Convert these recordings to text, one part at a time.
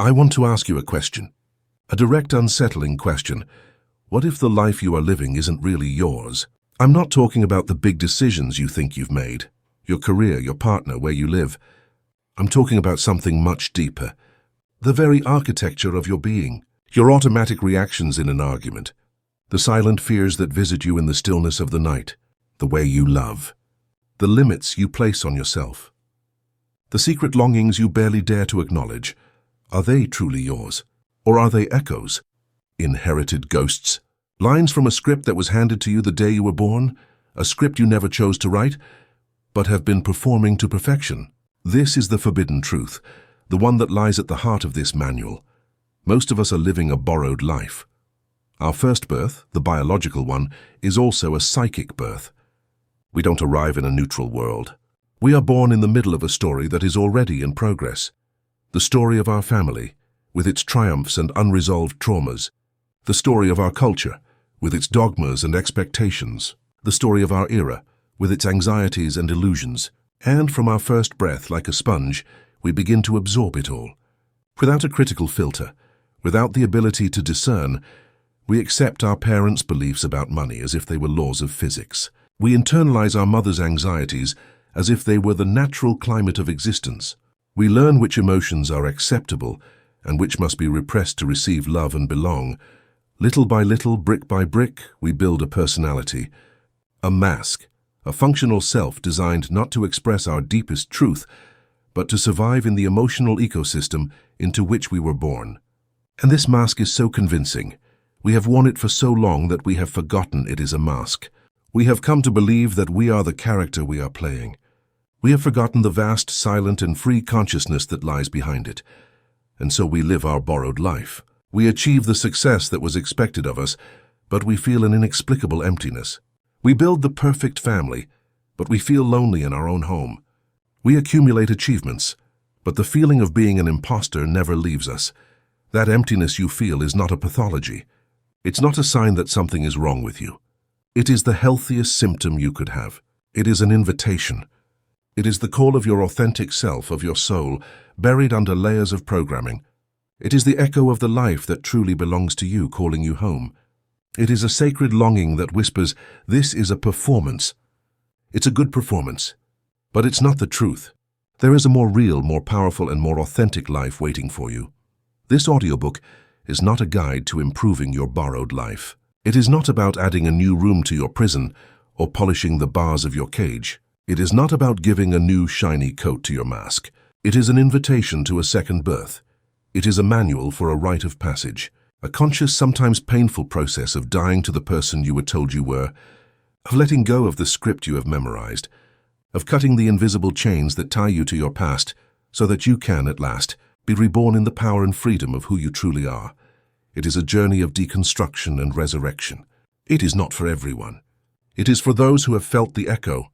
I want to ask you a question. A direct, unsettling question. What if the life you are living isn't really yours? I'm not talking about the big decisions you think you've made, your career, your partner, where you live. I'm talking about something much deeper. The very architecture of your being, your automatic reactions in an argument, the silent fears that visit you in the stillness of the night, the way you love, the limits you place on yourself, the secret longings you barely dare to acknowledge. Are they truly yours? Or are they echoes? Inherited ghosts? Lines from a script that was handed to you the day you were born? A script you never chose to write, but have been performing to perfection? This is the forbidden truth, the one that lies at the heart of this manual. Most of us are living a borrowed life. Our first birth, the biological one, is also a psychic birth. We don't arrive in a neutral world. We are born in the middle of a story that is already in progress. The story of our family, with its triumphs and unresolved traumas. The story of our culture, with its dogmas and expectations. The story of our era, with its anxieties and illusions. And from our first breath, like a sponge, we begin to absorb it all. Without a critical filter, without the ability to discern, we accept our parents' beliefs about money as if they were laws of physics. We internalize our mother's anxieties as if they were the natural climate of existence. We learn which emotions are acceptable and which must be repressed to receive love and belong. Little by little, brick by brick, we build a personality, a mask, a functional self designed not to express our deepest truth, but to survive in the emotional ecosystem into which we were born. And this mask is so convincing. We have worn it for so long that we have forgotten it is a mask. We have come to believe that we are the character we are playing. We have forgotten the vast, silent, and free consciousness that lies behind it. And so we live our borrowed life. We achieve the success that was expected of us, but we feel an inexplicable emptiness. We build the perfect family, but we feel lonely in our own home. We accumulate achievements, but the feeling of being an imposter never leaves us. That emptiness you feel is not a pathology. It's not a sign that something is wrong with you. It is the healthiest symptom you could have. It is an invitation. It is the call of your authentic self, of your soul, buried under layers of programming. It is the echo of the life that truly belongs to you, calling you home. It is a sacred longing that whispers, this is a performance. It's a good performance, but it's not the truth. There is a more real, more powerful, and more authentic life waiting for you. This audiobook is not a guide to improving your borrowed life. It is not about adding a new room to your prison or polishing the bars of your cage. It is not about giving a new shiny coat to your mask. It is an invitation to a second birth. It is a manual for a rite of passage, a conscious, sometimes painful process of dying to the person you were told you were, of letting go of the script you have memorized, of cutting the invisible chains that tie you to your past so that you can, at last, be reborn in the power and freedom of who you truly are. It is a journey of deconstruction and resurrection. It is not for everyone. It is for those who have felt the echo,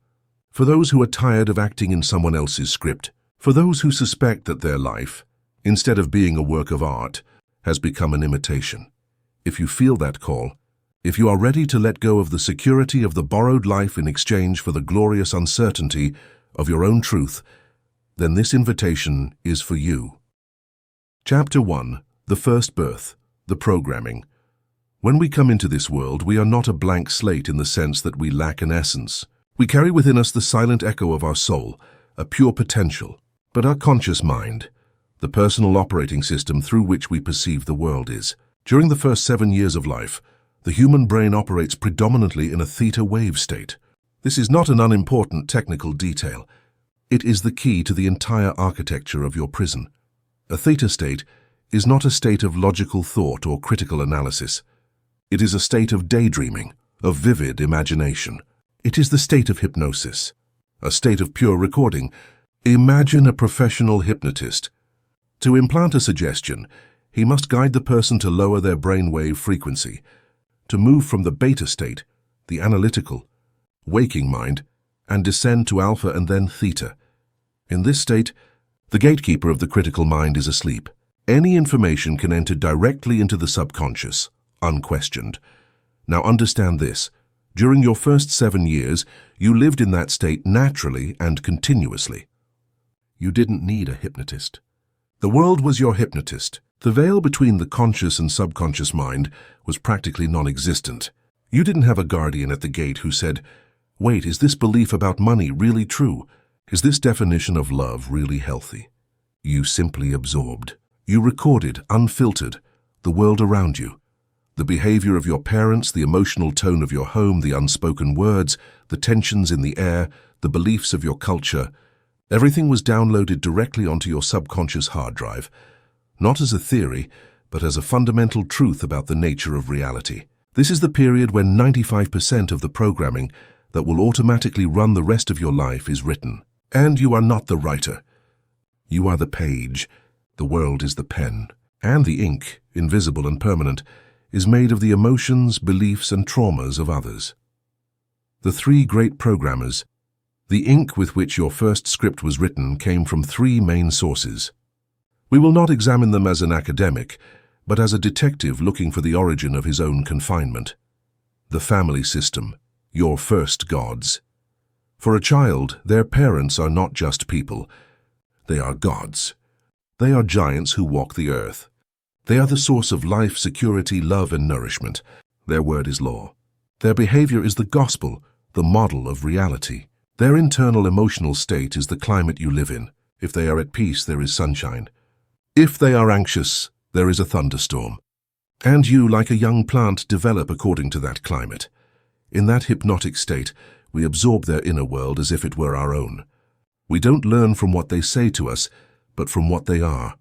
for those who are tired of acting in someone else's script, for those who suspect that their life, instead of being a work of art, has become an imitation. If you feel that call, if you are ready to let go of the security of the borrowed life in exchange for the glorious uncertainty of your own truth, then this invitation is for you. Chapter 1. The First Birth. The Programming. When we come into this world, we are not a blank slate in the sense that we lack an essence. We carry within us the silent echo of our soul, a pure potential. But our conscious mind, the personal operating system through which we perceive the world is. During the first 7 years of life, the human brain operates predominantly in a theta wave state. This is not an unimportant technical detail. It is the key to the entire architecture of your prison. A theta state is not a state of logical thought or critical analysis. It is a state of daydreaming, of vivid imagination. It is the state of hypnosis, a state of pure recording. Imagine a professional hypnotist. To implant a suggestion, he must guide the person to lower their brainwave frequency, to move from the beta state, the analytical, waking mind, and descend to alpha and then theta. In this state, the gatekeeper of the critical mind is asleep. Any information can enter directly into the subconscious, unquestioned. Now understand this. During your first 7 years, you lived in that state naturally and continuously. You didn't need a hypnotist. The world was your hypnotist. The veil between the conscious and subconscious mind was practically non-existent. You didn't have a guardian at the gate who said, "Wait, is this belief about money really true? Is this definition of love really healthy?" You simply absorbed. You recorded, unfiltered, the world around you. The behavior of your parents, the emotional tone of your home, the unspoken words, the tensions in the air, the beliefs of your culture. Everything was downloaded directly onto your subconscious hard drive, not as a theory, but as a fundamental truth about the nature of reality. This is the period when 95% of the programming that will automatically run the rest of your life is written. And you are not the writer. You are the page. The world is the pen. And the ink, invisible and permanent, is made of the emotions, beliefs, and traumas of others. The three great programmers. The ink with which your first script was written came from three main sources. We will not examine them as an academic, but as a detective looking for the origin of his own confinement. The family system, your first gods. For a child, their parents are not just people. They are gods. They are giants who walk the earth. They are the source of life, security, love, and nourishment. Their word is law. Their behavior is the gospel, the model of reality. Their internal emotional state is the climate you live in. If they are at peace, there is sunshine. If they are anxious, there is a thunderstorm. And you, like a young plant, develop according to that climate. In that hypnotic state, we absorb their inner world as if it were our own. We don't learn from what they say to us, but from what they are.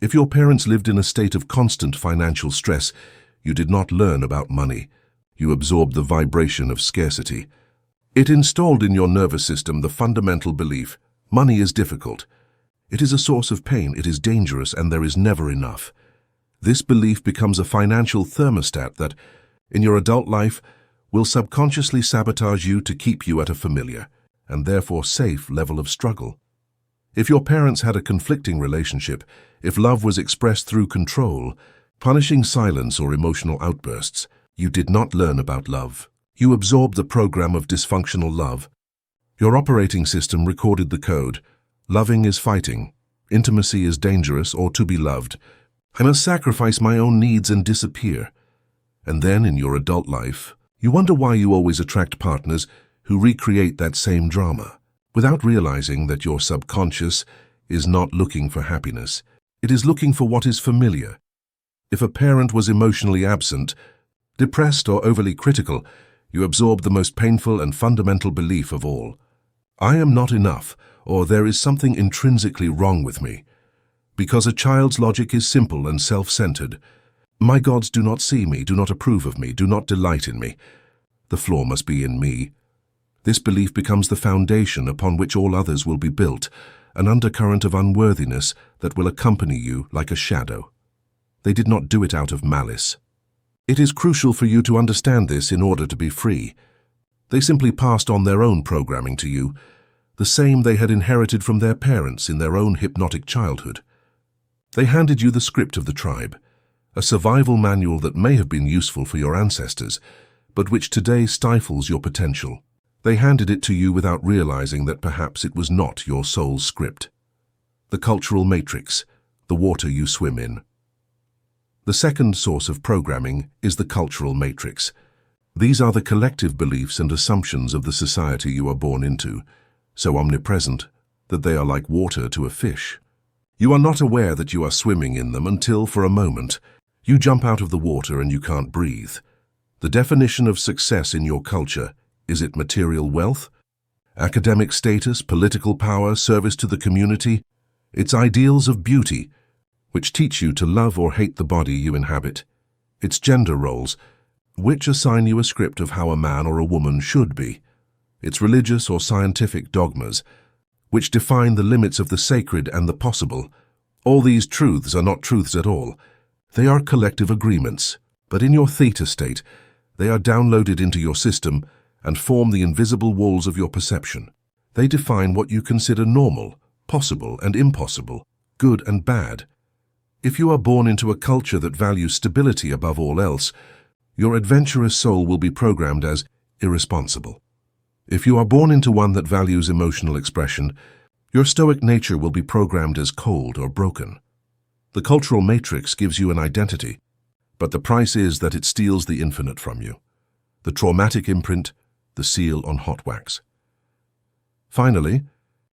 If your parents lived in a state of constant financial stress, you did not learn about money. You absorbed the vibration of scarcity. It installed in your nervous system the fundamental belief, money is difficult. It is a source of pain, it is dangerous, and there is never enough. This belief becomes a financial thermostat that, in your adult life, will subconsciously sabotage you to keep you at a familiar, and therefore safe, level of struggle. If your parents had a conflicting relationship, if love was expressed through control, punishing silence or emotional outbursts, you did not learn about love. You absorbed the program of dysfunctional love. Your operating system recorded the code. Loving is fighting. Intimacy is dangerous or to be loved. I must sacrifice my own needs and disappear. And then, in your adult life, you wonder why you always attract partners who recreate that same drama, without realizing that your subconscious is not looking for happiness. It is looking for what is familiar. If a parent was emotionally absent, depressed, or overly critical, you absorb the most painful and fundamental belief of all. I am not enough, or there is something intrinsically wrong with me. Because a child's logic is simple and self-centered. My gods do not see me, do not approve of me, do not delight in me. The flaw must be in me. This belief becomes the foundation upon which all others will be built, an undercurrent of unworthiness that will accompany you like a shadow. They did not do it out of malice. It is crucial for you to understand this in order to be free. They simply passed on their own programming to you, the same they had inherited from their parents in their own hypnotic childhood. They handed you the script of the tribe, a survival manual that may have been useful for your ancestors, but which today stifles your potential. They handed it to you without realizing that perhaps it was not your soul's script. The cultural matrix, the water you swim in. The second source of programming is the cultural matrix. These are the collective beliefs and assumptions of the society you are born into, so omnipresent that they are like water to a fish. You are not aware that you are swimming in them until, for a moment, you jump out of the water and you can't breathe. The definition of success in your culture, is it material wealth? Academic status, political power, service to the community? It's ideals of beauty, which teach you to love or hate the body you inhabit. It's gender roles, which assign you a script of how a man or a woman should be. It's religious or scientific dogmas, which define the limits of the sacred and the possible. All these truths are not truths at all. They are collective agreements, but in your theta state, they are downloaded into your system and form the invisible walls of your perception. They define what you consider normal, possible and impossible, good and bad. If you are born into a culture that values stability above all else, your adventurous soul will be programmed as irresponsible. If you are born into one that values emotional expression, your stoic nature will be programmed as cold or broken. The cultural matrix gives you an identity, but the price is that it steals the infinite from you. The traumatic imprint, the seal on hot wax. Finally,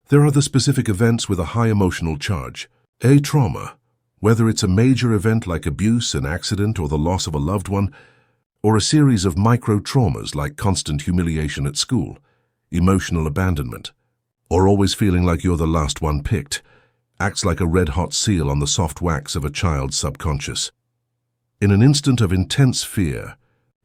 there are the specific events with a high emotional charge. A trauma, whether it's a major event like abuse, an accident, or the loss of a loved one, or a series of micro-traumas like constant humiliation at school, emotional abandonment, or always feeling like you're the last one picked, acts like a red-hot seal on the soft wax of a child's subconscious. In an instant of intense fear,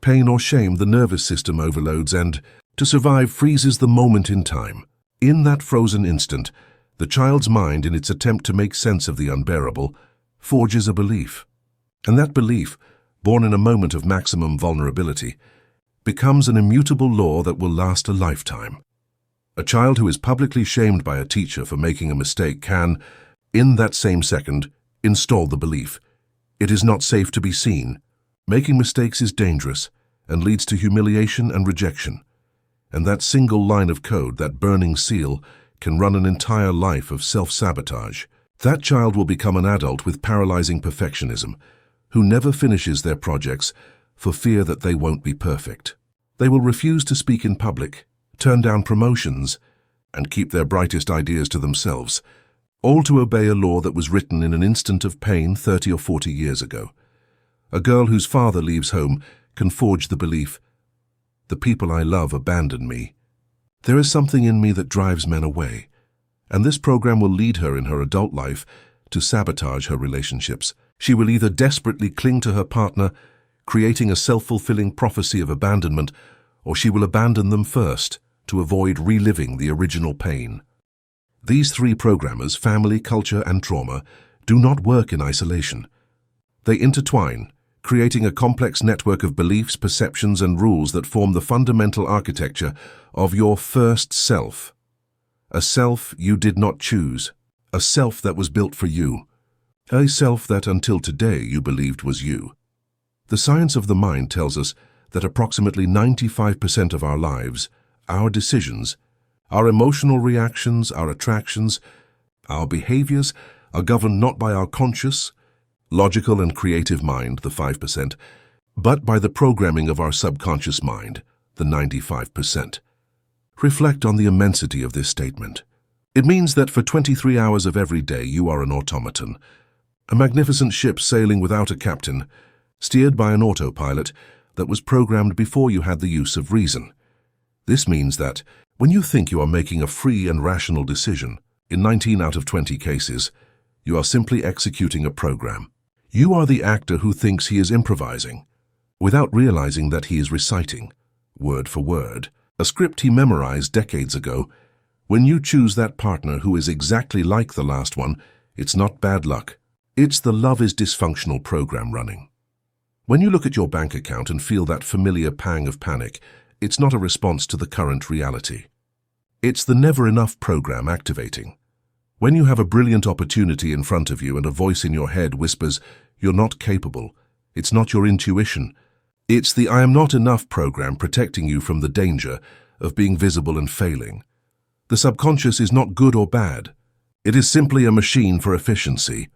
pain or shame, the nervous system overloads and, to survive, freezes the moment in time. In that frozen instant, the child's mind, in its attempt to make sense of the unbearable, forges a belief. And that belief, born in a moment of maximum vulnerability, becomes an immutable law that will last a lifetime. A child who is publicly shamed by a teacher for making a mistake can, in that same second, install the belief. It is not safe to be seen. Making mistakes is dangerous and leads to humiliation and rejection. And that single line of code, that burning seal, can run an entire life of self-sabotage. That child will become an adult with paralyzing perfectionism, who never finishes their projects for fear that they won't be perfect. They will refuse to speak in public, turn down promotions, and keep their brightest ideas to themselves, all to obey a law that was written in an instant of pain 30 or 40 years ago. A girl whose father leaves home can forge the belief, "The people I love abandon me. There is something in me that drives men away." And this program will lead her in her adult life to sabotage her relationships. She will either desperately cling to her partner, creating a self-fulfilling prophecy of abandonment, or she will abandon them first to avoid reliving the original pain. These three programmers, family, culture, and trauma, do not work in isolation. They intertwine, creating a complex network of beliefs, perceptions, and rules that form the fundamental architecture of your first self. A self you did not choose, a self that was built for you, a self that until today you believed was you. The science of the mind tells us that approximately 95% of our lives, our decisions, our emotional reactions, our attractions, our behaviors are governed not by our conscious, logical and creative mind, the 5%, but by the programming of our subconscious mind, the 95%. Reflect on the immensity of this statement. It means that for 23 hours of every day you are an automaton, a magnificent ship sailing without a captain, steered by an autopilot that was programmed before you had the use of reason. This means that when you think you are making a free and rational decision, in 19 out of 20 cases, you are simply executing a program. You are the actor who thinks he is improvising, without realizing that he is reciting, word for word, a script he memorized decades ago. When you choose that partner who is exactly like the last one, it's not bad luck. It's the love is dysfunctional program running. When you look at your bank account and feel that familiar pang of panic, it's not a response to the current reality. It's the never enough program activating. When you have a brilliant opportunity in front of you and a voice in your head whispers, "You're not capable," it's not your intuition. It's the "I am not enough" program protecting you from the danger of being visible and failing. The subconscious is not good or bad. It is simply a machine for efficiency.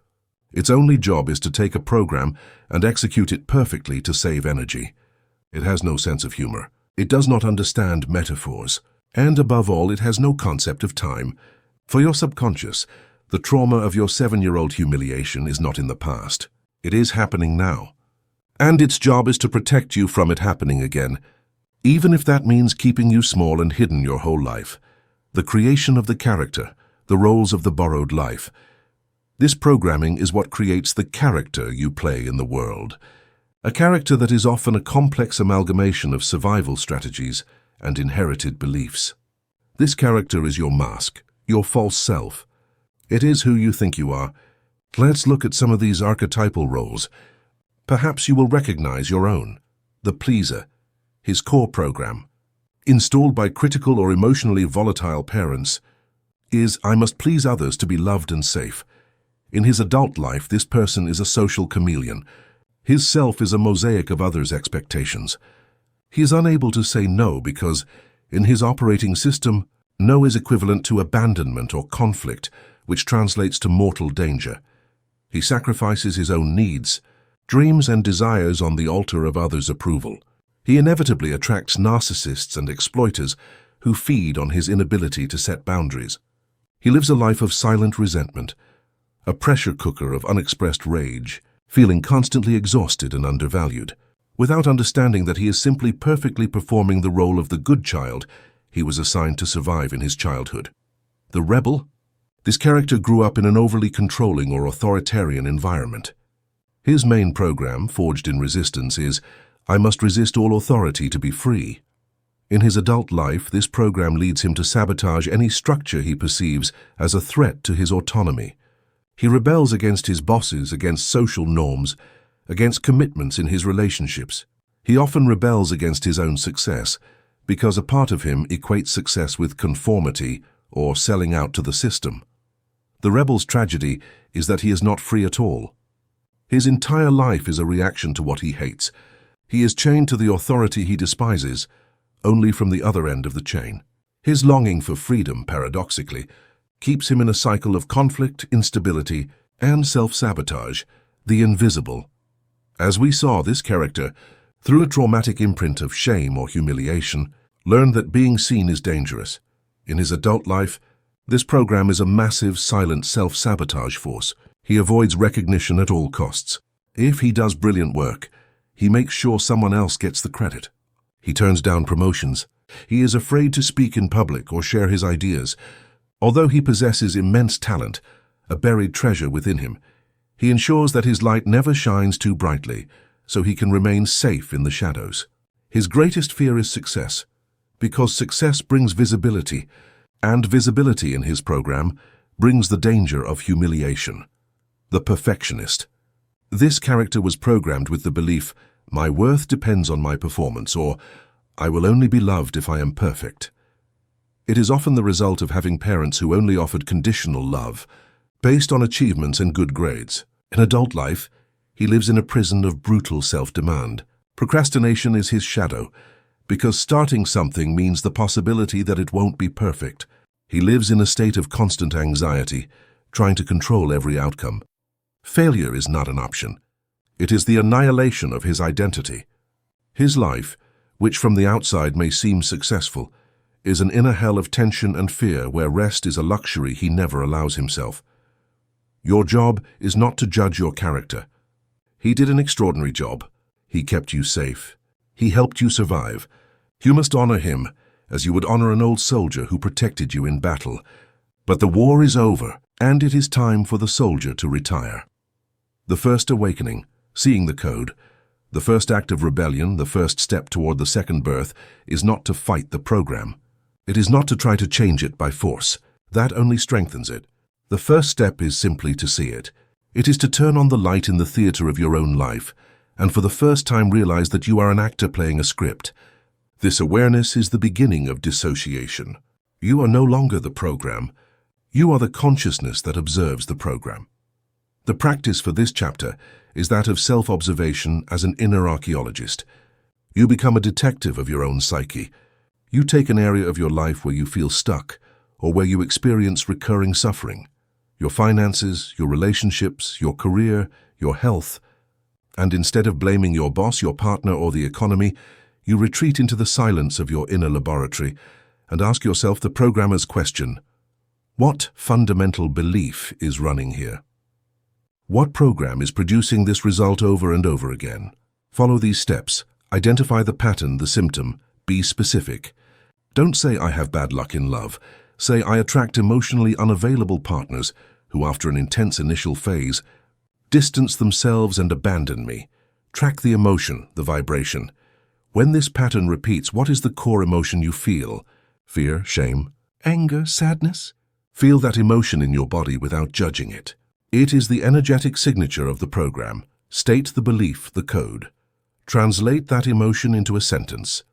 Its only job is to take a program and execute it perfectly to save energy. It has no sense of humor. It does not understand metaphors. And above all, it has no concept of time. For your subconscious, the trauma of your 7-year-old humiliation is not in the past. It is happening now. And its job is to protect you from it happening again, even if that means keeping you small and hidden your whole life. The creation of the character, the roles of the borrowed life. This programming is what creates the character you play in the world. A character that is often a complex amalgamation of survival strategies and inherited beliefs. This character is your mask, your false self. It is who you think you are. Let's look at some of these archetypal roles. Perhaps you will recognize your own. The pleaser, his core program, installed by critical or emotionally volatile parents, is "I must please others to be loved and safe." In his adult life, this person is a social chameleon. His self is a mosaic of others' expectations. He is unable to say no because, in his operating system, no is equivalent to abandonment or conflict, which translates to mortal danger. He sacrifices his own needs, dreams and desires on the altar of others' approval. He inevitably attracts narcissists and exploiters who feed on his inability to set boundaries. He lives a life of silent resentment, a pressure cooker of unexpressed rage, feeling constantly exhausted and undervalued, without understanding that he is simply perfectly performing the role of the good child he was assigned to survive in his childhood. The rebel? This character grew up in an overly controlling or authoritarian environment. His main program, forged in resistance, is, "I must resist all authority to be free." In his adult life, this program leads him to sabotage any structure he perceives as a threat to his autonomy. He rebels against his bosses, against social norms, against commitments in his relationships. He often rebels against his own success, because a part of him equates success with conformity or selling out to the system. The rebel's tragedy is that he is not free at all. His entire life is a reaction to what he hates. He is chained to the authority he despises, only from the other end of the chain. His longing for freedom, paradoxically, keeps him in a cycle of conflict, instability, and self-sabotage, the invisible. As we saw, this character, through a traumatic imprint of shame or humiliation, learned that being seen is dangerous. In his adult life, this program is a massive, silent self-sabotage force. He avoids recognition at all costs. If he does brilliant work, he makes sure someone else gets the credit. He turns down promotions. He is afraid to speak in public or share his ideas. Although he possesses immense talent, a buried treasure within him, he ensures that his light never shines too brightly, so he can remain safe in the shadows. His greatest fear is success, because success brings visibility, and visibility in his program brings the danger of humiliation. The perfectionist. This character was programmed with the belief, "My worth depends on my performance," or "I will only be loved if I am perfect." It is often the result of having parents who only offered conditional love, based on achievements and good grades. In adult life, he lives in a prison of brutal self-demand. Procrastination is his shadow, because starting something means the possibility that it won't be perfect. He lives in a state of constant anxiety, trying to control every outcome. Failure is not an option. It is the annihilation of his identity. His life, which from the outside may seem successful, is an inner hell of tension and fear where rest is a luxury he never allows himself. Your job is not to judge your character. He did an extraordinary job. He kept you safe. He helped you survive. You must honor him as you would honor an old soldier who protected you in battle. But the war is over, and it is time for the soldier to retire. The first awakening, seeing the code, the first act of rebellion, the first step toward the second birth, is not to fight the program. It is not to try to change it by force. That only strengthens it. The first step is simply to see it. It is to turn on the light in the theater of your own life, and for the first time realize that you are an actor playing a script. This awareness is the beginning of dissociation. You are no longer the program. You are the consciousness that observes the program. The practice for this chapter is that of self-observation as an inner archaeologist. You become a detective of your own psyche. You take an area of your life where you feel stuck, or where you experience recurring suffering. Your finances, your relationships, your career, your health. And instead of blaming your boss, your partner, or the economy, you retreat into the silence of your inner laboratory and ask yourself the programmer's question: what fundamental belief is running here? What program is producing this result over and over again? Follow these steps. Identify the pattern, the symptom. Be specific. Don't say, "I have bad luck in love." Say, "I attract emotionally unavailable partners who, after an intense initial phase, distance themselves and abandon me." Track the emotion, the vibration. When this pattern repeats, what is the core emotion you feel? Fear, shame, anger, sadness? Feel that emotion in your body without judging it. It is the energetic signature of the program. State the belief, the code. Translate that emotion into a sentence.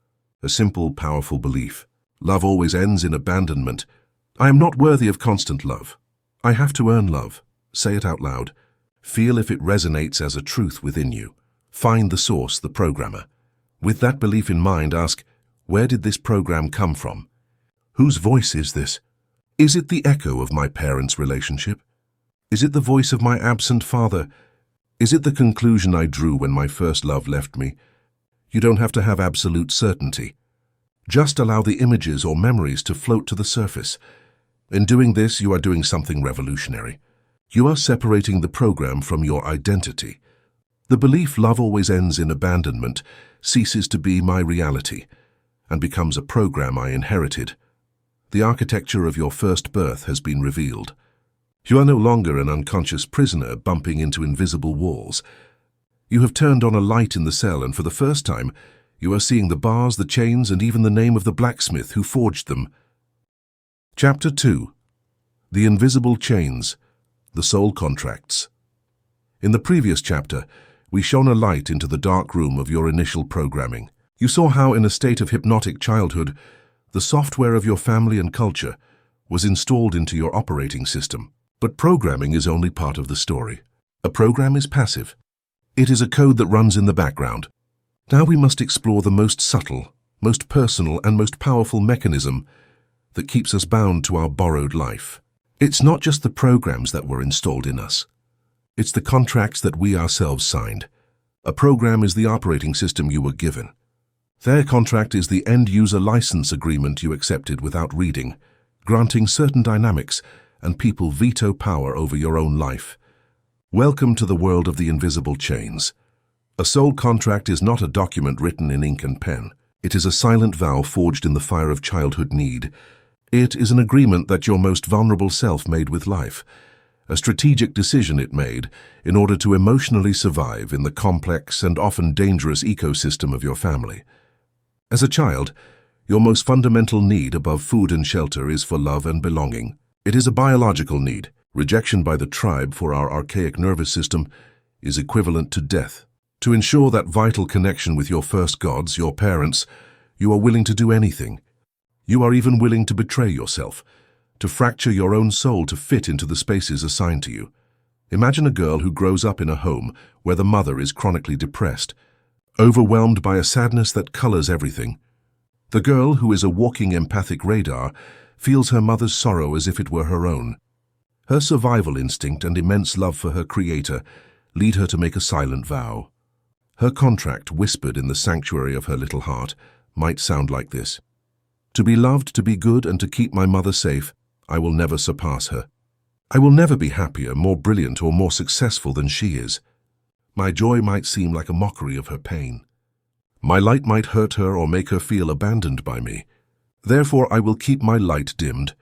A simple, powerful belief. Love always ends in abandonment. I am not worthy of constant love. I have to earn love. Say it out loud. Feel if it resonates as a truth within you. Find the source, the programmer. With that belief in mind, ask, where did this program come from? Whose voice is this? Is it the echo of my parents' relationship? Is it the voice of my absent father? Is it the conclusion I drew when my first love left me? You don't have to have absolute certainty. Just allow the images or memories to float to the surface. In doing this, you are doing something revolutionary. You are separating the program from your identity. The belief love always ends in abandonment ceases to be my reality and becomes a program I inherited. The architecture of your first birth has been revealed. You are no longer an unconscious prisoner bumping into invisible walls. You have turned on a light in the cell, and for the first time, you are seeing the bars, the chains, and even the name of the blacksmith who forged them. Chapter 2. The Invisible Chains, the Soul Contracts. In the previous chapter, we shone a light into the dark room of your initial programming. You saw how, in a state of hypnotic childhood, the software of your family and culture was installed into your operating system. But programming is only part of the story. A program is passive. It is a code that runs in the background. Now we must explore the most subtle, most personal, and most powerful mechanism that keeps us bound to our borrowed life. It's not just the programs that were installed in us. It's the contracts that we ourselves signed. A program is the operating system you were given. Their contract is the end-user license agreement you accepted without reading, granting certain dynamics and people veto power over your own life. Welcome to the world of the invisible chains. A soul contract is not a document written in ink and pen. It is a silent vow forged in the fire of childhood need. It is an agreement that your most vulnerable self made with life, a strategic decision it made in order to emotionally survive in the complex and often dangerous ecosystem of your family. As a child, your most fundamental need above food and shelter is for love and belonging. It is a biological need. Rejection by the tribe for our archaic nervous system is equivalent to death. To ensure that vital connection with your first gods, your parents, you are willing to do anything. You are even willing to betray yourself, to fracture your own soul to fit into the spaces assigned to you. Imagine a girl who grows up in a home where the mother is chronically depressed, overwhelmed by a sadness that colors everything. The girl, who is a walking empathic radar, feels her mother's sorrow as if it were her own. Her survival instinct and immense love for her creator lead her to make a silent vow. Her contract, whispered in the sanctuary of her little heart, might sound like this: to be loved, to be good, and to keep my mother safe, I will never surpass her. I will never be happier, more brilliant, or more successful than she is. My joy might seem like a mockery of her pain. My light might hurt her or make her feel abandoned by me. Therefore I will keep my light dimmed.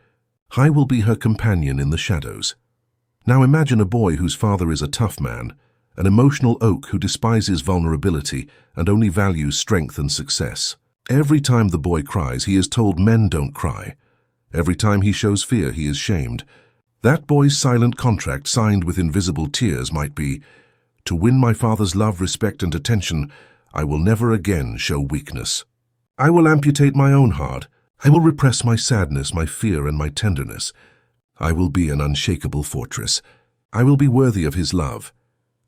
I will be her companion in the shadows. Now imagine a boy whose father is a tough man, an emotional oak who despises vulnerability and only values strength and success. Every time the boy cries, he is told men don't cry. Every time he shows fear, he is shamed. That boy's silent contract, signed with invisible tears, might be, to win my father's love, respect, and attention, I will never again show weakness. I will amputate my own heart. I will repress my sadness, my fear, and my tenderness. I will be an unshakable fortress. I will be worthy of his love.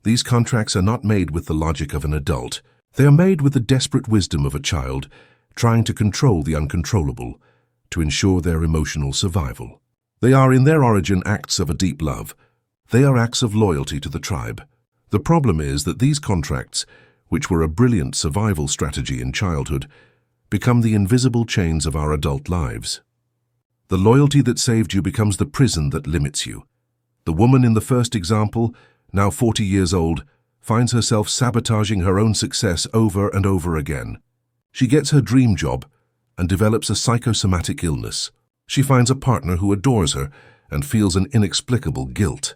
These contracts are not made with the logic of an adult. They are made with the desperate wisdom of a child, trying to control the uncontrollable, to ensure their emotional survival. They are in their origin acts of a deep love. They are acts of loyalty to the tribe. The problem is that these contracts, which were a brilliant survival strategy in childhood, become the invisible chains of our adult lives. The loyalty that saved you becomes the prison that limits you. The woman in the first example, now 40 years old, finds herself sabotaging her own success over and over again. She gets her dream job and develops a psychosomatic illness. She finds a partner who adores her and feels an inexplicable guilt.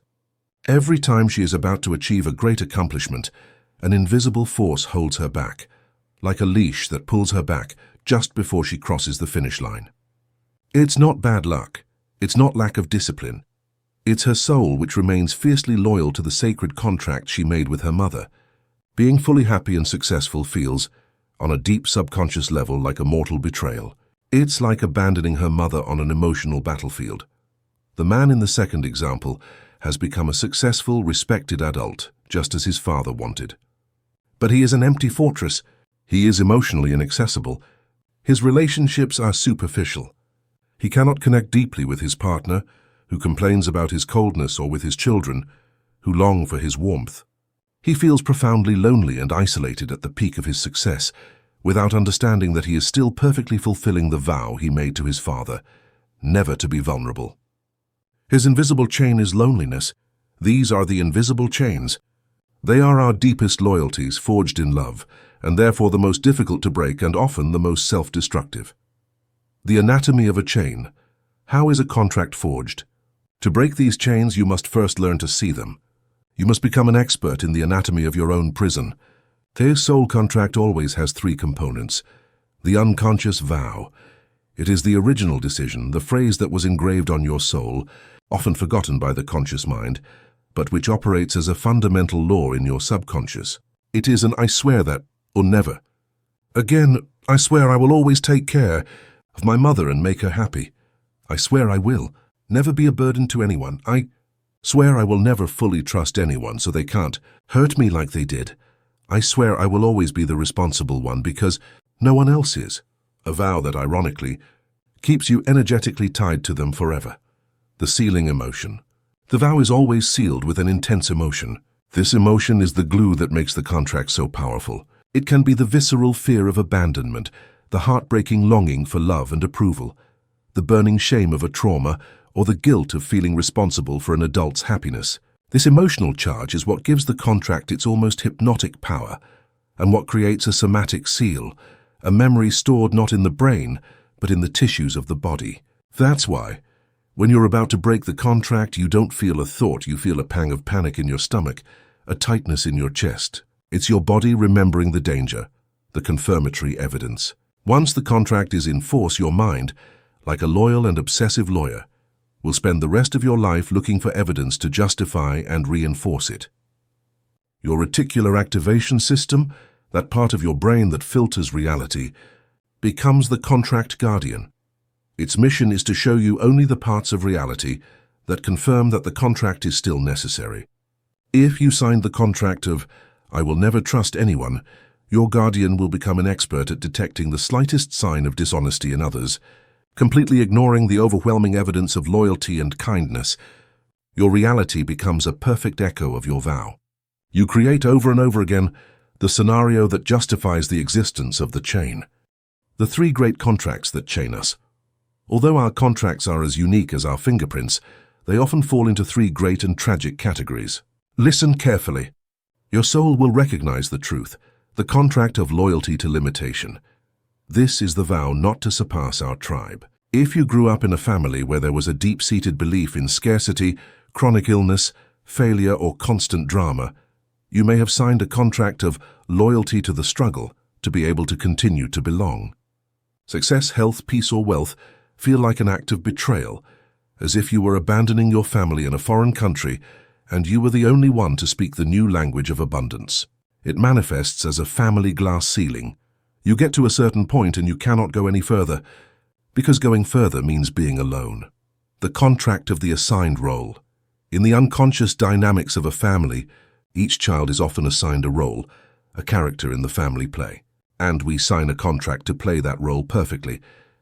Every time she is about to achieve a great accomplishment, an invisible force holds her back, like a leash that pulls her back just before she crosses the finish line. It's not bad luck. It's not lack of discipline. It's her soul which remains fiercely loyal to the sacred contract she made with her mother. Being fully happy and successful feels, on a deep subconscious level, like a mortal betrayal. It's like abandoning her mother on an emotional battlefield. The man in the second example has become a successful, respected adult, just as his father wanted. But he is an empty fortress. He is emotionally inaccessible. His relationships are superficial. He cannot connect deeply with his partner, who complains about his coldness, or with his children, who long for his warmth. He feels profoundly lonely and isolated at the peak of his success, without understanding that he is still perfectly fulfilling the vow he made to his father, never to be vulnerable. His invisible chain is loneliness. These are the invisible chains. They are our deepest loyalties forged in love, and therefore the most difficult to break and often the most self-destructive. The anatomy of a chain. How is a contract forged? To break these chains, you must first learn to see them. You must become an expert in the anatomy of your own prison. The soul contract always has three components. The unconscious vow. It is the original decision, the phrase that was engraved on your soul, often forgotten by the conscious mind, but which operates as a fundamental law in your subconscious. It is an "I swear that," or never. Again, I swear I will always take care of my mother and make her happy. I swear I will never be a burden to anyone. I swear I will never fully trust anyone so they can't hurt me like they did. I swear I will always be the responsible one because no one else is. A vow that, ironically, keeps you energetically tied to them forever. The sealing emotion. The vow is always sealed with an intense emotion. This emotion is the glue that makes the contract so powerful. It can be the visceral fear of abandonment, the heartbreaking longing for love and approval, the burning shame of a trauma, or the guilt of feeling responsible for an adult's happiness. This emotional charge is what gives the contract its almost hypnotic power, and what creates a somatic seal, a memory stored not in the brain, but in the tissues of the body. That's why, when you're about to break the contract, you don't feel a thought, you feel a pang of panic in your stomach, a tightness in your chest. It's your body remembering the danger, the confirmatory evidence. Once the contract is in force, your mind, like a loyal and obsessive lawyer, will spend the rest of your life looking for evidence to justify and reinforce it. Your reticular activation system, that part of your brain that filters reality, becomes the contract guardian. Its mission is to show you only the parts of reality that confirm that the contract is still necessary. If you signed the contract of, "I will never trust anyone," your guardian will become an expert at detecting the slightest sign of dishonesty in others, completely ignoring the overwhelming evidence of loyalty and kindness. Your reality becomes a perfect echo of your vow. You create over and over again the scenario that justifies the existence of the chain. The three great contracts that chain us. Although our contracts are as unique as our fingerprints, they often fall into three great and tragic categories. Listen carefully. Your soul will recognize the truth, the contract of loyalty to limitation. This is the vow not to surpass our tribe. If you grew up in a family where there was a deep-seated belief in scarcity, chronic illness, failure, or constant drama, you may have signed a contract of loyalty to the struggle to be able to continue to belong. Success, health, peace, or wealth feel like an act of betrayal, as if you were abandoning your family in a foreign country and you were the only one to speak the new language of abundance. It manifests as a family glass ceiling. You get to a certain point and you cannot go any further, because going further means being alone. The contract of the assigned role. In the unconscious dynamics of a family, each child is often assigned a role, a character in the family play. And we sign a contract to play that role perfectly,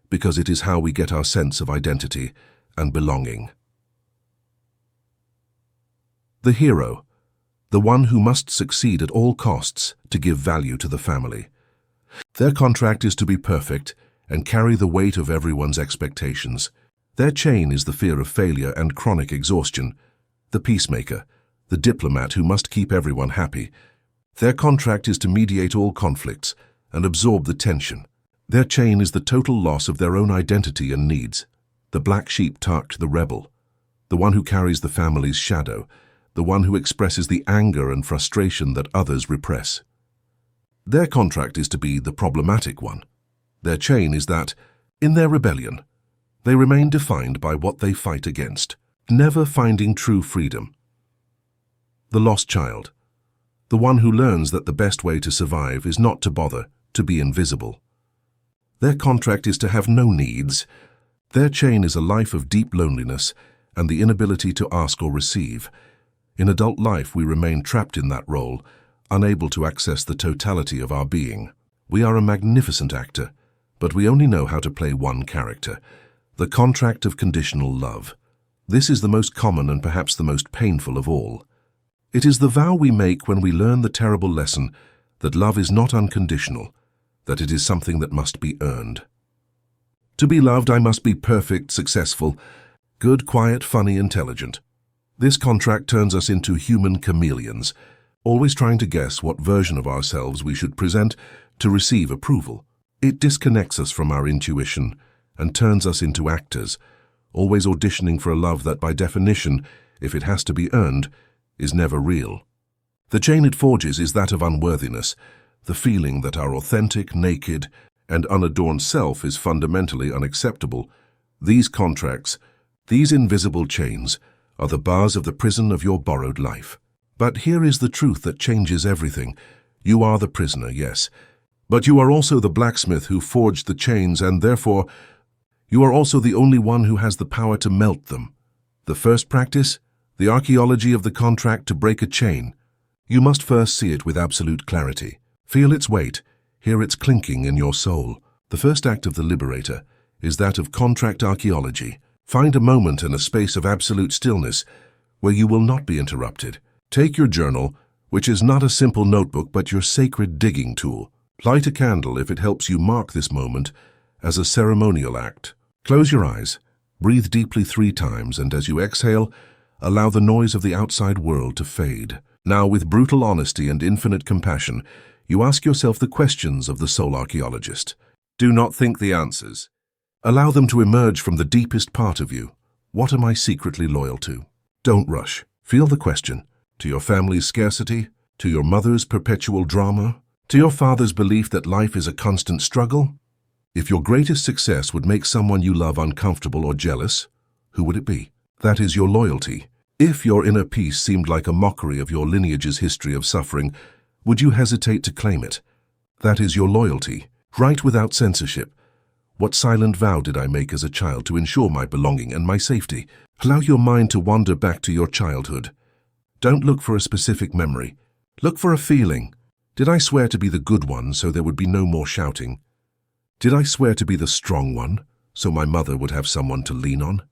because it is how we get our sense of identity and belonging. The hero, the one who must succeed at all costs to give value to the family. Their contract is to be perfect and carry the weight of everyone's expectations. Their chain is the fear of failure and chronic exhaustion. The peacemaker, the diplomat who must keep everyone happy. Their contract is to mediate all conflicts and absorb the tension. Their chain is the total loss of their own identity and needs. The black sheep tarked the rebel, the one who carries the family's shadow, the one who expresses the anger and frustration that others repress. Their contract is to be the problematic one. Their chain is that, in their rebellion, they remain defined by what they fight against, never finding true freedom. The lost child, the one who learns that the best way to survive is not to bother, to be invisible. Their contract is to have no needs. Their chain is a life of deep loneliness and the inability to ask or receive. In adult life, we remain trapped in that role, unable to access the totality of our being. We are a magnificent actor, but we only know how to play one character, the contract of conditional love. This is the most common and perhaps the most painful of all. It is the vow we make when we learn the terrible lesson that love is not unconditional, that it is something that must be earned. To be loved, I must be perfect, successful, good, quiet, funny, intelligent. This contract turns us into human chameleons, always trying to guess what version of ourselves we should present to receive approval. It disconnects us from our intuition and turns us into actors, always auditioning for a love that by definition, if it has to be earned, is never real. The chain it forges is that of unworthiness, the feeling that our authentic, naked, and unadorned self is fundamentally unacceptable. These contracts, these invisible chains, are the bars of the prison of your borrowed life. But here is the truth that changes everything. You are the prisoner, yes, but you are also the blacksmith who forged the chains, and therefore you are also the only one who has the power to melt them. The first practice, the archaeology of the contract to break a chain. You must first see it with absolute clarity. Feel its weight, hear its clinking in your soul. The first act of the liberator is that of contract archaeology. Find a moment and a space of absolute stillness where you will not be interrupted. Take your journal, which is not a simple notebook but your sacred digging tool. Light a candle if it helps you mark this moment as a ceremonial act. Close your eyes, breathe deeply 3 times, and as you exhale, allow the noise of the outside world to fade. Now, with brutal honesty and infinite compassion, you ask yourself the questions of the soul archaeologist. Do not think the answers. Allow them to emerge from the deepest part of you. What am I secretly loyal to? Don't rush. Feel the question. To your family's scarcity? To your mother's perpetual drama? To your father's belief that life is a constant struggle? If your greatest success would make someone you love uncomfortable or jealous, who would it be? That is your loyalty. If your inner peace seemed like a mockery of your lineage's history of suffering, would you hesitate to claim it? That is your loyalty. Write without censorship. What silent vow did I make as a child to ensure my belonging and my safety? Allow your mind to wander back to your childhood. Don't look for a specific memory. Look for a feeling. Did I swear to be the good one so there would be no more shouting? Did I swear to be the strong one so my mother would have someone to lean on?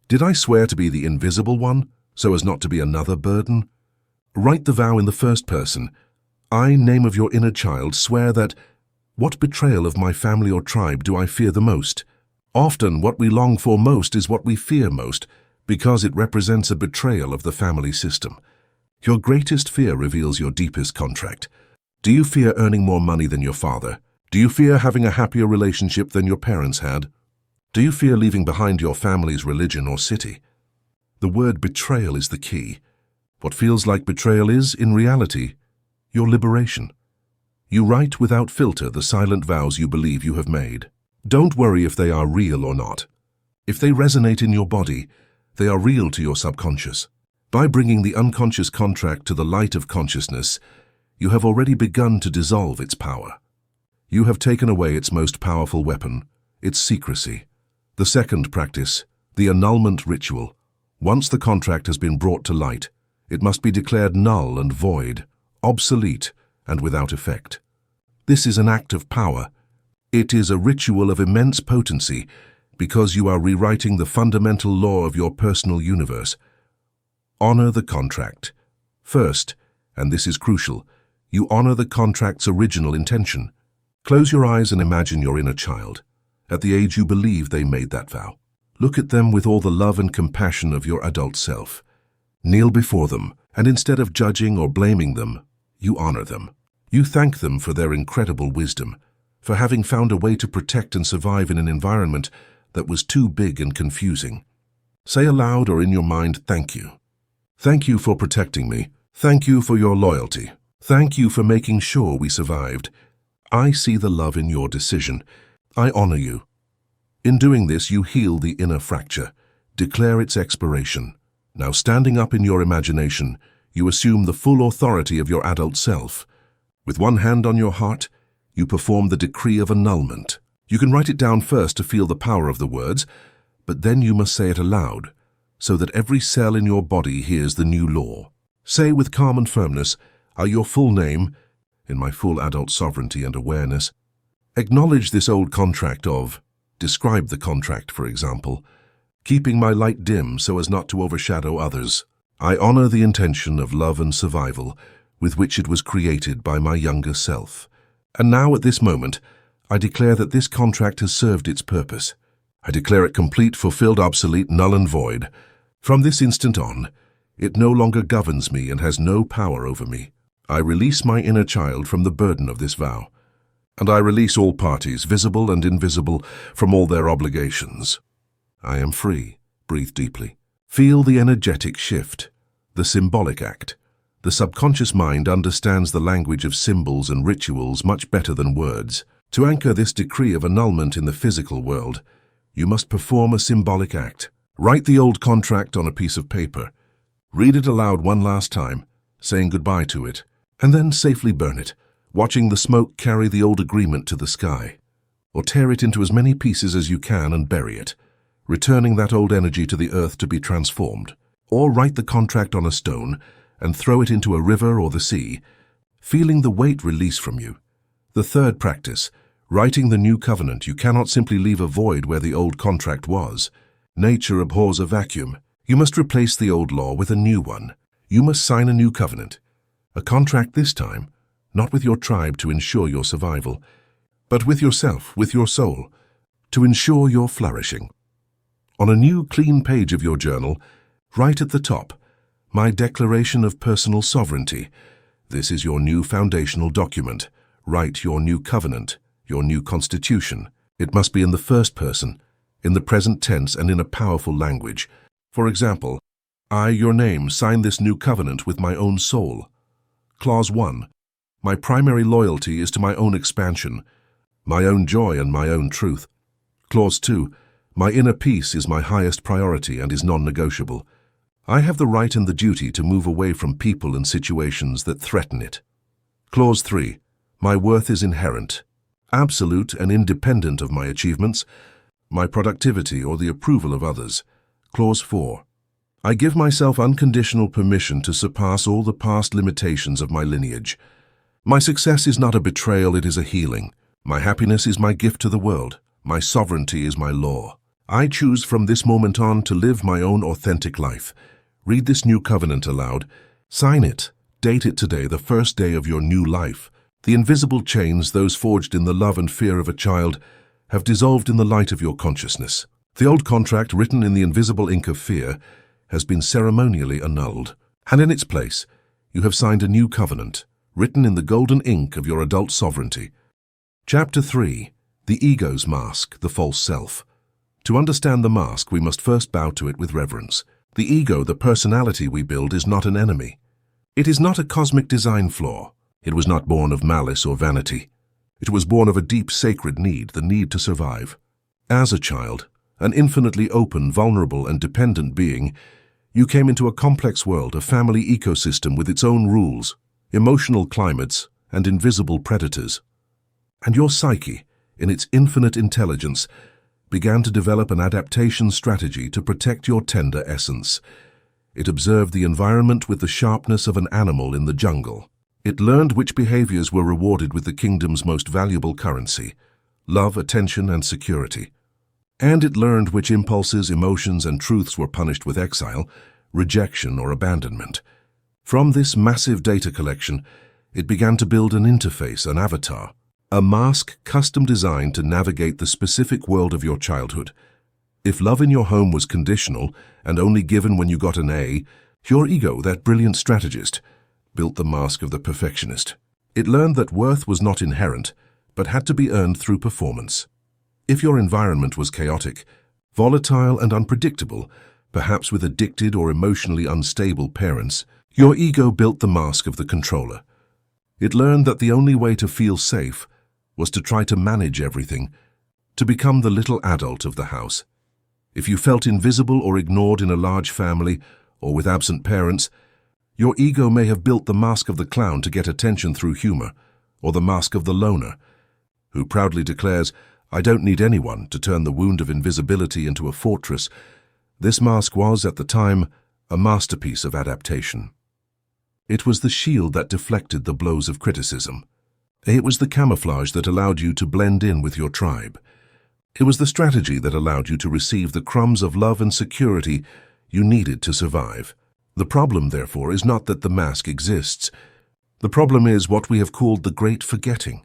Did I swear to be the invisible one so as not to be another burden? Write the vow in the first person. I, name of your inner child, swear that what betrayal of my family or tribe do I fear the most? Often what we long for most is what we fear most, because it represents a betrayal of the family system. Your greatest fear reveals your deepest contract. Do you fear earning more money than your father? Do you fear having a happier relationship than your parents had? Do you fear leaving behind your family's religion or city? The word betrayal is the key. What feels like betrayal is, in reality, your liberation. You write without filter the silent vows you believe you have made. Don't worry if they are real or not. If they resonate in your body, they are real to your subconscious. By bringing the unconscious contract to the light of consciousness, you have already begun to dissolve its power. You have taken away its most powerful weapon, its secrecy. The second practice, the annulment ritual. Once the contract has been brought to light, it must be declared null and void, obsolete and without effect. This is an act of power. It is a ritual of immense potency because you are rewriting the fundamental law of your personal universe. Honor the contract. First, and this is crucial, you honor the contract's original intention. Close your eyes and imagine your inner child, at the age you believe they made that vow. Look at them with all the love and compassion of your adult self. Kneel before them, and instead of judging or blaming them, you honor them. You thank them for their incredible wisdom, for having found a way to protect and survive in an environment that was too big and confusing. Say aloud or in your mind, thank you. Thank you for protecting me. Thank you for your loyalty. Thank you for making sure we survived. I see the love in your decision. I honor you. In doing this, you heal the inner fracture, declare its expiration. Now, standing up in your imagination, you assume the full authority of your adult self. With one hand on your heart, you perform the decree of annulment. You can write it down first to feel the power of the words, but then you must say it aloud, so that every cell in your body hears the new law. Say with calm and firmness, your full name, in my full adult sovereignty and awareness. Acknowledge this old contract of, describe the contract, for example. keeping my light dim so as not to overshadow others. I honor the intention of love and survival with which it was created by my younger self. And now, at this moment, I declare that this contract has served its purpose. I declare it complete, fulfilled, obsolete, null and void. From this instant on, it no longer governs me and has no power over me. I release my inner child from the burden of this vow, and I release all parties, visible and invisible, from all their obligations. I am free. Breathe deeply. Feel the energetic shift, the symbolic act. The subconscious mind understands the language of symbols and rituals much better than words. To anchor this decree of annulment in the physical world, you must perform a symbolic act. Write the old contract on a piece of paper. Read it aloud one last time, saying goodbye to it, and then safely burn it, watching the smoke carry the old agreement to the sky. Or tear it into as many pieces as you can and bury it, returning that old energy to the earth to be transformed. Or write the contract on a stone and throw it into a river or the sea, feeling the weight release from you. The third practice, writing the new covenant. You cannot simply leave a void where the old contract was. Nature abhors a vacuum. You must replace the old law with a new one. You must sign a new covenant. A contract this time, not with your tribe to ensure your survival, but with yourself, with your soul, to ensure your flourishing. On a new clean page of your journal, write at the top, "My Declaration of Personal Sovereignty." This is your new foundational document. Write your new covenant, your new constitution. It must be in the first person, in the present tense, and in a powerful language. For example, I, your name, sign this new covenant with my own soul. Clause 1. My primary loyalty is to my own expansion, my own joy and my own truth. Clause 2. My inner peace is my highest priority and is non-negotiable. I have the right and the duty to move away from people and situations that threaten it. Clause 3. My worth is inherent, absolute and independent of my achievements, my productivity or the approval of others. Clause 4. I give myself unconditional permission to surpass all the past limitations of my lineage. My success is not a betrayal, it is a healing. My happiness is my gift to the world. My sovereignty is my law. I choose from this moment on to live my own authentic life. Read this new covenant aloud. Sign it. Date it today, the first day of your new life. The invisible chains, those forged in the love and fear of a child, have dissolved in the light of your consciousness. The old contract, written in the invisible ink of fear, has been ceremonially annulled. And in its place, you have signed a new covenant, written in the golden ink of your adult sovereignty. Chapter 3. The Ego's Mask, the False Self. To understand the mask, we must first bow to it with reverence. The ego, the personality we build, is not an enemy. It is not a cosmic design flaw. It was not born of malice or vanity. It was born of a deep sacred need, the need to survive. As a child, an infinitely open, vulnerable, and dependent being, you came into a complex world, a family ecosystem with its own rules, emotional climates, and invisible predators. And your psyche, in its infinite intelligence, began to develop an adaptation strategy to protect your tender essence. It observed the environment with the sharpness of an animal in the jungle. It learned which behaviors were rewarded with the kingdom's most valuable currency, love, attention, and security. And it learned which impulses, emotions, and truths were punished with exile, rejection, or abandonment. From this massive data collection, it began to build an interface, an avatar, a mask custom designed to navigate the specific world of your childhood. If love in your home was conditional and only given when you got an A, your ego, that brilliant strategist, built the mask of the perfectionist. It learned that worth was not inherent, but had to be earned through performance. If your environment was chaotic, volatile and unpredictable, perhaps with addicted or emotionally unstable parents, your ego built the mask of the controller. It learned that the only way to feel safe was to try to manage everything, to become the little adult of the house. If you felt invisible or ignored in a large family or with absent parents, your ego may have built the mask of the clown to get attention through humor, or the mask of the loner, who proudly declares, "I don't need anyone," to turn the wound of invisibility into a fortress. This mask was, at the time, a masterpiece of adaptation. It was the shield that deflected the blows of criticism. It was the camouflage that allowed you to blend in with your tribe. It was the strategy that allowed you to receive the crumbs of love and security you needed to survive. The problem, therefore, is not that the mask exists. The problem is what we have called the great forgetting.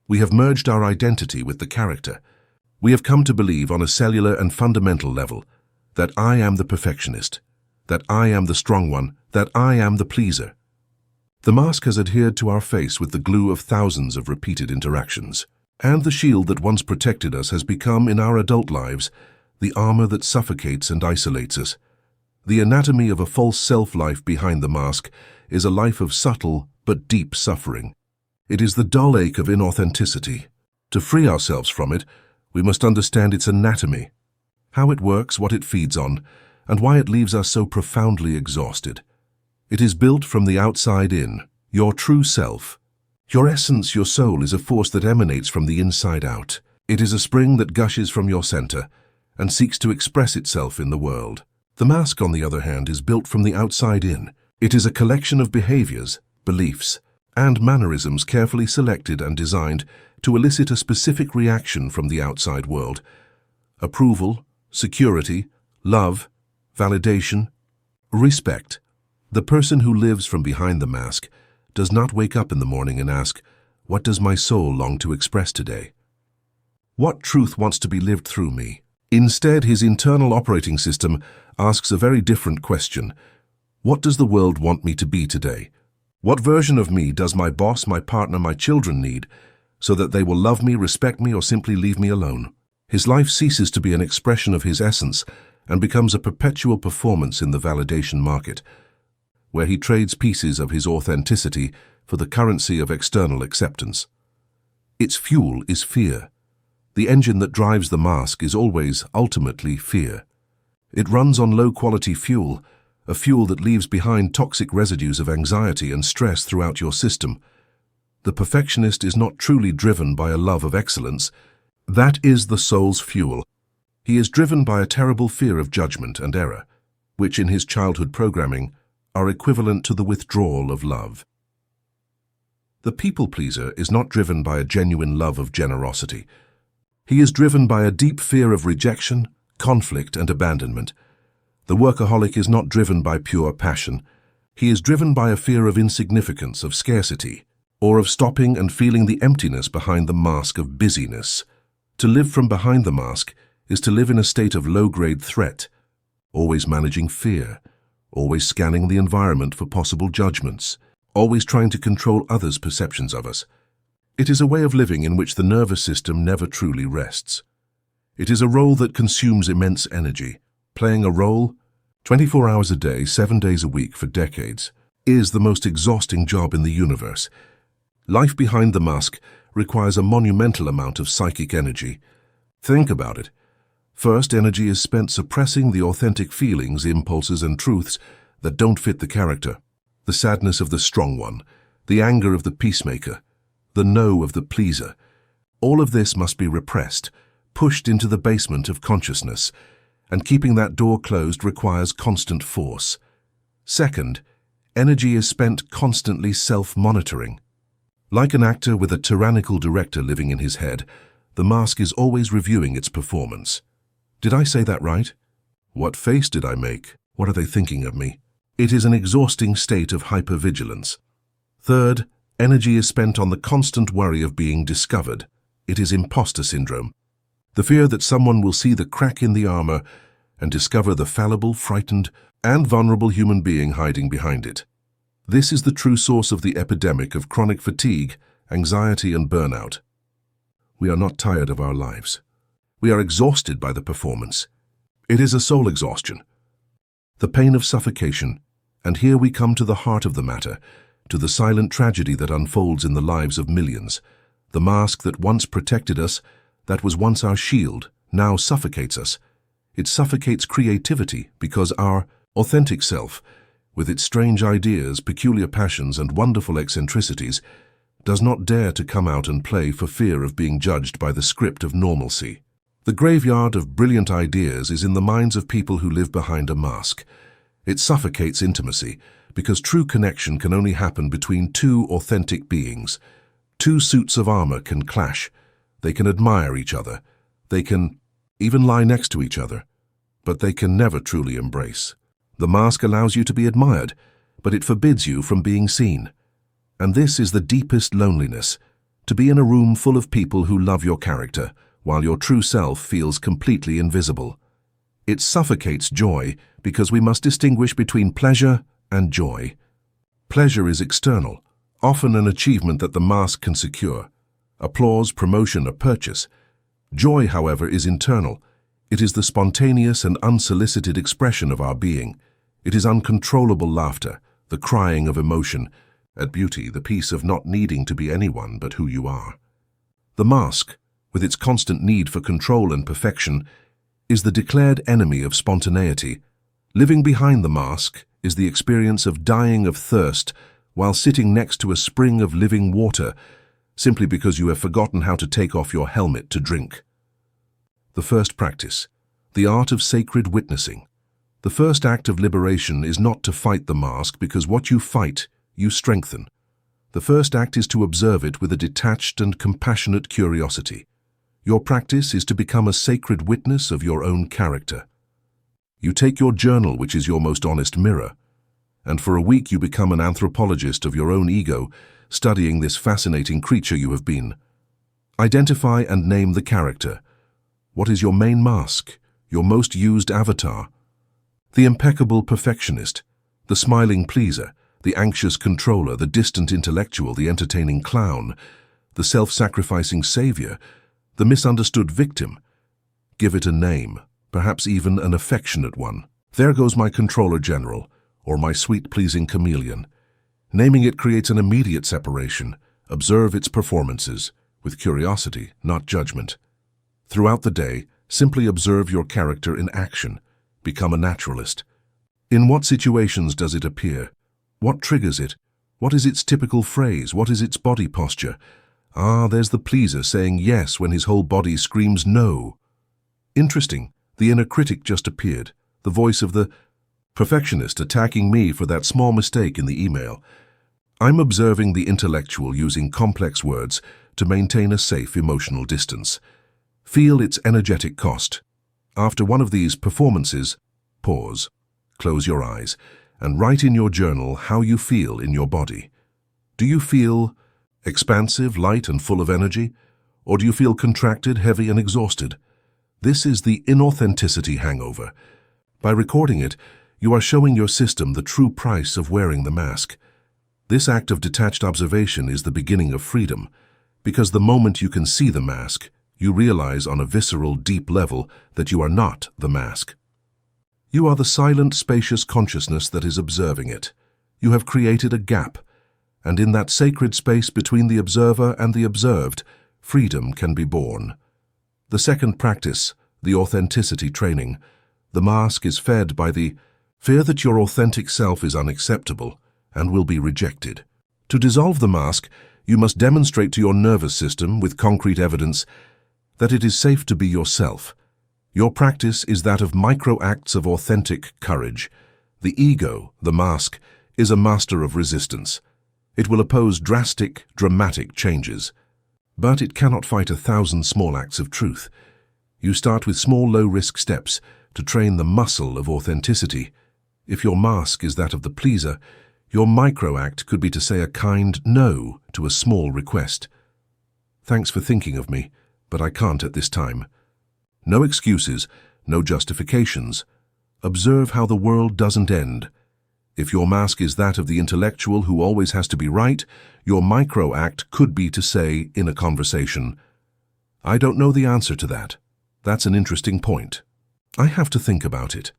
We have merged our identity with the character. We have come to believe on a cellular and fundamental level that I am the perfectionist, that I am the strong one, that I am the pleaser. The mask has adhered to our face with the glue of thousands of repeated interactions, and the shield that once protected us has become, in our adult lives, the armor that suffocates and isolates us. The anatomy of a false self-life behind the mask is a life of subtle but deep suffering. It is the dull ache of inauthenticity. To free ourselves from it, we must understand its anatomy, how it works, what it feeds on, and why it leaves us so profoundly exhausted. It is built from the outside in, your true self. Your essence, your soul, is a force that emanates from the inside out. It is a spring that gushes from your center and seeks to express itself in the world. The mask, on the other hand, is built from the outside in. It is a collection of behaviors, beliefs, and mannerisms carefully selected and designed to elicit a specific reaction from the outside world. Approval, security, love, validation, respect. The person who lives from behind the mask does not wake up in the morning and ask, "What does my soul long to express today? What truth wants to be lived through me?" Instead, his internal operating system asks a very different question. What does the world want me to be today? What version of me does my boss, my partner, my children need so that they will love me, respect me, or simply leave me alone? His life ceases to be an expression of his essence and becomes a perpetual performance in the validation market, where he trades pieces of his authenticity for the currency of external acceptance. Its fuel is fear. The engine that drives the mask is always, ultimately, fear. It runs on low-quality fuel, a fuel that leaves behind toxic residues of anxiety and stress throughout your system. The perfectionist is not truly driven by a love of excellence. That is the soul's fuel. He is driven by a terrible fear of judgment and error, which in his childhood programming are equivalent to the withdrawal of love. The people-pleaser is not driven by a genuine love of generosity. He is driven by a deep fear of rejection, conflict, and abandonment. The workaholic is not driven by pure passion. He is driven by a fear of insignificance, of scarcity, or of stopping and feeling the emptiness behind the mask of busyness. To live from behind the mask is to live in a state of low-grade threat, always managing fear, always scanning the environment for possible judgments, always trying to control others' perceptions of us. It is a way of living in which the nervous system never truly rests. It is a role that consumes immense energy. Playing a role, 24 hours a day, 7 days a week for decades, is the most exhausting job in the universe. Life behind the mask requires a monumental amount of psychic energy. Think about it. First, energy is spent suppressing the authentic feelings, impulses, and truths that don't fit the character. The sadness of the strong one, the anger of the peacemaker, the no of the pleaser. All of this must be repressed, pushed into the basement of consciousness, and keeping that door closed requires constant force. Second, energy is spent constantly self-monitoring. Like an actor with a tyrannical director living in his head, the mask is always reviewing its performance. Did I say that right? What face did I make? What are they thinking of me? It is an exhausting state of hypervigilance. Third, energy is spent on the constant worry of being discovered. It is imposter syndrome. The fear that someone will see the crack in the armor and discover the fallible, frightened, and vulnerable human being hiding behind it. This is the true source of the epidemic of chronic fatigue, anxiety, and burnout. We are not tired of our lives. We are exhausted by the performance. It is a soul exhaustion, the pain of suffocation, and here we come to the heart of the matter, to the silent tragedy that unfolds in the lives of millions. The mask that once protected us, that was once our shield, now suffocates us. It suffocates creativity because our authentic self, with its strange ideas, peculiar passions, and wonderful eccentricities, does not dare to come out and play for fear of being judged by the script of normalcy. The graveyard of brilliant ideas is in the minds of people who live behind a mask. It suffocates intimacy because true connection can only happen between two authentic beings. Two suits of armor can clash. They can admire each other, They can even lie next to each other, but they can never truly embrace. The mask allows you to be admired, but it forbids you from being seen. And this is the deepest loneliness, to be in a room full of people who love your character, while your true self feels completely invisible. It suffocates joy because we must distinguish between pleasure and joy. Pleasure is external, often an achievement that the mask can secure. Applause, promotion, or purchase. Joy, however, is internal. It is the spontaneous and unsolicited expression of our being. It is uncontrollable laughter, the crying of emotion, at beauty, the peace of not needing to be anyone but who you are. The mask, with its constant need for control and perfection, is the declared enemy of spontaneity. Living behind the mask is the experience of dying of thirst while sitting next to a spring of living water, simply because you have forgotten how to take off your helmet to drink. The first practice, the art of sacred witnessing. The first act of liberation is not to fight the mask, because what you fight, you strengthen. The first act is to observe it with a detached and compassionate curiosity. Your practice is to become a sacred witness of your own character. You take your journal, which is your most honest mirror, and for a week you become an anthropologist of your own ego, studying this fascinating creature you have been. Identify and name the character. What is your main mask, your most used avatar? The impeccable perfectionist, the smiling pleaser, the anxious controller, the distant intellectual, the entertaining clown, the self-sacrificing savior, the misunderstood victim. Give it a name, perhaps even an affectionate one. There goes my controller general, or my sweet-pleasing chameleon. Naming it creates an immediate separation. Observe its performances, with curiosity, not judgment. Throughout the day, simply observe your character in action. Become a naturalist. In what situations does it appear? What triggers it? What is its typical phrase? What is its body posture? Ah, there's the pleaser saying yes when his whole body screams no. Interesting, the inner critic just appeared, the voice of the perfectionist attacking me for that small mistake in the email. I'm observing the intellectual using complex words to maintain a safe emotional distance. Feel its energetic cost. After one of these performances, pause, close your eyes, and write in your journal how you feel in your body. Do you feel expansive, light, and full of energy? Or do you feel contracted, heavy, and exhausted? This is the inauthenticity hangover. By recording it, you are showing your system the true price of wearing the mask. This act of detached observation is the beginning of freedom, because the moment you can see the mask, you realize on a visceral, deep level that you are not the mask. You are the silent, spacious consciousness that is observing it. You have created a gap, and in that sacred space between the observer and the observed, freedom can be born. The second practice, the authenticity training. The mask is fed by the fear that your authentic self is unacceptable and will be rejected. To dissolve the mask, you must demonstrate to your nervous system with concrete evidence that it is safe to be yourself. Your practice is that of micro-acts of authentic courage. The ego, the mask, is a master of resistance. It will oppose drastic, dramatic changes. But it cannot fight 1,000 small acts of truth. You start with small, low-risk steps to train the muscle of authenticity. If your mask is that of the pleaser, your micro-act could be to say a kind no to a small request. Thanks for thinking of me, but I can't at this time. No excuses, no justifications. Observe how the world doesn't end. If your mask is that of the intellectual who always has to be right, your micro-act could be to say in a conversation, I don't know the answer to that. That's an interesting point. I have to think about it.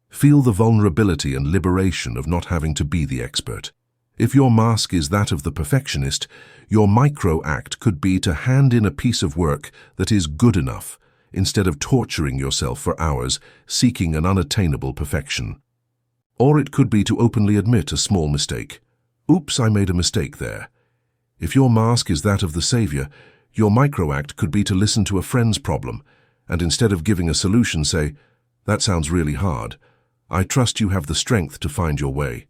Feel the vulnerability and liberation of not having to be the expert. If your mask is that of the perfectionist, your micro-act could be to hand in a piece of work that is good enough, instead of torturing yourself for hours, seeking an unattainable perfection. Or it could be to openly admit a small mistake. Oops, I made a mistake there. If your mask is that of the savior, your micro-act could be to listen to a friend's problem, and instead of giving a solution, say, that sounds really hard. I trust you have the strength to find your way.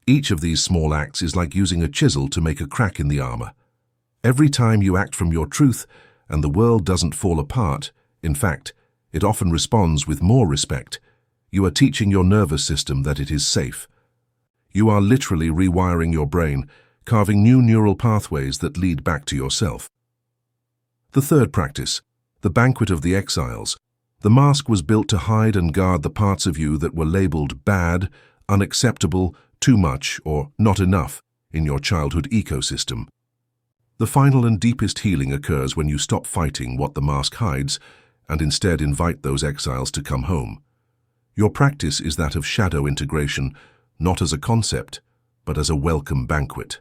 Each of these small acts is like using a chisel to make a crack in the armor. Every time you act from your truth and the world doesn't fall apart. In fact, it often responds with more respect. You are teaching your nervous system that it is safe. You are literally rewiring your brain, carving new neural pathways that lead back to yourself. The third practice, the banquet of the exiles. The mask was built to hide and guard the parts of you that were labeled bad, unacceptable, too much, or not enough in your childhood ecosystem. The final and deepest healing occurs when you stop fighting what the mask hides and instead invite those exiles to come home. Your practice is that of shadow integration, not as a concept, but as a welcome banquet.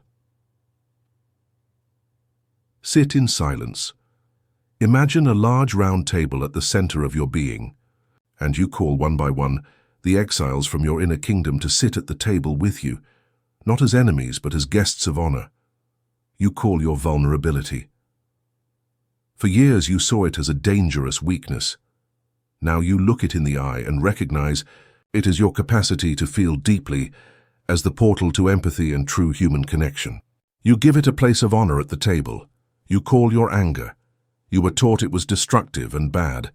Sit in silence. Imagine a large round table at the center of your being, and you call one by one the exiles from your inner kingdom to sit at the table with you, not as enemies but as guests of honor. You call your vulnerability. For years you saw it as a dangerous weakness. Now you look it in the eye and recognize it as your capacity to feel deeply, as the portal to empathy and true human connection. You give it a place of honor at the table. You call your anger. You were taught it was destructive and bad.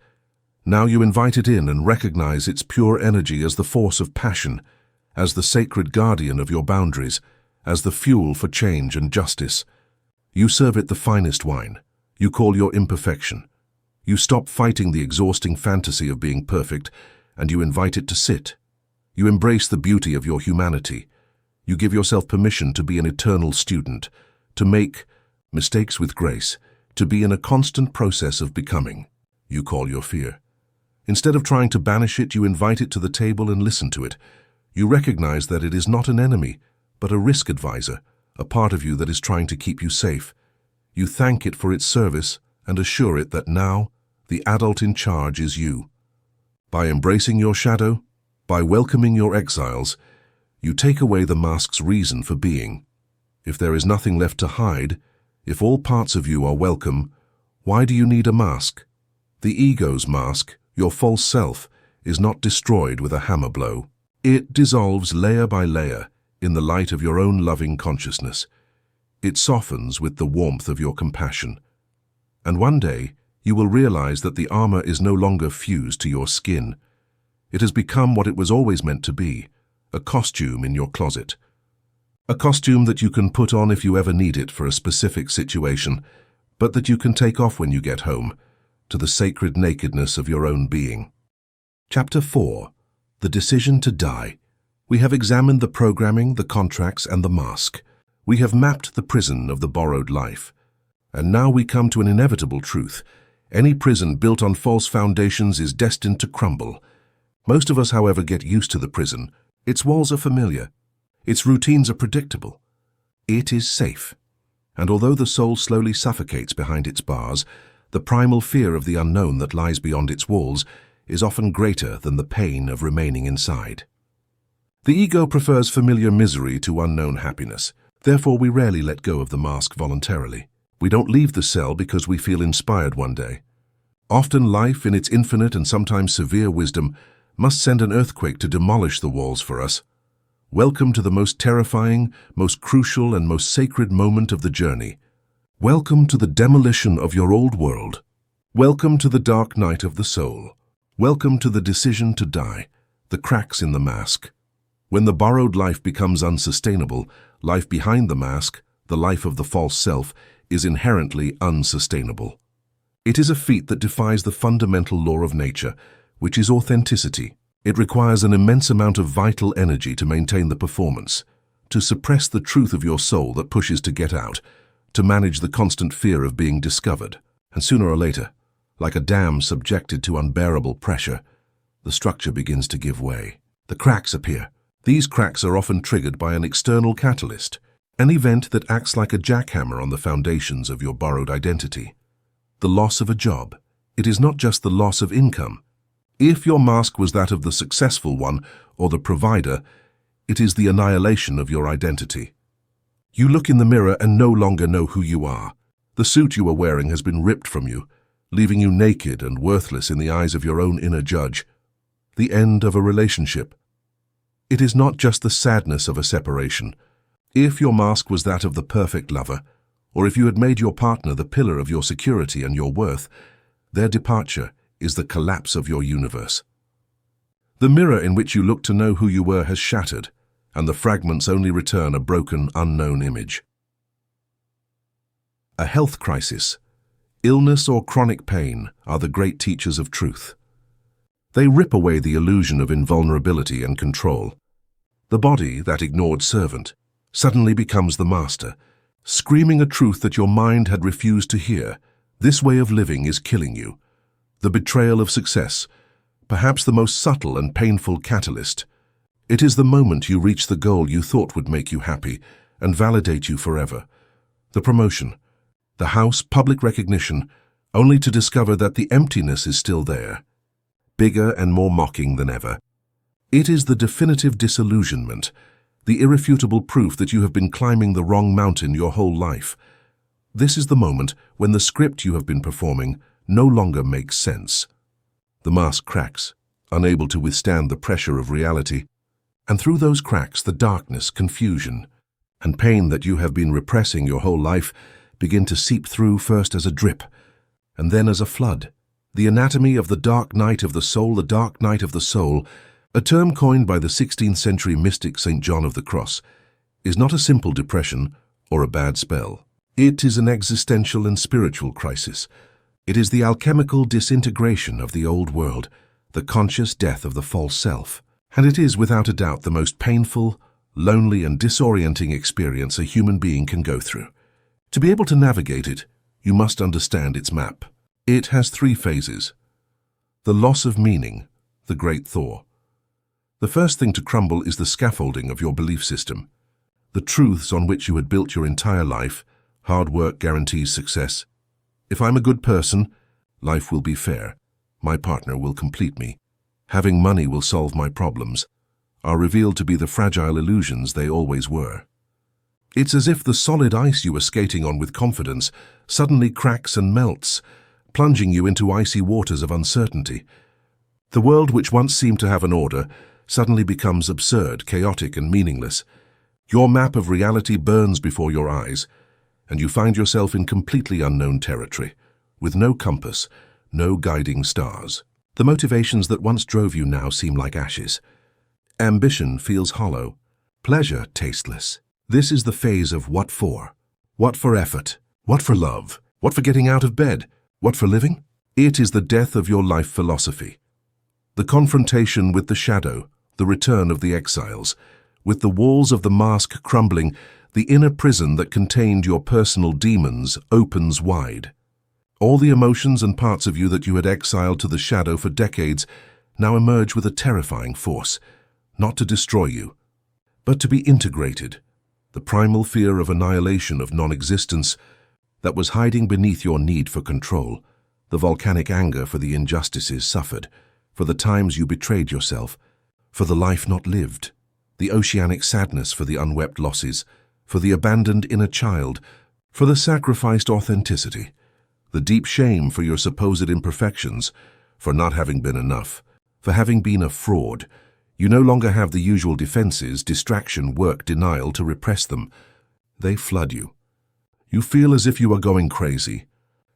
Now you invite it in and recognize its pure energy as the force of passion, as the sacred guardian of your boundaries, as the fuel for change and justice. You serve it the finest wine. You call your imperfection. You stop fighting the exhausting fantasy of being perfect, and you invite it to sit. You embrace the beauty of your humanity. You give yourself permission to be an eternal student, to make mistakes with grace, to be in a constant process of becoming. You call your fear. Instead of trying to banish it, you invite it to the table and listen to it. You recognize that it is not an enemy, but a risk advisor, a part of you that is trying to keep you safe. You thank it for its service and assure it that now the adult in charge is you. By embracing your shadow, by welcoming your exiles, you take away the mask's reason for being. If there is nothing left to hide, if all parts of you are welcome, why do you need a mask? The ego's mask, your false self, is not destroyed with a hammer blow. It dissolves layer by layer in the light of your own loving consciousness. It softens with the warmth of your compassion. And one day, you will realize that the armor is no longer fused to your skin. It has become what it was always meant to be, a costume in your closet. A costume that you can put on if you ever need it for a specific situation, but that you can take off when you get home, to the sacred nakedness of your own being. Chapter 4. The Decision to Die. We have examined the programming, the contracts, and the mask. We have mapped the prison of the borrowed life. And now we come to an inevitable truth. Any prison built on false foundations is destined to crumble. Most of us, however, get used to the prison. Its walls are familiar. Its routines are predictable. It is safe. And although the soul slowly suffocates behind its bars, the primal fear of the unknown that lies beyond its walls is often greater than the pain of remaining inside. The ego prefers familiar misery to unknown happiness. Therefore, we rarely let go of the mask voluntarily. We don't leave the cell because we feel inspired one day. Often life, in its infinite and sometimes severe wisdom, must send an earthquake to demolish the walls for us. Welcome to the most terrifying, most crucial, and most sacred moment of the journey. Welcome to the demolition of your old world. Welcome to the dark night of the soul. Welcome to the decision to die, the cracks in the mask. When the borrowed life becomes unsustainable, life behind the mask, the life of the false self, is inherently unsustainable. It is a feat that defies the fundamental law of nature, which is authenticity. It requires an immense amount of vital energy to maintain the performance, to suppress the truth of your soul that pushes to get out, to manage the constant fear of being discovered. And sooner or later, like a dam subjected to unbearable pressure, the structure begins to give way. The cracks appear. These cracks are often triggered by an external catalyst, an event that acts like a jackhammer on the foundations of your borrowed identity. The loss of a job. It is not just the loss of income. If your mask was that of the successful one or the provider, it is the annihilation of your identity. You look in the mirror and no longer know who you are. The suit you are wearing has been ripped from you, leaving you naked and worthless in the eyes of your own inner judge. The end of a relationship. It is not just the sadness of a separation. If your mask was that of the perfect lover, or if you had made your partner the pillar of your security and your worth, their departure is the collapse of your universe. The mirror in which you looked to know who you were has shattered, and the fragments only return a broken, unknown image. A health crisis, illness or chronic pain are the great teachers of truth. They rip away the illusion of invulnerability and control. The body, that ignored servant, suddenly becomes the master, screaming a truth that your mind had refused to hear. This way of living is killing you. The betrayal of success, perhaps the most subtle and painful catalyst. It is the moment you reach the goal you thought would make you happy and validate you forever. The promotion, the house, public recognition, only to discover that the emptiness is still there, bigger and more mocking than ever. It is the definitive disillusionment, the irrefutable proof that you have been climbing the wrong mountain your whole life. This is the moment when the script you have been performing no longer makes sense. The mask cracks, unable to withstand the pressure of reality, and through those cracks the darkness, confusion, and pain that you have been repressing your whole life begin to seep through, first as a drip, and then as a flood. The anatomy of the dark night of the soul, the dark night of the soul, a term coined by the 16th century mystic St. John of the Cross, is not a simple depression or a bad spell. It is an existential and spiritual crisis. It is the alchemical disintegration of the old world, the conscious death of the false self. And it is without a doubt the most painful, lonely and disorienting experience a human being can go through. To be able to navigate it, you must understand its map. It has 3 phases. The loss of meaning, the great thaw. The first thing to crumble is the scaffolding of your belief system. The truths on which you had built your entire life. Hard work guarantees success. If I'm a good person, life will be fair. My partner will complete me. Having money will solve my problems, are revealed to be the fragile illusions they always were. It's as if the solid ice you were skating on with confidence suddenly cracks and melts, plunging you into icy waters of uncertainty. The world which once seemed to have an order suddenly becomes absurd, chaotic, and meaningless. Your map of reality burns before your eyes, and you find yourself in completely unknown territory, with no compass, no guiding stars. The motivations that once drove you now seem like ashes. Ambition feels hollow, pleasure tasteless. This is the phase of what for? What for effort? What for love? What for getting out of bed? What for living? It is the death of your life philosophy. The confrontation with the shadow, the return of the exiles, with the walls of the mask crumbling, the inner prison that contained your personal demons opens wide. All the emotions and parts of you that you had exiled to the shadow for decades now emerge with a terrifying force, not to destroy you, but to be integrated. The primal fear of annihilation, of non-existence, that was hiding beneath your need for control, the volcanic anger for the injustices suffered, for the times you betrayed yourself, for the life not lived, the oceanic sadness for the unwept losses, for the abandoned inner child, for the sacrificed authenticity, the deep shame for your supposed imperfections, for not having been enough, for having been a fraud. You no longer have the usual defenses, distraction, work, denial to repress them. They flood you. You feel as if you are going crazy.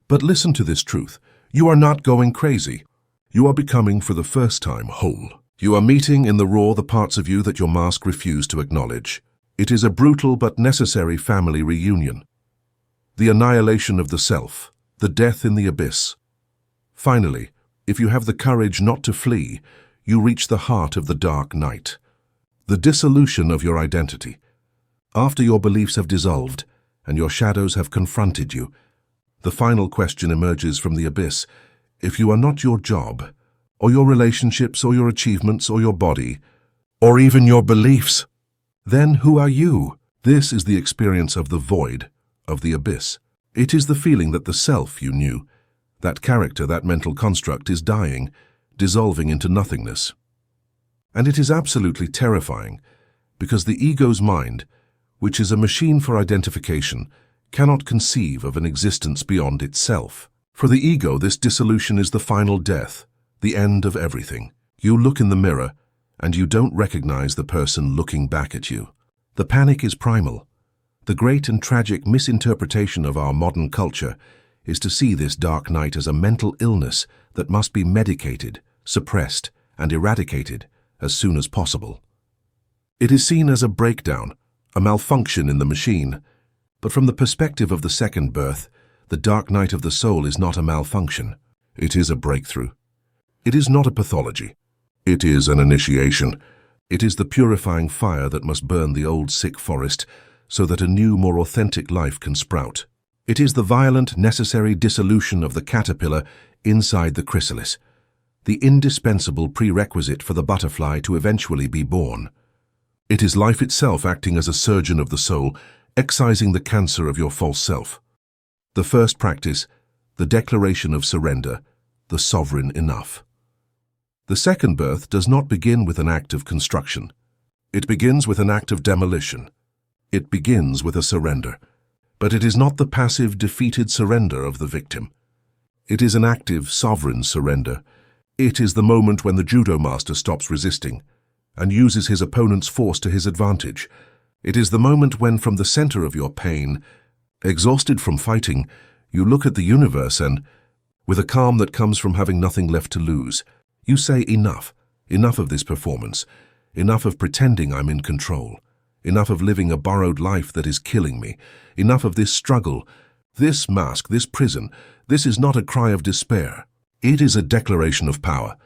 But listen to this truth. You are not going crazy. You are becoming, for the first time, whole. You are meeting in the raw the parts of you that your mask refused to acknowledge. It is a brutal but necessary family reunion. The annihilation of the self, the death in the abyss. Finally, if you have the courage not to flee, you reach the heart of the dark night. The dissolution of your identity. After your beliefs have dissolved and your shadows have confronted you, the final question emerges from the abyss. If you are not your job, or your relationships, or your achievements, or your body, or even your beliefs, then who are you? This is the experience of the void, of the abyss. It is the feeling that the self you knew, that character, that mental construct is dying, dissolving into nothingness. And it is absolutely terrifying, because the ego's mind, which is a machine for identification, cannot conceive of an existence beyond itself. For the ego, this dissolution is the final death, the end of everything. You look in the mirror, and you don't recognize the person looking back at you. The panic is primal. The great and tragic misinterpretation of our modern culture is to see this dark night as a mental illness that must be medicated, suppressed, and eradicated as soon as possible. It is seen as a breakdown, a malfunction in the machine, but from the perspective of the second birth, the dark night of the soul is not a malfunction. It is a breakthrough. It is not a pathology. It is an initiation. It is the purifying fire that must burn the old sick forest so that a new, more authentic life can sprout. It is the violent, necessary dissolution of the caterpillar inside the chrysalis, the indispensable prerequisite for the butterfly to eventually be born. It is life itself acting as a surgeon of the soul, excising the cancer of your false self. The first practice, the declaration of surrender, the sovereign enough. The second birth does not begin with an act of construction. It begins with an act of demolition. It begins with a surrender. But it is not the passive, defeated surrender of the victim. It is an active, sovereign surrender. It is the moment when the judo master stops resisting and uses his opponent's force to his advantage. It is the moment when, from the center of your pain, exhausted from fighting, you look at the universe and, with a calm that comes from having nothing left to lose, you say, enough. Enough of this performance. Enough of pretending I'm in control. Enough of living a borrowed life that is killing me. Enough of this struggle. This mask, this prison. This is not a cry of despair. It is a declaration of power.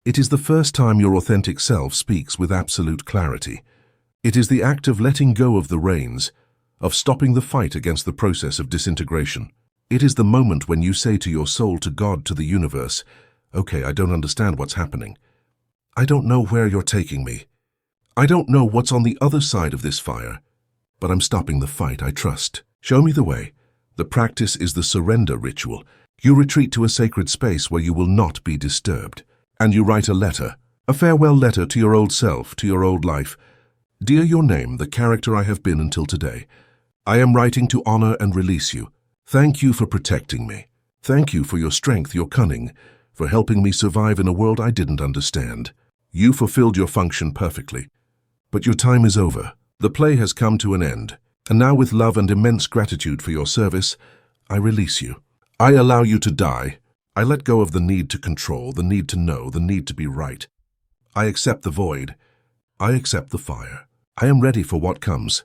It is the first time your authentic self speaks with absolute clarity. It is the act of letting go of the reins, of stopping the fight against the process of disintegration. It is the moment when you say to your soul, to God, to the universe, okay, I don't understand what's happening. I don't know where you're taking me. I don't know what's on the other side of this fire, but I'm stopping the fight, I trust. Show me the way. The practice is the surrender ritual. You retreat to a sacred space where you will not be disturbed, and you write a letter, a farewell letter to your old self, to your old life. Dear your name, the character I have been until today, I am writing to honor and release you. Thank you for protecting me. Thank you for your strength, your cunning, for helping me survive in a world I didn't understand. You fulfilled your function perfectly. But your time is over. The play has come to an end. And now, with love and immense gratitude for your service, I release you. I allow you to die. I let go of the need to control, the need to know, the need to be right. I accept the void. I accept the fire. I am ready for what comes.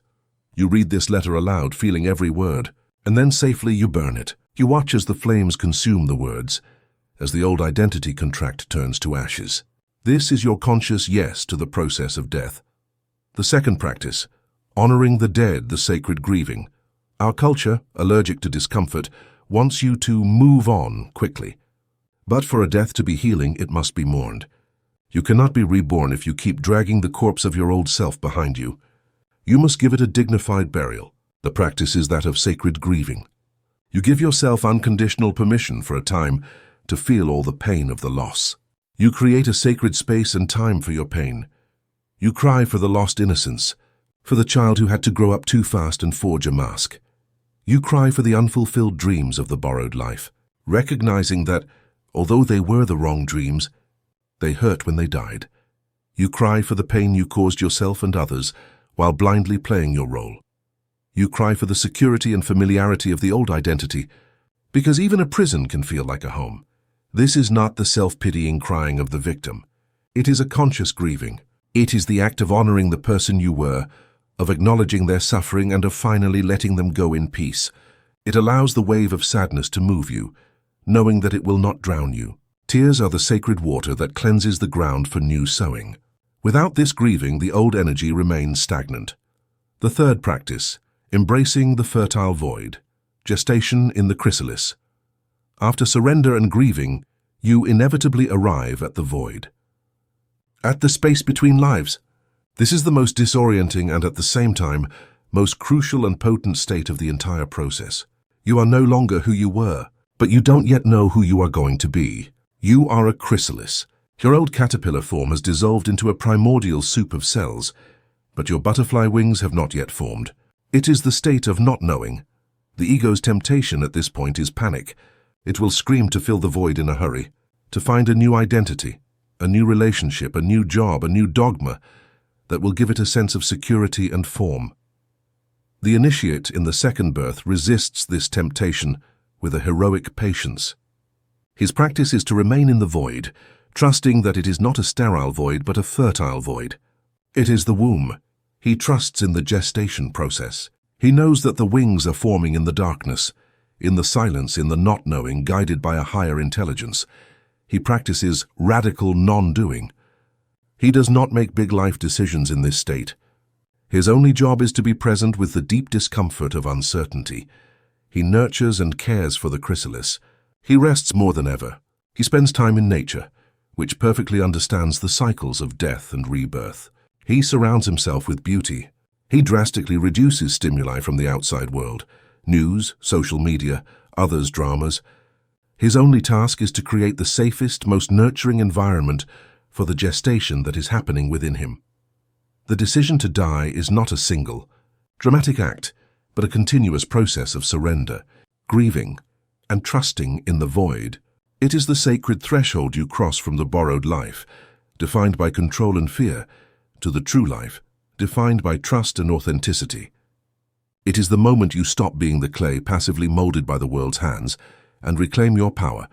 You read this letter aloud, feeling every word, and then safely you burn it. You watch as the flames consume the words, as the old identity contract turns to ashes. This is your conscious yes to the process of death. The second practice, honoring the dead, the sacred grieving. Our culture, allergic to discomfort, wants you to move on quickly. But for a death to be healing, it must be mourned. You cannot be reborn if you keep dragging the corpse of your old self behind you. You must give it a dignified burial. The practice is that of sacred grieving. You give yourself unconditional permission for a time to feel all the pain of the loss. You create a sacred space and time for your pain. You cry for the lost innocence, for the child who had to grow up too fast and forge a mask. You cry for the unfulfilled dreams of the borrowed life, recognizing that, although they were the wrong dreams, they hurt when they died. You cry for the pain you caused yourself and others while blindly playing your role. You cry for the security and familiarity of the old identity, because even a prison can feel like a home. This is not the self-pitying crying of the victim. It is a conscious grieving. It is the act of honoring the person you were, of acknowledging their suffering and of finally letting them go in peace. It allows the wave of sadness to move you, knowing that it will not drown you. Tears are the sacred water that cleanses the ground for new sowing. Without this grieving, the old energy remains stagnant. The third practice, embracing the fertile void, gestation in the chrysalis. After surrender and grieving, you inevitably arrive at the void. At the space between lives. This is the most disorienting and at the same time most crucial and potent state of the entire process. You are no longer who you were, but you don't yet know who you are going to be. You are a chrysalis. Your old caterpillar form has dissolved into a primordial soup of cells, but your butterfly wings have not yet formed. It is the state of not knowing. The ego's temptation at this point is panic. It will scream to fill the void in a hurry, to find a new identity, a new relationship, a new job, a new dogma that will give it a sense of security and form. The initiate in the second birth resists this temptation with a heroic patience. His practice is to remain in the void, trusting that it is not a sterile void but a fertile void. It is the womb. He trusts in the gestation process. He knows that the wings are forming in the darkness, in the silence, in the not knowing, guided by a higher intelligence. He practices radical non-doing. He does not make big life decisions in this state. His only job is to be present with the deep discomfort of uncertainty. He nurtures and cares for the chrysalis. He rests more than ever. He spends time in nature, which perfectly understands the cycles of death and rebirth. He surrounds himself with beauty. He drastically reduces stimuli from the outside world, news, social media, others' dramas. His only task is to create the safest, most nurturing environment for the gestation that is happening within him. The decision to die is not a single, dramatic act, but a continuous process of surrender, grieving, and trusting in the void. It is the sacred threshold you cross from the borrowed life, defined by control and fear, to the true life, defined by trust and authenticity. It is the moment you stop being the clay passively molded by the world's hands and reclaim your power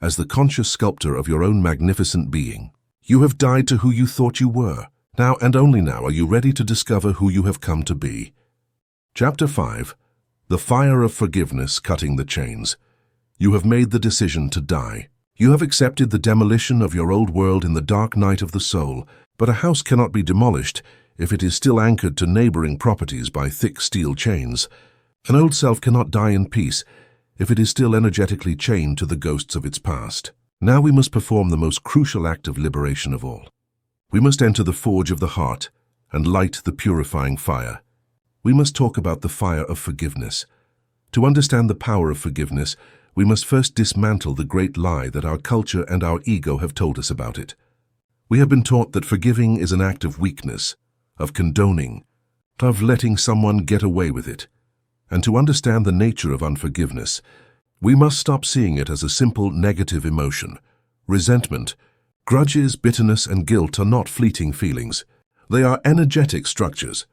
as the conscious sculptor of your own magnificent being. You have died to who you thought you were. Now and only now are you ready to discover who you have come to be. Chapter 5. The Fire of Forgiveness Cutting the Chains. You have made the decision to die. You have accepted the demolition of your old world in the dark night of the soul, but a house cannot be demolished if it is still anchored to neighboring properties by thick steel chains. An old self cannot die in peace if it is still energetically chained to the ghosts of its past. Now we must perform the most crucial act of liberation of all. We must enter the forge of the heart and light the purifying fire. We must talk about the fire of forgiveness. To understand the power of forgiveness, we must first dismantle the great lie that our culture and our ego have told us about it. We have been taught that forgiving is an act of weakness, of condoning, of letting someone get away with it. And to understand the nature of unforgiveness, we must stop seeing it as a simple negative emotion. Resentment, grudges, bitterness, and guilt are not fleeting feelings. They are energetic structures.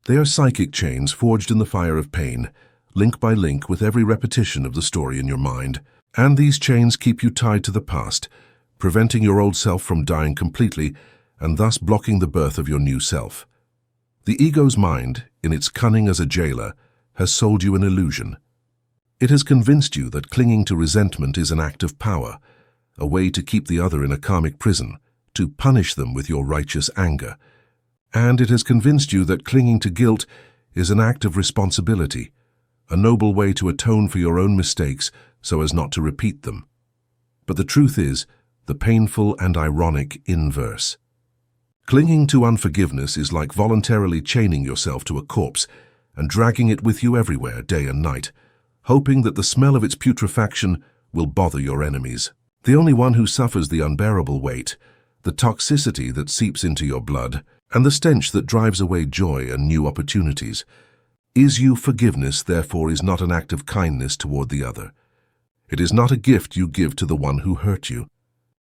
They are psychic chains forged in the fire of pain, link by link with every repetition of the story in your mind. And these chains keep you tied to the past, preventing your old self from dying completely and thus blocking the birth of your new self. The ego's mind, in its cunning as a jailer, has sold you an illusion. It has convinced you that clinging to resentment is an act of power, a way to keep the other in a karmic prison, to punish them with your righteous anger. And it has convinced you that clinging to guilt is an act of responsibility, a noble way to atone for your own mistakes so as not to repeat them. But the truth is the painful and ironic inverse. Clinging to unforgiveness is like voluntarily chaining yourself to a corpse and dragging it with you everywhere, day and night, hoping that the smell of its putrefaction will bother your enemies. The only one who suffers the unbearable weight, the toxicity that seeps into your blood, and the stench that drives away joy and new opportunities, is you. Forgiveness, therefore, is not an act of kindness toward the other. It is not a gift you give to the one who hurt you.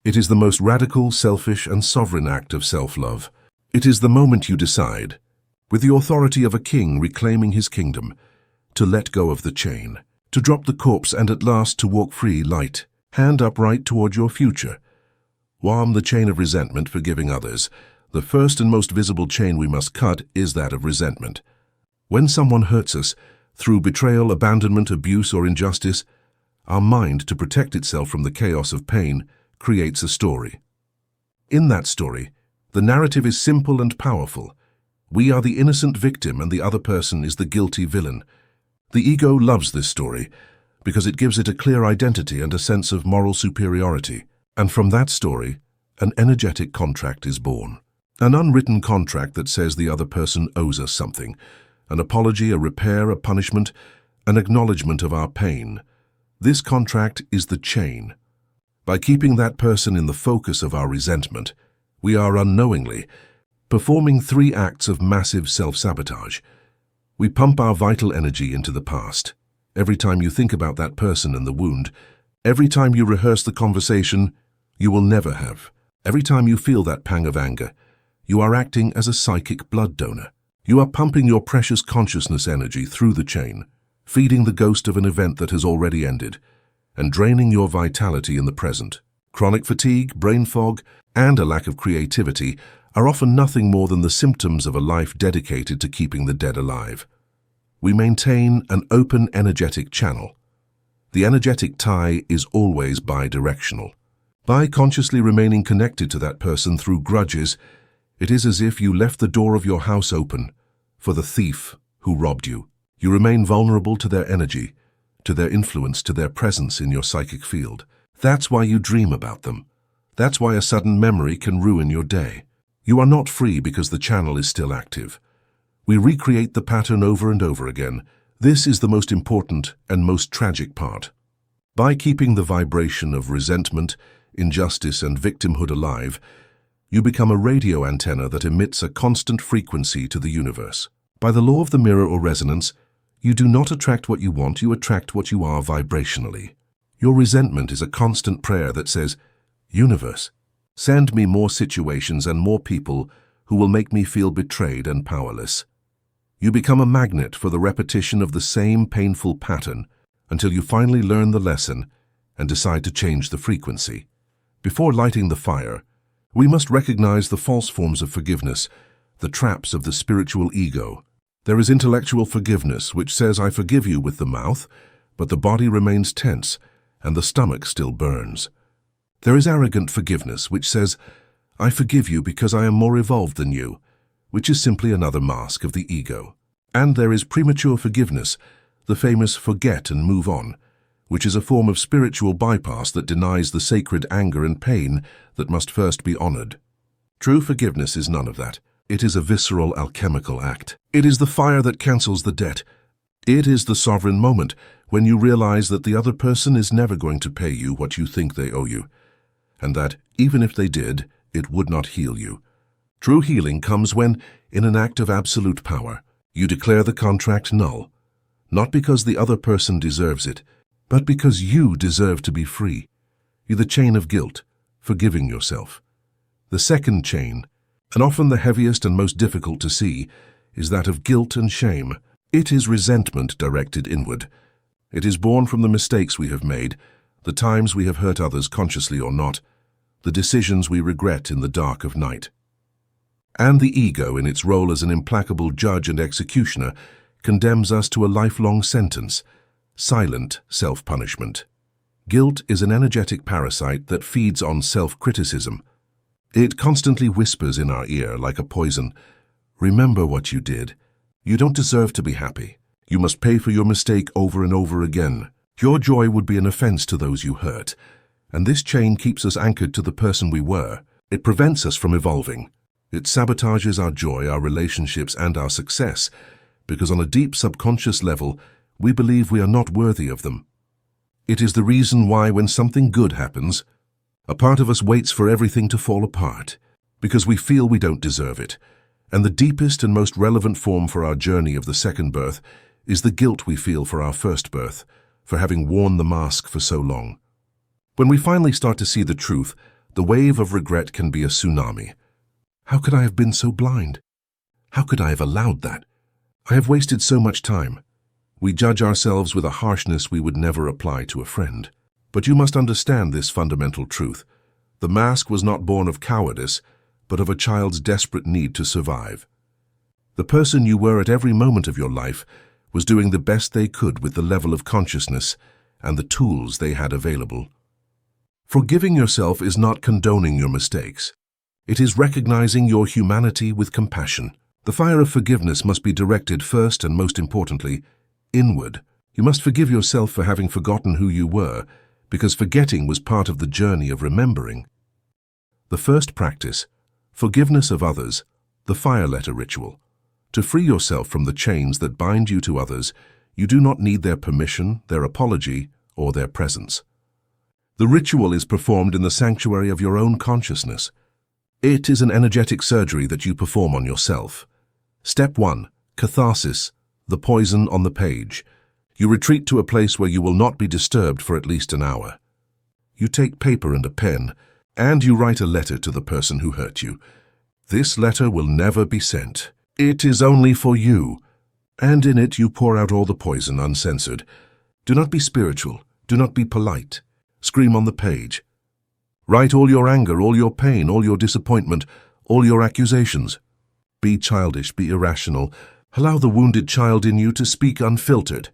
It is the most radical, selfish, and sovereign act of self-love. It is the moment you decide, with the authority of a king reclaiming his kingdom, to let go of the chain, to drop the corpse and at last to walk free, light, hand upright toward your future. Warm the chain of resentment, forgiving others. The first and most visible chain we must cut is that of resentment. When someone hurts us, through betrayal, abandonment, abuse, or injustice, our mind, to protect itself from the chaos of pain, creates a story. In that story, the narrative is simple and powerful. We are the innocent victim and the other person is the guilty villain. The ego loves this story because it gives it a clear identity and a sense of moral superiority. And from that story, an energetic contract is born. An unwritten contract that says the other person owes us something. An apology, a repair, a punishment, an acknowledgement of our pain. This contract is the chain. By keeping that person in the focus of our resentment, we are unknowingly performing 3 acts of massive self-sabotage. We pump our vital energy into the past. Every time you think about that person and the wound, every time you rehearse the conversation you will never have, every time you feel that pang of anger, you are acting as a psychic blood donor. You are pumping your precious consciousness energy through the chain, feeding the ghost of an event that has already ended, and draining your vitality in the present. Chronic fatigue, brain fog, and a lack of creativity are often nothing more than the symptoms of a life dedicated to keeping the dead alive. We maintain an open energetic channel. The energetic tie is always bidirectional. By consciously remaining connected to that person through grudges, it is as if you left the door of your house open for the thief who robbed you. You remain vulnerable to their energy, to their influence, to their presence in your psychic field. That's why you dream about them. That's why a sudden memory can ruin your day. You are not free because the channel is still active. We recreate the pattern over and over again. This is the most important and most tragic part. By keeping the vibration of resentment, injustice, and victimhood alive, you become a radio antenna that emits a constant frequency to the universe. By the law of the mirror or resonance, you do not attract what you want, you attract what you are vibrationally. Your resentment is a constant prayer that says, "Universe, send me more situations and more people who will make me feel betrayed and powerless." You become a magnet for the repetition of the same painful pattern until you finally learn the lesson and decide to change the frequency. Before lighting the fire, we must recognize the false forms of forgiveness, the traps of the spiritual ego. There is intellectual forgiveness, which says, "I forgive you" with the mouth, but the body remains tense and the stomach still burns. There is arrogant forgiveness, which says, "I forgive you because I am more evolved than you," which is simply another mask of the ego. And there is premature forgiveness, the famous forget and move on, which is a form of spiritual bypass that denies the sacred anger and pain that must first be honored. True forgiveness is none of that. It is a visceral alchemical act. It is the fire that cancels the debt. It is the sovereign moment when you realize that the other person is never going to pay you what you think they owe you, and that, even if they did, it would not heal you. True healing comes when, in an act of absolute power, you declare the contract null, not because the other person deserves it, but because you deserve to be free. The chain of guilt, forgiving yourself. The second chain, and often the heaviest and most difficult to see, is that of guilt and shame. It is resentment directed inward. It is born from the mistakes we have made, the times we have hurt others consciously or not, the decisions we regret in the dark of night. And the ego, in its role as an implacable judge and executioner, condemns us to a lifelong sentence, silent self-punishment. Guilt is an energetic parasite that feeds on self-criticism. It constantly whispers in our ear like a poison, "Remember what you did. You don't deserve to be happy. You must pay for your mistake over and over again. Your joy would be an offense to those you hurt." And this chain keeps us anchored to the person we were. It prevents us from evolving. It sabotages our joy, our relationships, and our success, because on a deep subconscious level, we believe we are not worthy of them. It is the reason why when something good happens, a part of us waits for everything to fall apart, because we feel we don't deserve it. And the deepest and most relevant form for our journey of the second birth is the guilt we feel for our first birth, for having worn the mask for so long. When we finally start to see the truth, the wave of regret can be a tsunami. How could I have been so blind? How could I have allowed that? I have wasted so much time. We judge ourselves with a harshness we would never apply to a friend. But you must understand this fundamental truth. The mask was not born of cowardice, but of a child's desperate need to survive. The person you were at every moment of your life was doing the best they could with the level of consciousness and the tools they had available. Forgiving yourself is not condoning your mistakes. It is recognizing your humanity with compassion. The fire of forgiveness must be directed first and most importantly, inward. You must forgive yourself for having forgotten who you were, because forgetting was part of the journey of remembering. The first practice, forgiveness of others, the fire letter ritual. To free yourself from the chains that bind you to others, you do not need their permission, their apology, or their presence. The ritual is performed in the sanctuary of your own consciousness. It is an energetic surgery that you perform on yourself. Step 1. Catharsis, the poison on the page. You retreat to a place where you will not be disturbed for at least an hour. You take paper and a pen, and you write a letter to the person who hurt you. This letter will never be sent. It is only for you, and in it you pour out all the poison uncensored. Do not be spiritual. Do not be polite. Scream on the page. Write all your anger, all your pain, all your disappointment, all your accusations. Be childish, be irrational. Allow the wounded child in you to speak unfiltered.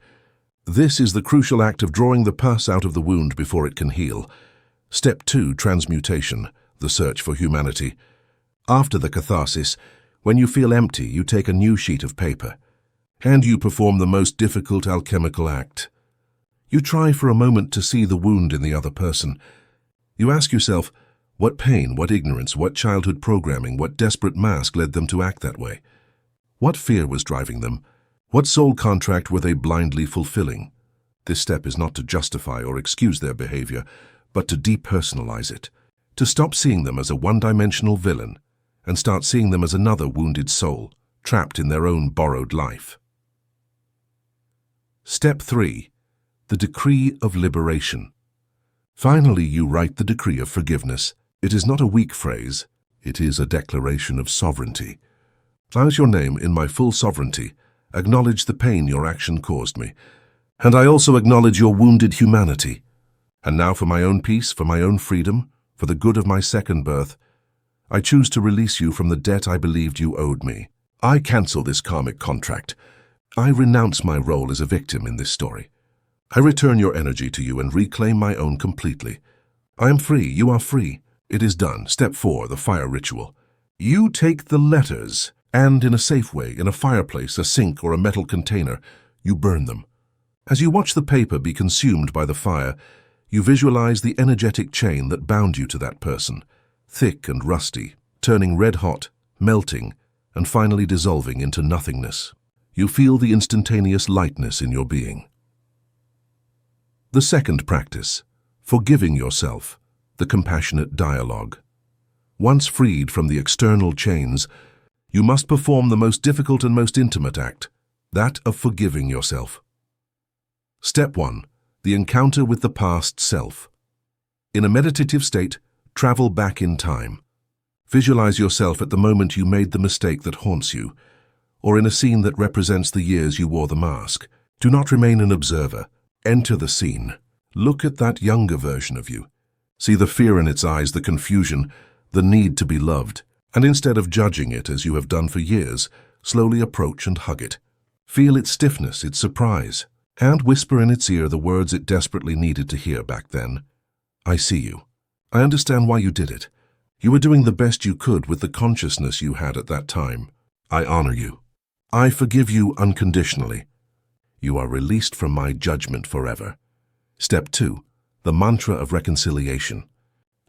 This is the crucial act of drawing the pus out of the wound before it can heal. Step 2, transmutation, the search for humanity. After the catharsis, when you feel empty, you take a new sheet of paper, and you perform the most difficult alchemical act. You try for a moment to see the wound in the other person. You ask yourself, what pain, what ignorance, what childhood programming, what desperate mask led them to act that way? What fear was driving them? What soul contract were they blindly fulfilling? This step is not to justify or excuse their behavior, but to depersonalize it, to stop seeing them as a one-dimensional villain and start seeing them as another wounded soul, trapped in their own borrowed life. Step 3. The decree of liberation. Finally, you write the decree of forgiveness. It is not a weak phrase. It is a declaration of sovereignty. As your name in my full sovereignty, acknowledge the pain your action caused me. And I also acknowledge your wounded humanity. And now for my own peace, for my own freedom, for the good of my second birth, I choose to release you from the debt I believed you owed me. I cancel this karmic contract. I renounce my role as a victim in this story. I return your energy to you and reclaim my own completely. I am free. You are free. It is done. Step 4, the fire ritual. You take the letters and, in a safe way, in a fireplace, a sink, or a metal container, you burn them. As you watch the paper be consumed by the fire, you visualize the energetic chain that bound you to that person, thick and rusty, turning red-hot, melting, and finally dissolving into nothingness. You feel the instantaneous lightness in your being. The second practice, forgiving yourself, the compassionate dialogue. Once freed from the external chains, you must perform the most difficult and most intimate act, that of forgiving yourself. Step 1. The encounter with the past self. In a meditative state, travel back in time. Visualize yourself at the moment you made the mistake that haunts you, or in a scene that represents the years you wore the mask. Do not remain an observer. Enter the scene. Look at that younger version of you. See the fear in its eyes, the confusion, the need to be loved. And instead of judging it as you have done for years, slowly approach and hug it. Feel its stiffness, its surprise, and whisper in its ear the words it desperately needed to hear back then. I see you. I understand why you did it. You were doing the best you could with the consciousness you had at that time. I honor you. I forgive you unconditionally. You are released from my judgment forever. Step 2. The mantra of reconciliation.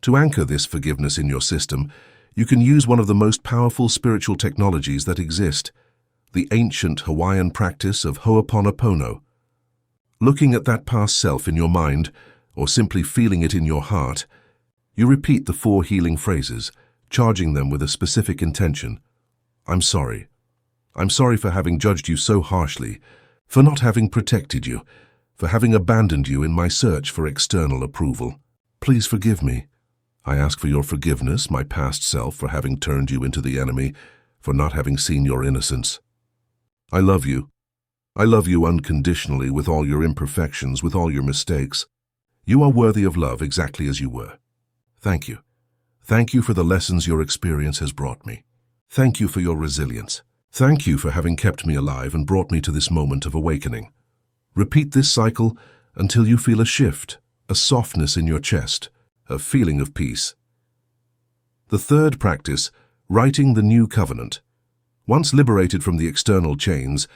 To anchor this forgiveness in your system, you can use one of the most powerful spiritual technologies that exist, the ancient Hawaiian practice of Ho'oponopono. Looking at that past self in your mind, or simply feeling it in your heart, you repeat the 4 healing phrases, charging them with a specific intention. I'm sorry. I'm sorry for having judged you so harshly, for not having protected you, for having abandoned you in my search for external approval. Please forgive me. I ask for your forgiveness, my past self, for having turned you into the enemy, for not having seen your innocence. I love you. I love you unconditionally with all your imperfections, with all your mistakes. You are worthy of love exactly as you were. Thank you. Thank you for the lessons your experience has brought me. Thank you for your resilience. Thank you for having kept me alive and brought me to this moment of awakening. Repeat this cycle until you feel a shift, a softness in your chest, a feeling of peace. The third practice, writing the new covenant. Once liberated from the external chains,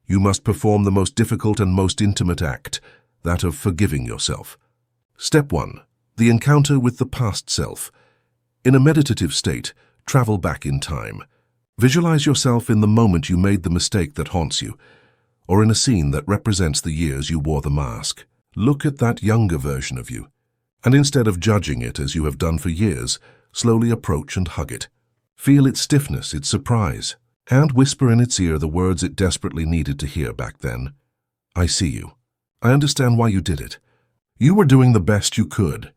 you must perform the most difficult and most intimate act, that of forgiving yourself. Step 1. The encounter with the past self. In a meditative state, travel back in time. Visualize yourself in the moment you made the mistake that haunts you, or in a scene that represents the years you wore the mask. Look at that younger version of you, and instead of judging it as you have done for years, slowly approach and hug it. Feel its stiffness, its surprise, and whisper in its ear the words it desperately needed to hear back then. I see you. I understand why you did it. You were doing the best you could.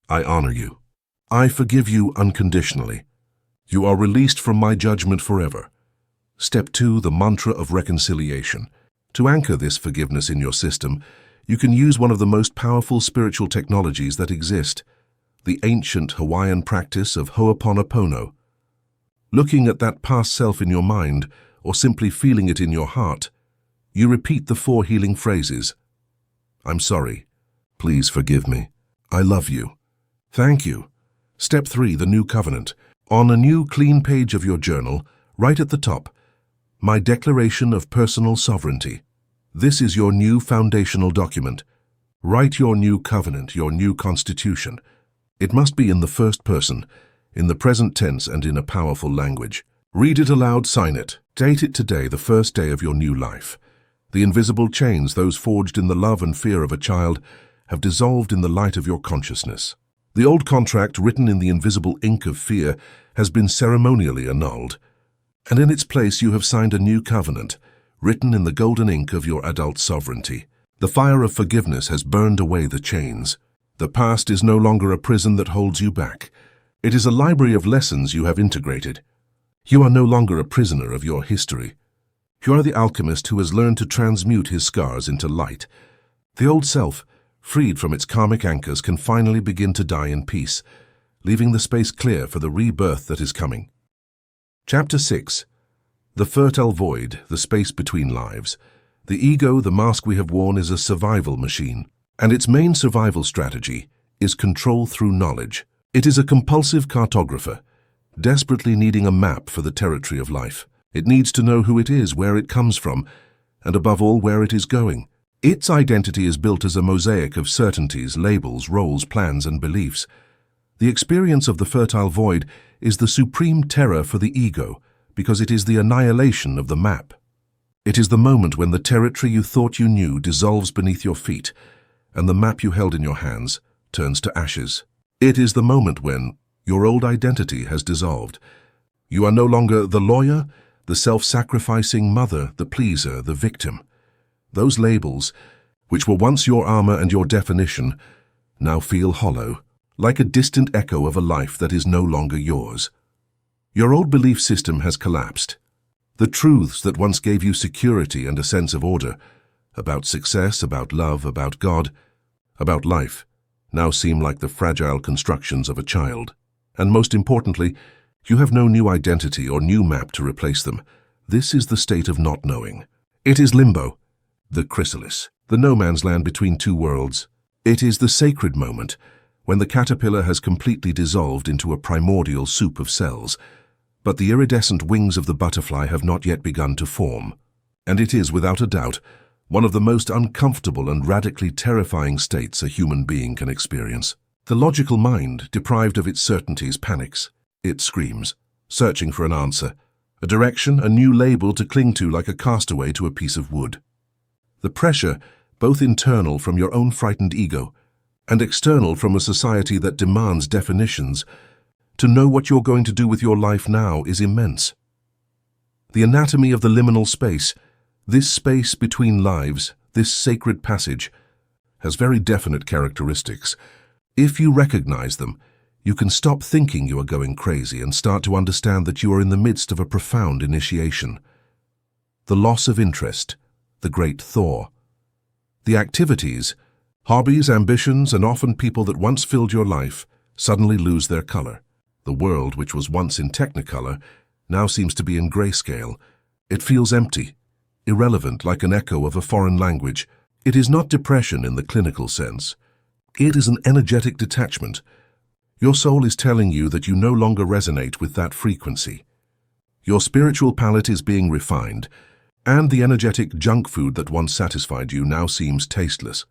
I honor you. I forgive you unconditionally. You are released from my judgment forever. Step 2, the mantra of reconciliation. To anchor this forgiveness in your system, you can use one of the most powerful spiritual technologies that exist, the ancient Hawaiian practice of Ho'oponopono. Looking at that past self in your mind, or simply feeling it in your heart, you repeat the 4 healing phrases. I'm sorry. Please forgive me. I love you. Thank you. Step 3, the new covenant. On a new clean page of your journal, right at the top, my declaration of personal sovereignty. This is your new foundational document. Write your new covenant, your new constitution. It must be in the first person, in the present tense, and in a powerful language. Read it aloud, sign it. Date it today, the first day of your new life. The invisible chains, those forged in the love and fear of a child, have dissolved in the light of your consciousness. The old contract, written in the invisible ink of fear, has been ceremonially annulled. And in its place you have signed a new covenant, written in the golden ink of your adult sovereignty. The fire of forgiveness has burned away the chains. The past is no longer a prison that holds you back. It is a library of lessons you have integrated. You are no longer a prisoner of your history. You are the alchemist who has learned to transmute his scars into light. The old self, freed from its karmic anchors, can finally begin to die in peace, leaving the space clear for the rebirth that is coming. Chapter 6. The fertile void, the space between lives. The ego, the mask we have worn, is a survival machine, and its main survival strategy is control through knowledge. It is a compulsive cartographer, desperately needing a map for the territory of life. It needs to know who it is, where it comes from, and above all, where it is going. Its identity is built as a mosaic of certainties, labels, roles, plans, and beliefs. The experience of the fertile void is the supreme terror for the ego, because it is the annihilation of the map. It is the moment when the territory you thought you knew dissolves beneath your feet, and the map you held in your hands turns to ashes. It is the moment when your old identity has dissolved. You are no longer the lawyer, the self-sacrificing mother, the pleaser, the victim. Those labels, which were once your armor and your definition, now feel hollow, like a distant echo of a life that is no longer yours. Your old belief system has collapsed. The truths that once gave you security and a sense of order, about success, about love, about God, about life, now seem like the fragile constructions of a child. And most importantly, you have no new identity or new map to replace them. This is the state of not knowing. It is limbo, the chrysalis, the no man's land between two worlds. It is the sacred moment, when the caterpillar has completely dissolved into a primordial soup of cells, but the iridescent wings of the butterfly have not yet begun to form. And it is, without a doubt, one of the most uncomfortable and radically terrifying states a human being can experience. The logical mind, deprived of its certainties, panics. It screams, searching for an answer, a direction, a new label to cling to like a castaway to a piece of wood. The pressure, both internal from your own frightened ego, and external from a society that demands definitions, to know what you're going to do with your life now is immense. The anatomy of the liminal space, this space between lives, this sacred passage, has very definite characteristics. If you recognize them, you can stop thinking you are going crazy and start to understand that you are in the midst of a profound initiation. The loss of interest, the great thaw. The activities, hobbies, ambitions, and often people that once filled your life suddenly lose their color. The world, which was once in technicolor, now seems to be in grayscale. It feels empty, irrelevant, like an echo of a foreign language. It is not depression in the clinical sense. It is an energetic detachment. Your soul is telling you that you no longer resonate with that frequency. Your spiritual palate is being refined, and the energetic junk food that once satisfied you now seems tasteless.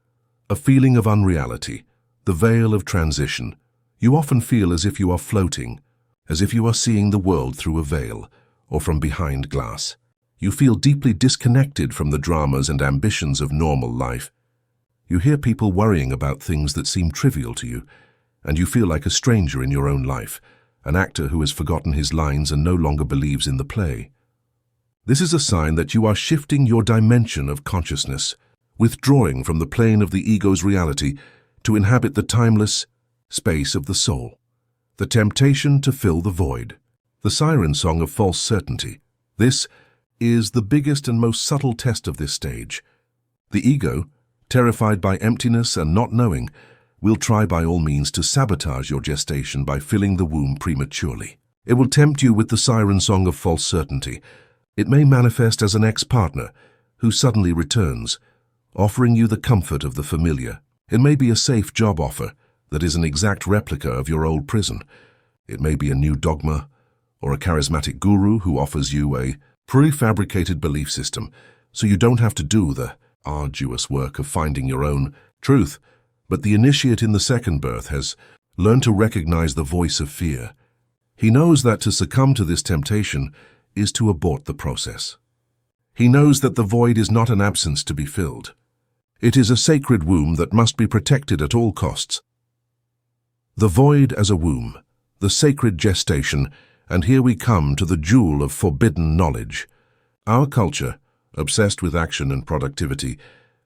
A feeling of unreality, the veil of transition. You often feel as if you are floating, as if you are seeing the world through a veil, or from behind glass. You feel deeply disconnected from the dramas and ambitions of normal life. You hear people worrying about things that seem trivial to you, and you feel like a stranger in your own life, an actor who has forgotten his lines and no longer believes in the play. This is a sign that you are shifting your dimension of consciousness, withdrawing from the plane of the ego's reality to inhabit the timeless space of the soul. The temptation to fill the void. The siren song of false certainty. This, is the biggest and most subtle test of this stage. The ego, terrified by emptiness and not knowing, will try by all means to sabotage your gestation by filling the womb prematurely. It will tempt you with the siren song of false certainty. It may manifest as an ex-partner who suddenly returns, offering you the comfort of the familiar. It may be a safe job offer that is an exact replica of your old prison. It may be a new dogma or a charismatic guru who offers you a prefabricated belief system so you don't have to do the arduous work of finding your own truth. But the initiate in the second birth has learned to recognize the voice of fear. He knows that to succumb to this temptation is to abort the process. He knows that the void is not an absence to be filled. It is a sacred womb that must be protected at all costs. The void as a womb, the sacred gestation, and here we come to the jewel of forbidden knowledge. Our culture, obsessed with action and productivity,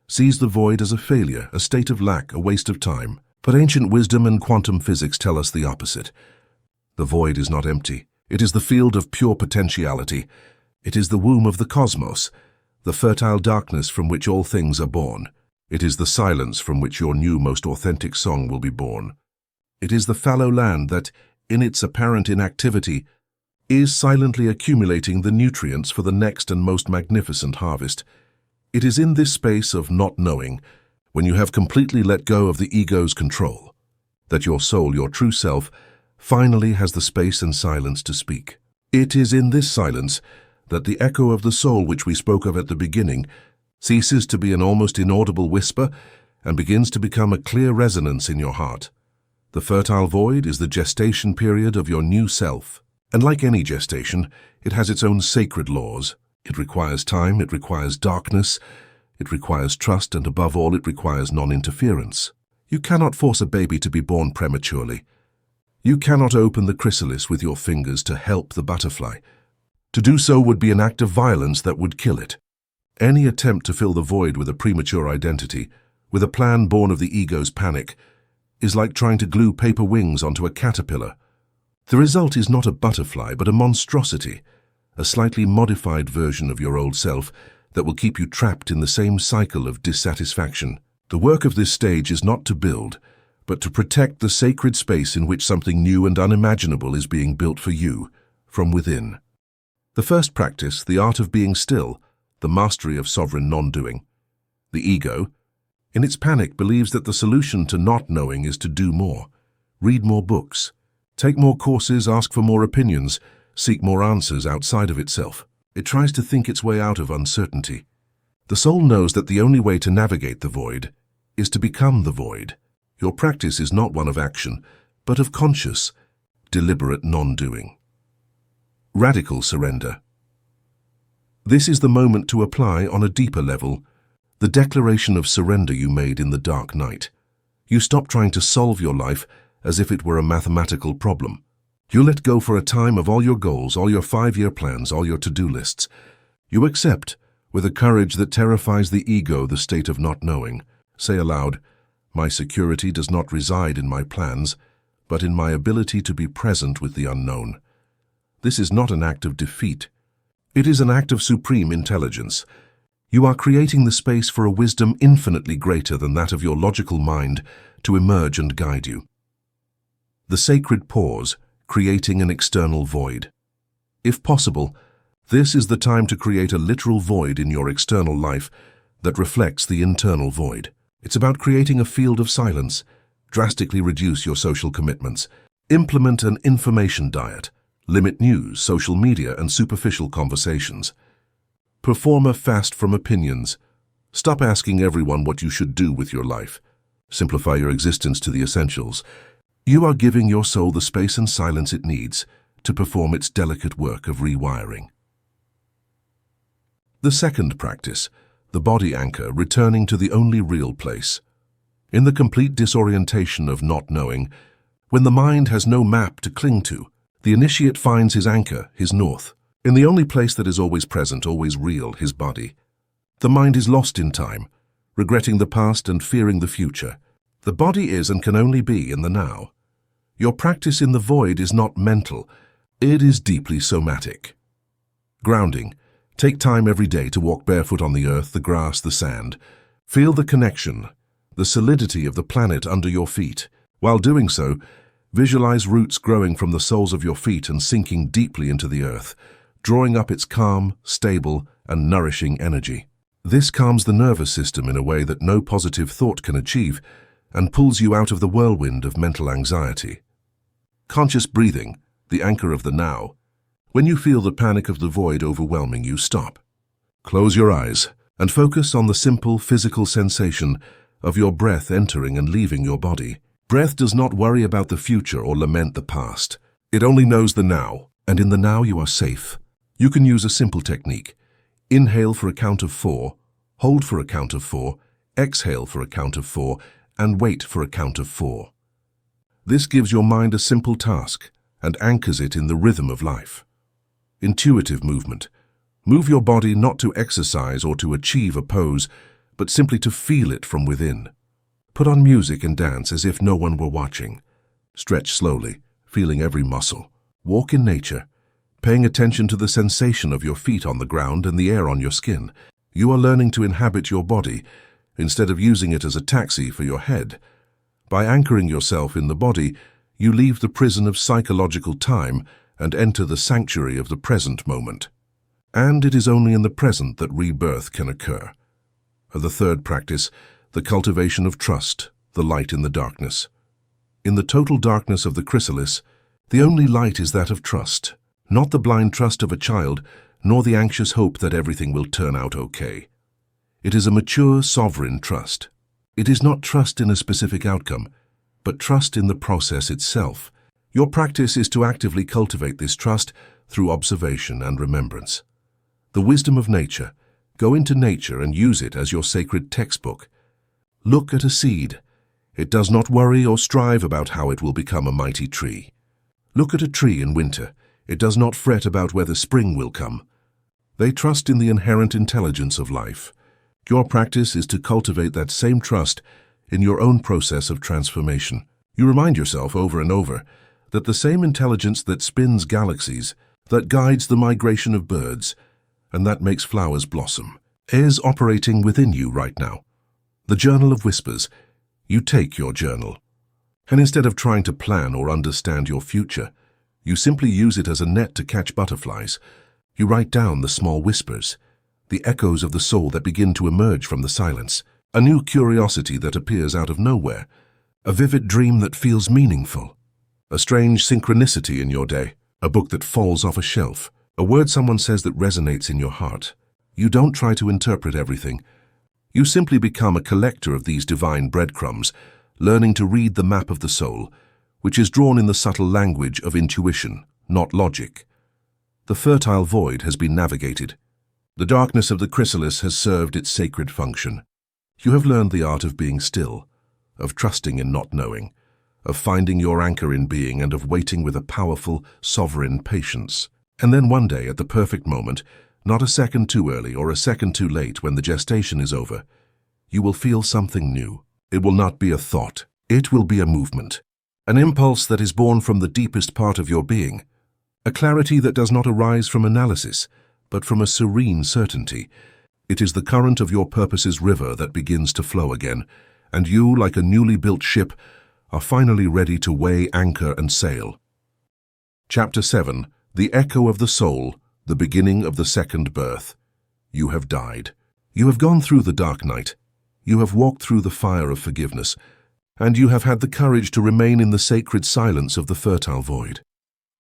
sees the void as a failure, a state of lack, a waste of time. But ancient wisdom and quantum physics tell us the opposite. The void is not empty. It is the field of pure potentiality. It is the womb of the cosmos, the fertile darkness from which all things are born. It is the silence from which your new, most authentic song will be born. It is the fallow land that, in its apparent inactivity, is silently accumulating the nutrients for the next and most magnificent harvest. It is in this space of not knowing, when you have completely let go of the ego's control, that your soul, your true self, finally has the space and silence to speak. It is in this silence that the echo of the soul which we spoke of at the beginning ceases to be an almost inaudible whisper and begins to become a clear resonance in your heart. The fertile void is the gestation period of your new self, and like any gestation, it has its own sacred laws. It requires time, it requires darkness, it requires trust, and above all, it requires non-interference. You cannot force a baby to be born prematurely. You cannot open the chrysalis with your fingers to help the butterfly. To do so would be an act of violence that would kill it. Any attempt to fill the void with a premature identity, with a plan born of the ego's panic, is like trying to glue paper wings onto a caterpillar. The result is not a butterfly, but a monstrosity, a slightly modified version of your old self that will keep you trapped in the same cycle of dissatisfaction. The work of this stage is not to build, but to protect the sacred space in which something new and unimaginable is being built for you, from within. The first practice, the art of being still, the mastery of sovereign non-doing. The ego, in its panic, believes that the solution to not knowing is to do more, read more books, take more courses, ask for more opinions, seek more answers outside of itself. It tries to think its way out of uncertainty. The soul knows that the only way to navigate the void is to become the void. Your practice is not one of action, but of conscious, deliberate non-doing. Radical surrender. This is the moment to apply, on a deeper level, the declaration of surrender you made in the dark night. You stop trying to solve your life as if it were a mathematical problem. You let go for a time of all your goals, all your 5-year plans, all your to-do lists. You accept, with a courage that terrifies the ego, the state of not knowing. Say aloud, "My security does not reside in my plans, but in my ability to be present with the unknown." This is not an act of defeat. It is an act of supreme intelligence. You are creating the space for a wisdom infinitely greater than that of your logical mind to emerge and guide you. The sacred pause, creating an external void. If possible, this is the time to create a literal void in your external life that reflects the internal void. It's about creating a field of silence, drastically reduce your social commitments, implement an information diet, limit news, social media, and superficial conversations. Perform a fast from opinions. Stop asking everyone what you should do with your life. Simplify your existence to the essentials. You are giving your soul the space and silence it needs to perform its delicate work of rewiring. The second practice, the body anchor, returning to the only real place. In the complete disorientation of not knowing, when the mind has no map to cling to, the initiate finds his anchor, his north, in the only place that is always present, always real, his body. The mind is lost in time, regretting the past and fearing the future. The body is and can only be in the now. Your practice in the void is not mental, it is deeply somatic. Grounding, Take time every day to walk barefoot on the earth, the grass, the sand. Feel the connection, the solidity of the planet under your feet. While doing so, visualize roots growing from the soles of your feet and sinking deeply into the earth, drawing up its calm, stable, and nourishing energy. This calms the nervous system in a way that no positive thought can achieve and pulls you out of the whirlwind of mental anxiety. Conscious breathing, the anchor of the now. When you feel the panic of the void overwhelming you, stop. Close your eyes and focus on the simple physical sensation of your breath entering and leaving your body. Breath does not worry about the future or lament the past. It only knows the now, and in the now you are safe. You can use a simple technique. Inhale for a count of 4, hold for a count of 4, exhale for a count of 4, and wait for a count of 4. This gives your mind a simple task and anchors it in the rhythm of life. Intuitive movement. Move your body not to exercise or to achieve a pose, but simply to feel it from within. Put on music and dance as if no one were watching. Stretch slowly, feeling every muscle. Walk in nature, paying attention to the sensation of your feet on the ground and the air on your skin. You are learning to inhabit your body instead of using it as a taxi for your head. By anchoring yourself in the body, you leave the prison of psychological time and enter the sanctuary of the present moment. And it is only in the present that rebirth can occur. The third practice, the cultivation of trust, the light in the darkness. In the total darkness of the chrysalis, the only light is that of trust, not the blind trust of a child, nor the anxious hope that everything will turn out okay. It is a mature, sovereign trust. It is not trust in a specific outcome, but trust in the process itself. Your practice is to actively cultivate this trust through observation and remembrance. The wisdom of nature. Go into nature and use it as your sacred textbook. Look at a seed. It does not worry or strive about how it will become a mighty tree. Look at a tree in winter. It does not fret about whether spring will come. They trust in the inherent intelligence of life. Your practice is to cultivate that same trust in your own process of transformation. You remind yourself over and over that the same intelligence that spins galaxies, that guides the migration of birds, and that makes flowers blossom, is operating within you right now. The Journal of Whispers. You take your journal, and instead of trying to plan or understand your future, you simply use it as a net to catch butterflies. You write down the small whispers, the echoes of the soul that begin to emerge from the silence, a new curiosity that appears out of nowhere, a vivid dream that feels meaningful, a strange synchronicity in your day, a book that falls off a shelf, a word someone says that resonates in your heart. You don't try to interpret everything. You simply become a collector of these divine breadcrumbs, learning to read the map of the soul, which is drawn in the subtle language of intuition, not logic. The fertile void has been navigated. The darkness of the chrysalis has served its sacred function. You have learned the art of being still, of trusting in not knowing, of finding your anchor in being, and of waiting with a powerful, sovereign patience. And then one day, at the perfect moment, not a second too early or a second too late, when the gestation is over, you will feel something new. It will not be a thought. It will be a movement, an impulse that is born from the deepest part of your being, a clarity that does not arise from analysis, but from a serene certainty. It is the current of your purpose's river that begins to flow again, and you, like a newly built ship, are finally ready to weigh anchor and sail. Chapter 7. The Echo of the Soul, the Beginning of the Second Birth. You have died. You have gone through the dark night. You have walked through the fire of forgiveness, and you have had the courage to remain in the sacred silence of the fertile void.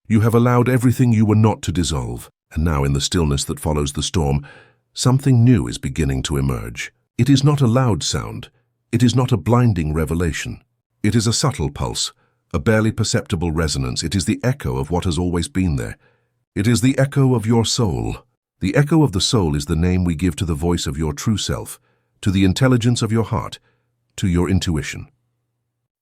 You have allowed everything you were not to dissolve, and now in the stillness that follows the storm, something new is beginning to emerge. It is not a loud sound. It is not a blinding revelation. It is a subtle pulse, a barely perceptible resonance. It is the echo of what has always been there. It is the echo of your soul. The echo of the soul is the name we give to the voice of your true self, to the intelligence of your heart, to your intuition.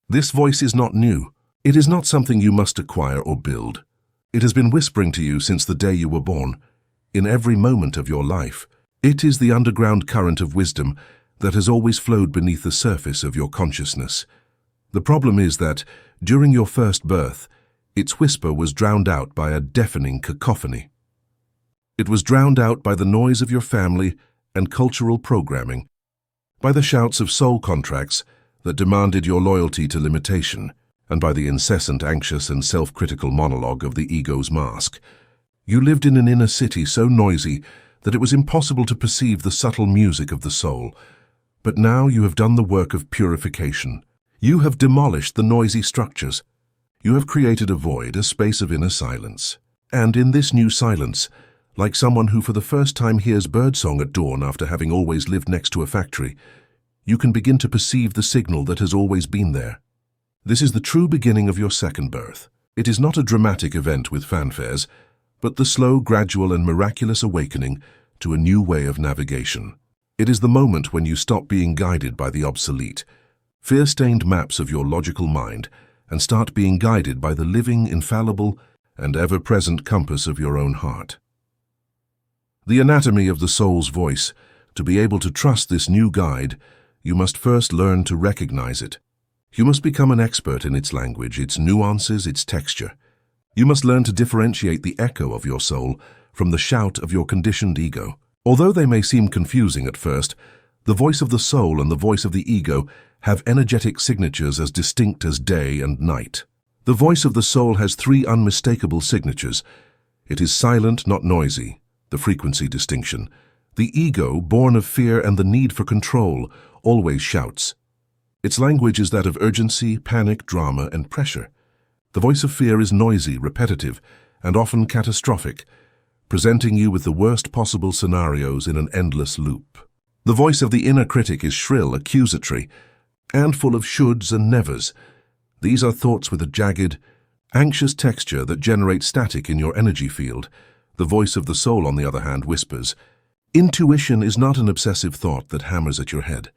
This voice is not new. It is not something you must acquire or build. It has been whispering to you since the day you were born, in every moment of your life. It is the underground current of wisdom that has always flowed beneath the surface of your consciousness. The problem is that, during your first birth, its whisper was drowned out by a deafening cacophony. It was drowned out by the noise of your family and cultural programming, by the shouts of soul contracts that demanded your loyalty to limitation, and by the incessant anxious and self-critical monologue of the ego's mask. You lived in an inner city so noisy that it was impossible to perceive the subtle music of the soul. But now you have done the work of purification. You have demolished the noisy structures. You have created a void, a space of inner silence. And in this new silence, like someone who for the first time hears birdsong at dawn after having always lived next to a factory, you can begin to perceive the signal that has always been there. This is the true beginning of your second birth. It is not a dramatic event with fanfares, but the slow, gradual, and miraculous awakening to a new way of navigation. It is the moment when you stop being guided by the obsolete, fear-stained maps of your logical mind and start being guided by the living, infallible, and ever-present compass of your own heart. The anatomy of the soul's voice. To be able to trust this new guide, you must first learn to recognize it. You must become an expert in its language, its nuances, its texture. You must learn to differentiate the echo of your soul from the shout of your conditioned ego. Although they may seem confusing at first, the voice of the soul and the voice of the ego have energetic signatures as distinct as day and night. The voice of the soul has three unmistakable signatures. It is silent, not noisy, the frequency distinction. The ego, born of fear and the need for control, always shouts. Its language is that of urgency, panic, drama, and pressure. The voice of fear is noisy, repetitive, and often catastrophic, presenting you with the worst possible scenarios in an endless loop. The voice of the inner critic is shrill, accusatory, and full of shoulds and nevers. These are thoughts with a jagged, anxious texture that generate static in your energy field. The voice of the soul, on the other hand, whispers. Intuition is not an obsessive thought that hammers at your head.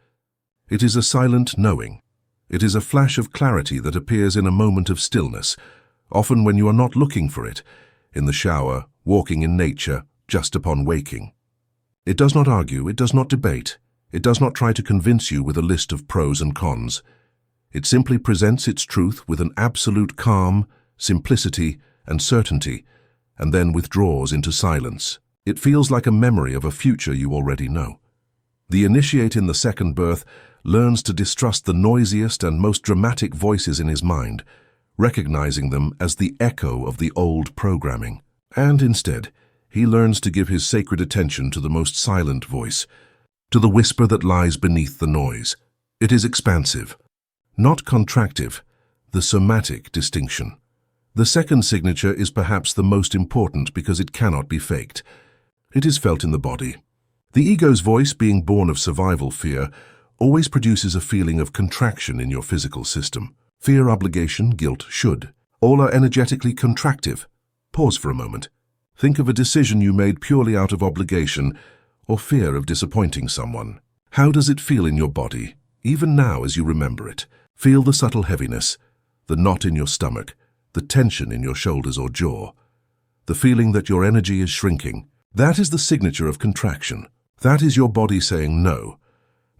It is a silent knowing. It is a flash of clarity that appears in a moment of stillness, often when you are not looking for it, in the shower, walking in nature, just upon waking. It does not argue, it does not debate, it does not try to convince you with a list of pros and cons. It simply presents its truth with an absolute calm, simplicity, and certainty, and then withdraws into silence. It feels like a memory of a future you already know. The initiate in the second birth learns to distrust the noisiest and most dramatic voices in his mind, recognizing them as the echo of the old programming. And instead, he learns to give his sacred attention to the most silent voice, to the whisper that lies beneath the noise. It is expansive, not contractive, the somatic distinction. The second signature is perhaps the most important because it cannot be faked. It is felt in the body. The ego's voice, being born of survival fear, always produces a feeling of contraction in your physical system. Fear, obligation, guilt, should. All are energetically contractive. Pause for a moment. Think of a decision you made purely out of obligation or fear of disappointing someone. How does it feel in your body, even now as you remember it? Feel the subtle heaviness, the knot in your stomach, the tension in your shoulders or jaw, the feeling that your energy is shrinking. That is the signature of contraction. That is your body saying no.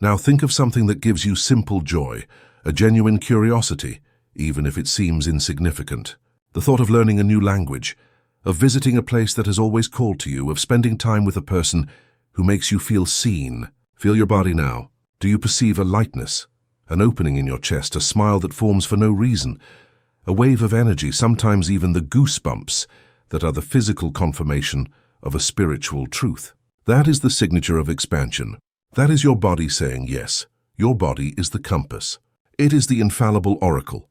Now think of something that gives you simple joy, a genuine curiosity, even if it seems insignificant. The thought of learning a new language, of visiting a place that has always called to you, of spending time with a person who makes you feel seen. Feel your body now. Do you perceive a lightness, an opening in your chest, a smile that forms for no reason, a wave of energy, sometimes even the goosebumps that are the physical confirmation of a spiritual truth? That is the signature of expansion. That is your body saying yes. Your body is the compass. It is the infallible oracle.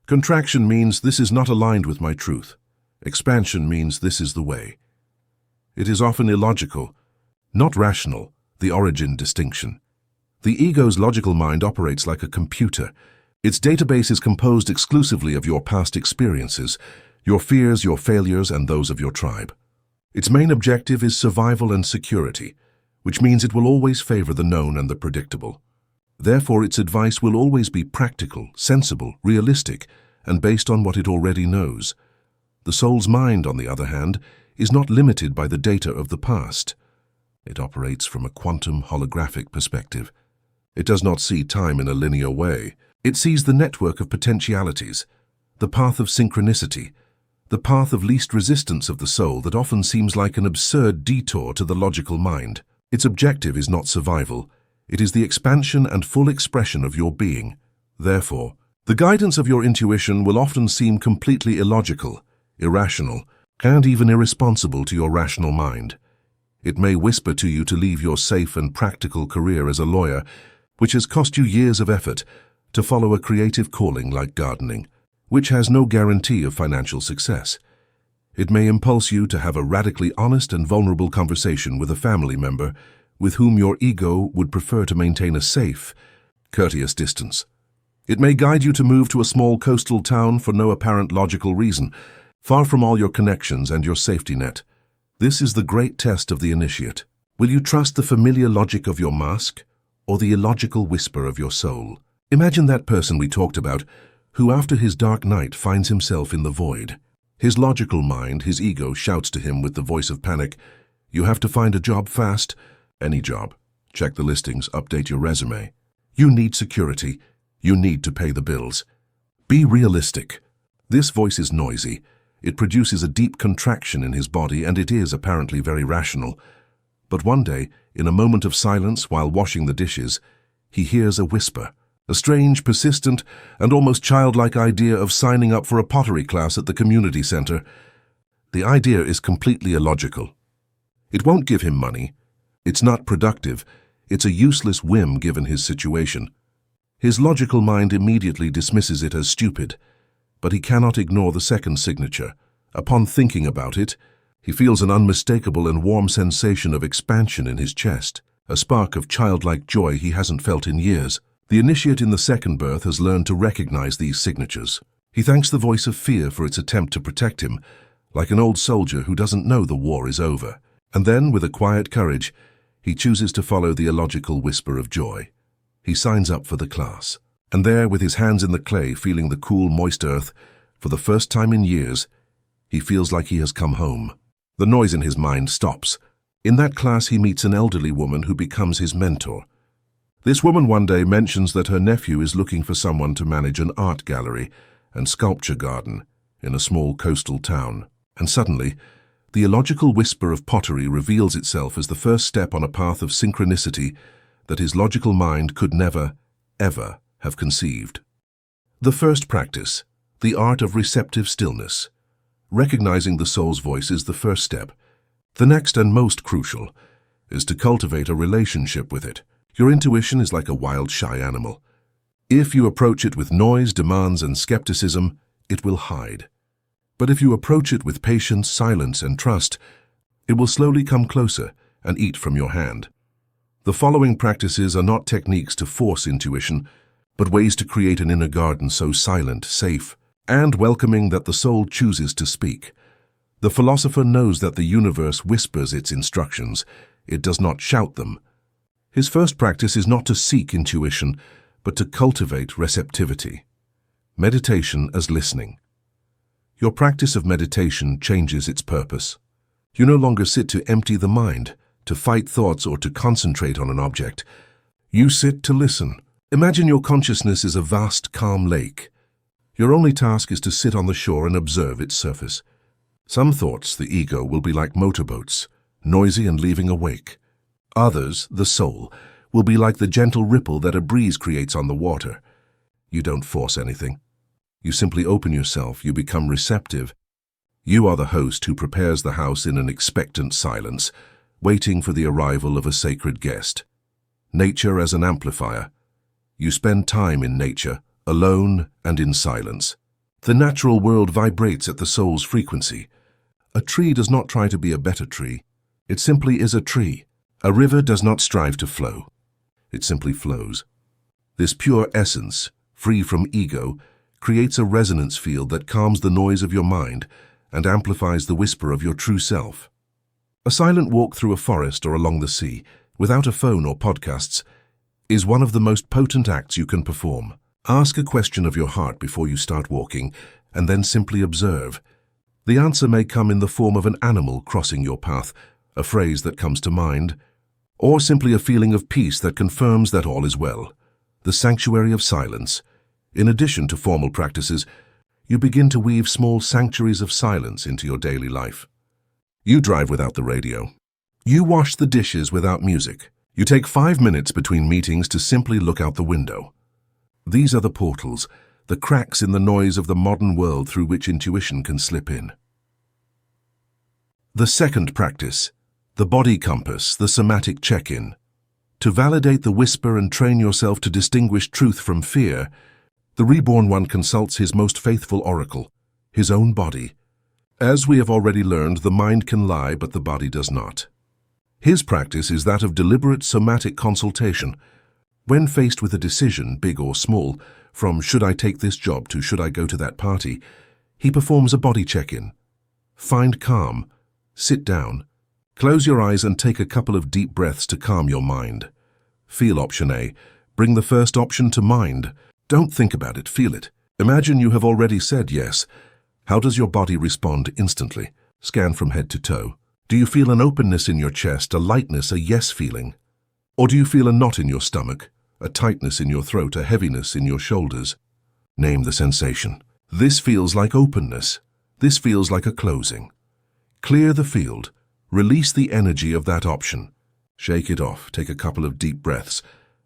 Contraction means this is not aligned with my truth. Expansion means this is the way. It is often illogical, not rational, the origin distinction. The ego's logical mind operates like a computer. Its database is composed exclusively of your past experiences, your fears, your failures, and those of your tribe. Its main objective is survival and security, which means it will always favor the known and the predictable. Therefore, its advice will always be practical, sensible, realistic, and based on what it already knows. The soul's mind, on the other hand, is not limited by the data of the past. It operates from a quantum holographic perspective. It does not see time in a linear way. It sees the network of potentialities, the path of synchronicity, the path of least resistance of the soul that often seems like an absurd detour to the logical mind. Its objective is not survival. It is the expansion and full expression of your being. Therefore, the guidance of your intuition will often seem completely illogical, irrational, and even irresponsible to your rational mind. It may whisper to you to leave your safe and practical career as a lawyer, which has cost you years of effort, to follow a creative calling like gardening, which has no guarantee of financial success. It may impulse you to have a radically honest and vulnerable conversation with a family member with whom your ego would prefer to maintain a safe, courteous distance. It may guide you to move to a small coastal town for no apparent logical reason, far from all your connections and your safety net. This is the great test of the initiate. Will you trust the familiar logic of your mask or the illogical whisper of your soul? Imagine that person we talked about, who after his dark night finds himself in the void. His logical mind, his ego, shouts to him with the voice of panic, "You have to find a job fast." Any job. Check the listings, update your resume. You need security. You need to pay the bills. Be realistic. This voice is noisy. It produces a deep contraction in his body, and it is apparently very rational. But one day, in a moment of silence while washing the dishes, he hears a whisper, a strange, persistent, and almost childlike idea of signing up for a pottery class at the community center. The idea is completely illogical. It won't give him money. It's not productive. It's a useless whim given his situation. His logical mind immediately dismisses it as stupid, but he cannot ignore the second signature. Upon thinking about it, he feels an unmistakable and warm sensation of expansion in his chest, a spark of childlike joy he hasn't felt in years. The initiate in the second birth has learned to recognize these signatures. He thanks the voice of fear for its attempt to protect him, like an old soldier who doesn't know the war is over. And then, with a quiet courage, he chooses to follow the illogical whisper of joy. He signs up for the class. And there, with his hands in the clay, feeling the cool, moist earth, for the first time in years, he feels like he has come home. The noise in his mind stops. In that class, he meets an elderly woman who becomes his mentor. This woman one day mentions that her nephew is looking for someone to manage an art gallery and sculpture garden in a small coastal town. And suddenly, the illogical whisper of pottery reveals itself as the first step on a path of synchronicity that his logical mind could never, ever have conceived. The first practice, the art of receptive stillness. Recognizing the soul's voice is the first step. The next and most crucial is to cultivate a relationship with it. Your intuition is like a wild, shy animal. If you approach it with noise, demands, and skepticism, it will hide. But if you approach it with patience, silence, and trust, it will slowly come closer and eat from your hand. The following practices are not techniques to force intuition, but ways to create an inner garden so silent, safe, and welcoming that the soul chooses to speak. The philosopher knows that the universe whispers its instructions. It does not shout them. His first practice is not to seek intuition, but to cultivate receptivity. Meditation as listening. Your practice of meditation changes its purpose. You no longer sit to empty the mind, to fight thoughts, or to concentrate on an object. You sit to listen. Imagine your consciousness is a vast, calm lake. Your only task is to sit on the shore and observe its surface. Some thoughts, the ego, will be like motorboats, noisy and leaving a wake. Others, the soul, will be like the gentle ripple that a breeze creates on the water. You don't force anything. You simply open yourself, you become receptive. You are the host who prepares the house in an expectant silence, waiting for the arrival of a sacred guest. Nature as an amplifier. You spend time in nature, alone and in silence. The natural world vibrates at the soul's frequency. A tree does not try to be a better tree. It simply is a tree. A river does not strive to flow. It simply flows. This pure essence, free from ego, creates a resonance field that calms the noise of your mind and amplifies the whisper of your true self. A silent walk through a forest or along the sea, without a phone or podcasts, is one of the most potent acts you can perform. Ask a question of your heart before you start walking, and then simply observe. The answer may come in the form of an animal crossing your path, a phrase that comes to mind, or simply a feeling of peace that confirms that all is well. The sanctuary of silence. In addition to formal practices, you begin to weave small sanctuaries of silence into your daily life. You drive without the radio. You wash the dishes without music. You take 5 minutes between meetings to simply look out the window. These are the portals, the cracks in the noise of the modern world through which intuition can slip in. The second practice, the body compass, the somatic check-in. To validate the whisper and train yourself to distinguish truth from fear, the reborn one consults his most faithful oracle, his own body. As we have already learned, the mind can lie, but the body does not. His practice is that of deliberate somatic consultation. When faced with a decision, big or small, from should I take this job to should I go to that party, he performs a body check-in. Find calm, sit down, close your eyes and take a couple of deep breaths to calm your mind. Feel option A. Bring the first option to mind. Don't think about it, feel it. Imagine you have already said yes. How does your body respond instantly? Scan from head to toe. Do you feel an openness in your chest, a lightness, a yes feeling? Or do you feel a knot in your stomach, a tightness in your throat, a heaviness in your shoulders? Name the sensation. This feels like openness. This feels like a closing. Clear the field. Release the energy of that option. Shake it off. Take a couple of deep breaths.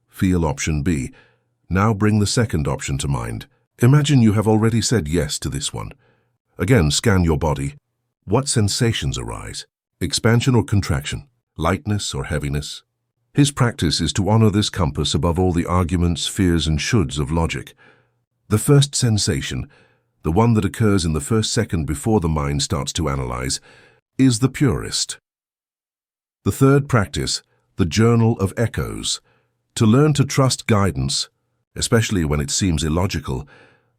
Feel option B. Now bring the second option to mind. Imagine you have already said yes to this one. Again, scan your body. What sensations arise? Expansion or contraction? Lightness or heaviness? His practice is to honor this compass above all the arguments, fears, and shoulds of logic. The first sensation, the one that occurs in the first second before the mind starts to analyze, is the purest. The third practice, the journal of echoes. To learn to trust guidance, especially when it seems illogical,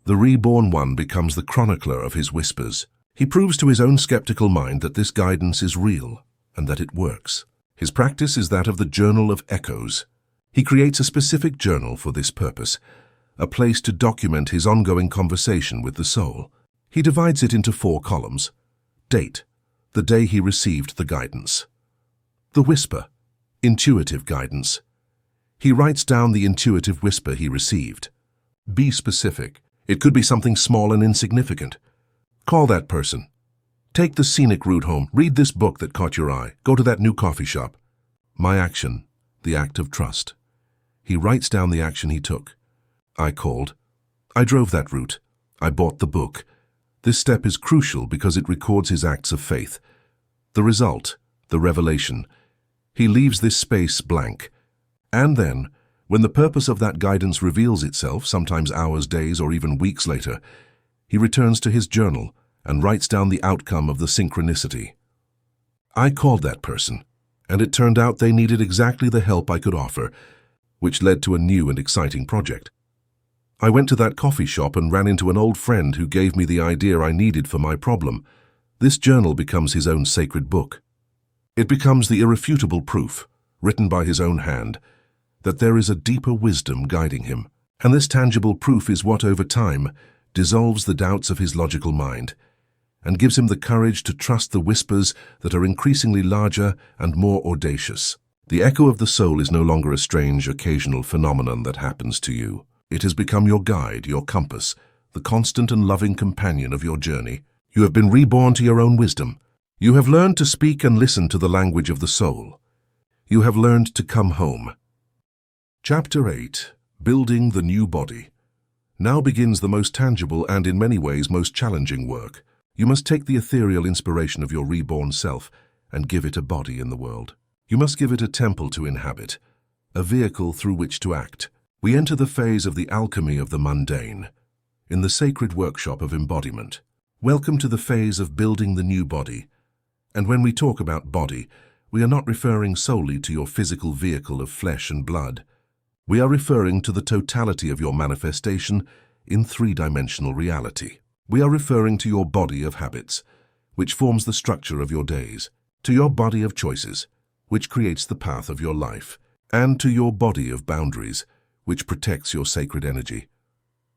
the reborn one becomes the chronicler of his whispers. He proves to his own skeptical mind that this guidance is real and that it works. His practice is that of the journal of echoes. He creates a specific journal for this purpose, a place to document his ongoing conversation with the soul. He divides it into 4 columns. Date, the day he received the guidance. The whisper, intuitive guidance. He writes down the intuitive whisper he received. Be specific. It could be something small and insignificant. Call that person. Take the scenic route home. Read this book that caught your eye. Go to that new coffee shop. My action, the act of trust. He writes down the action he took. I called. I drove that route. I bought the book. This step is crucial because it records his acts of faith. The result, the revelation. He leaves this space blank. And then, when the purpose of that guidance reveals itself, sometimes hours, days, or even weeks later, he returns to his journal and writes down the outcome of the synchronicity. I called that person, and it turned out they needed exactly the help I could offer, which led to a new and exciting project. I went to that coffee shop and ran into an old friend who gave me the idea I needed for my problem. This journal becomes his own sacred book. It becomes the irrefutable proof, written by his own hand, that there is a deeper wisdom guiding him. And this tangible proof is what, over time, dissolves the doubts of his logical mind and gives him the courage to trust the whispers that are increasingly larger and more audacious. The echo of the soul is no longer a strange, occasional phenomenon that happens to you. It has become your guide, your compass, the constant and loving companion of your journey. You have been reborn to your own wisdom. You have learned to speak and listen to the language of the soul. You have learned to come home. Chapter 8. Building the New Body. Now begins the most tangible and, in many ways, most challenging work. You must take the ethereal inspiration of your reborn self and give it a body in the world. You must give it a temple to inhabit, a vehicle through which to act. We enter the phase of the alchemy of the mundane, in the sacred workshop of embodiment. Welcome to the phase of building the new body. And when we talk about body, we are not referring solely to your physical vehicle of flesh and blood. We are referring to the totality of your manifestation in 3-dimensional reality. We are referring to your body of habits, which forms the structure of your days, to your body of choices, which creates the path of your life, and to your body of boundaries, which protects your sacred energy.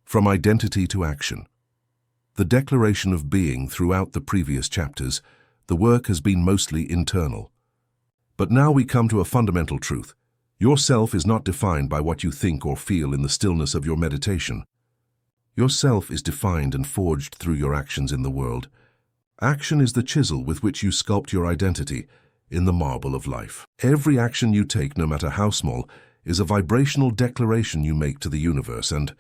From identity to action. The declaration of being throughout the previous chapters, the work has been mostly internal. But now we come to a fundamental truth. Your self is not defined by what you think or feel in the stillness of your meditation. Your self is defined and forged through your actions in the world. Action is the chisel with which you sculpt your identity in the marble of life. Every action you take, no matter how small, is a vibrational declaration you make to the universe and,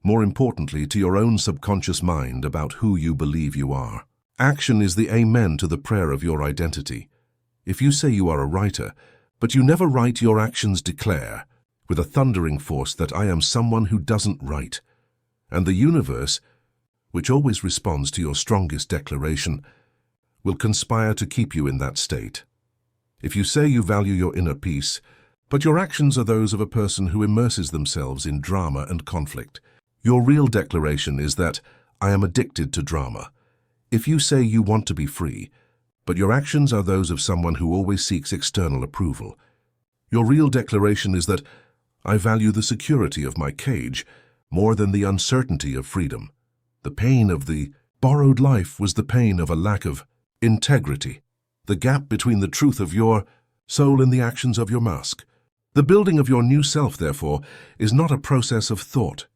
more importantly, to your own subconscious mind about who you believe you are. Action is the amen to the prayer of your identity. If you say you are a writer, but you never write, your actions declare, with a thundering force, that I am someone who doesn't write. And the universe, which always responds to your strongest declaration, will conspire to keep you in that state. If you say you value your inner peace, but your actions are those of a person who immerses themselves in drama and conflict, your real declaration is that I am addicted to drama. If you say you want to be free, but your actions are those of someone who always seeks external approval, your real declaration is that I value the security of my cage more than the uncertainty of freedom. The pain of the borrowed life was the pain of a lack of integrity, the gap between the truth of your soul and the actions of your mask. The building of your new self, therefore, is not a process of thought.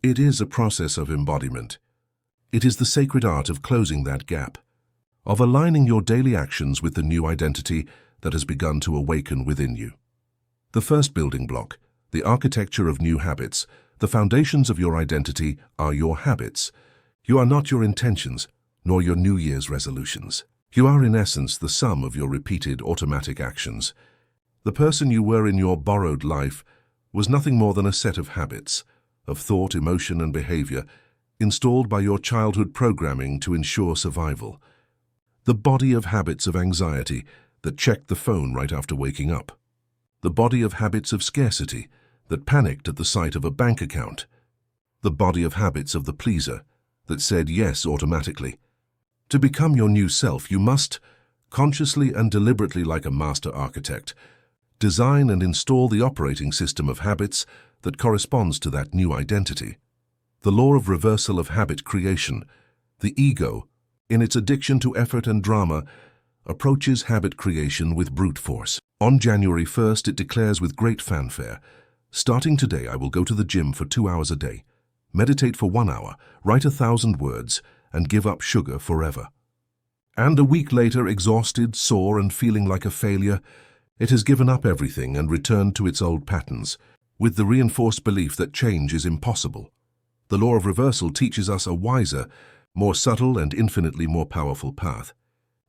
It is a process of embodiment. It is the sacred art of closing that gap, of aligning your daily actions with the new identity that has begun to awaken within you. The first building block, the architecture of new habits, the foundations of your identity are your habits. You are not your intentions, nor your New Year's resolutions. You are, in essence, the sum of your repeated automatic actions. The person you were in your borrowed life was nothing more than a set of habits, of thought, emotion, and behavior, installed by your childhood programming to ensure survival. The body of habits of anxiety that checked the phone right after waking up. The body of habits of scarcity that panicked at the sight of a bank account. The body of habits of the pleaser that said yes automatically. To become your new self, you must, consciously and deliberately like a master architect, design and install the operating system of habits that corresponds to that new identity. The law of reversal of habit creation, the ego, in its addiction to effort and drama, approaches habit creation with brute force. On January 1st, it declares with great fanfare, starting today, I will go to the gym for 2 hours a day, meditate for 1 hour, write 1,000 words, and give up sugar forever. And a week later, exhausted, sore, and feeling like a failure, it has given up everything and returned to its old patterns, with the reinforced belief that change is impossible. The law of reversal teaches us a wiser, more subtle, and infinitely more powerful path.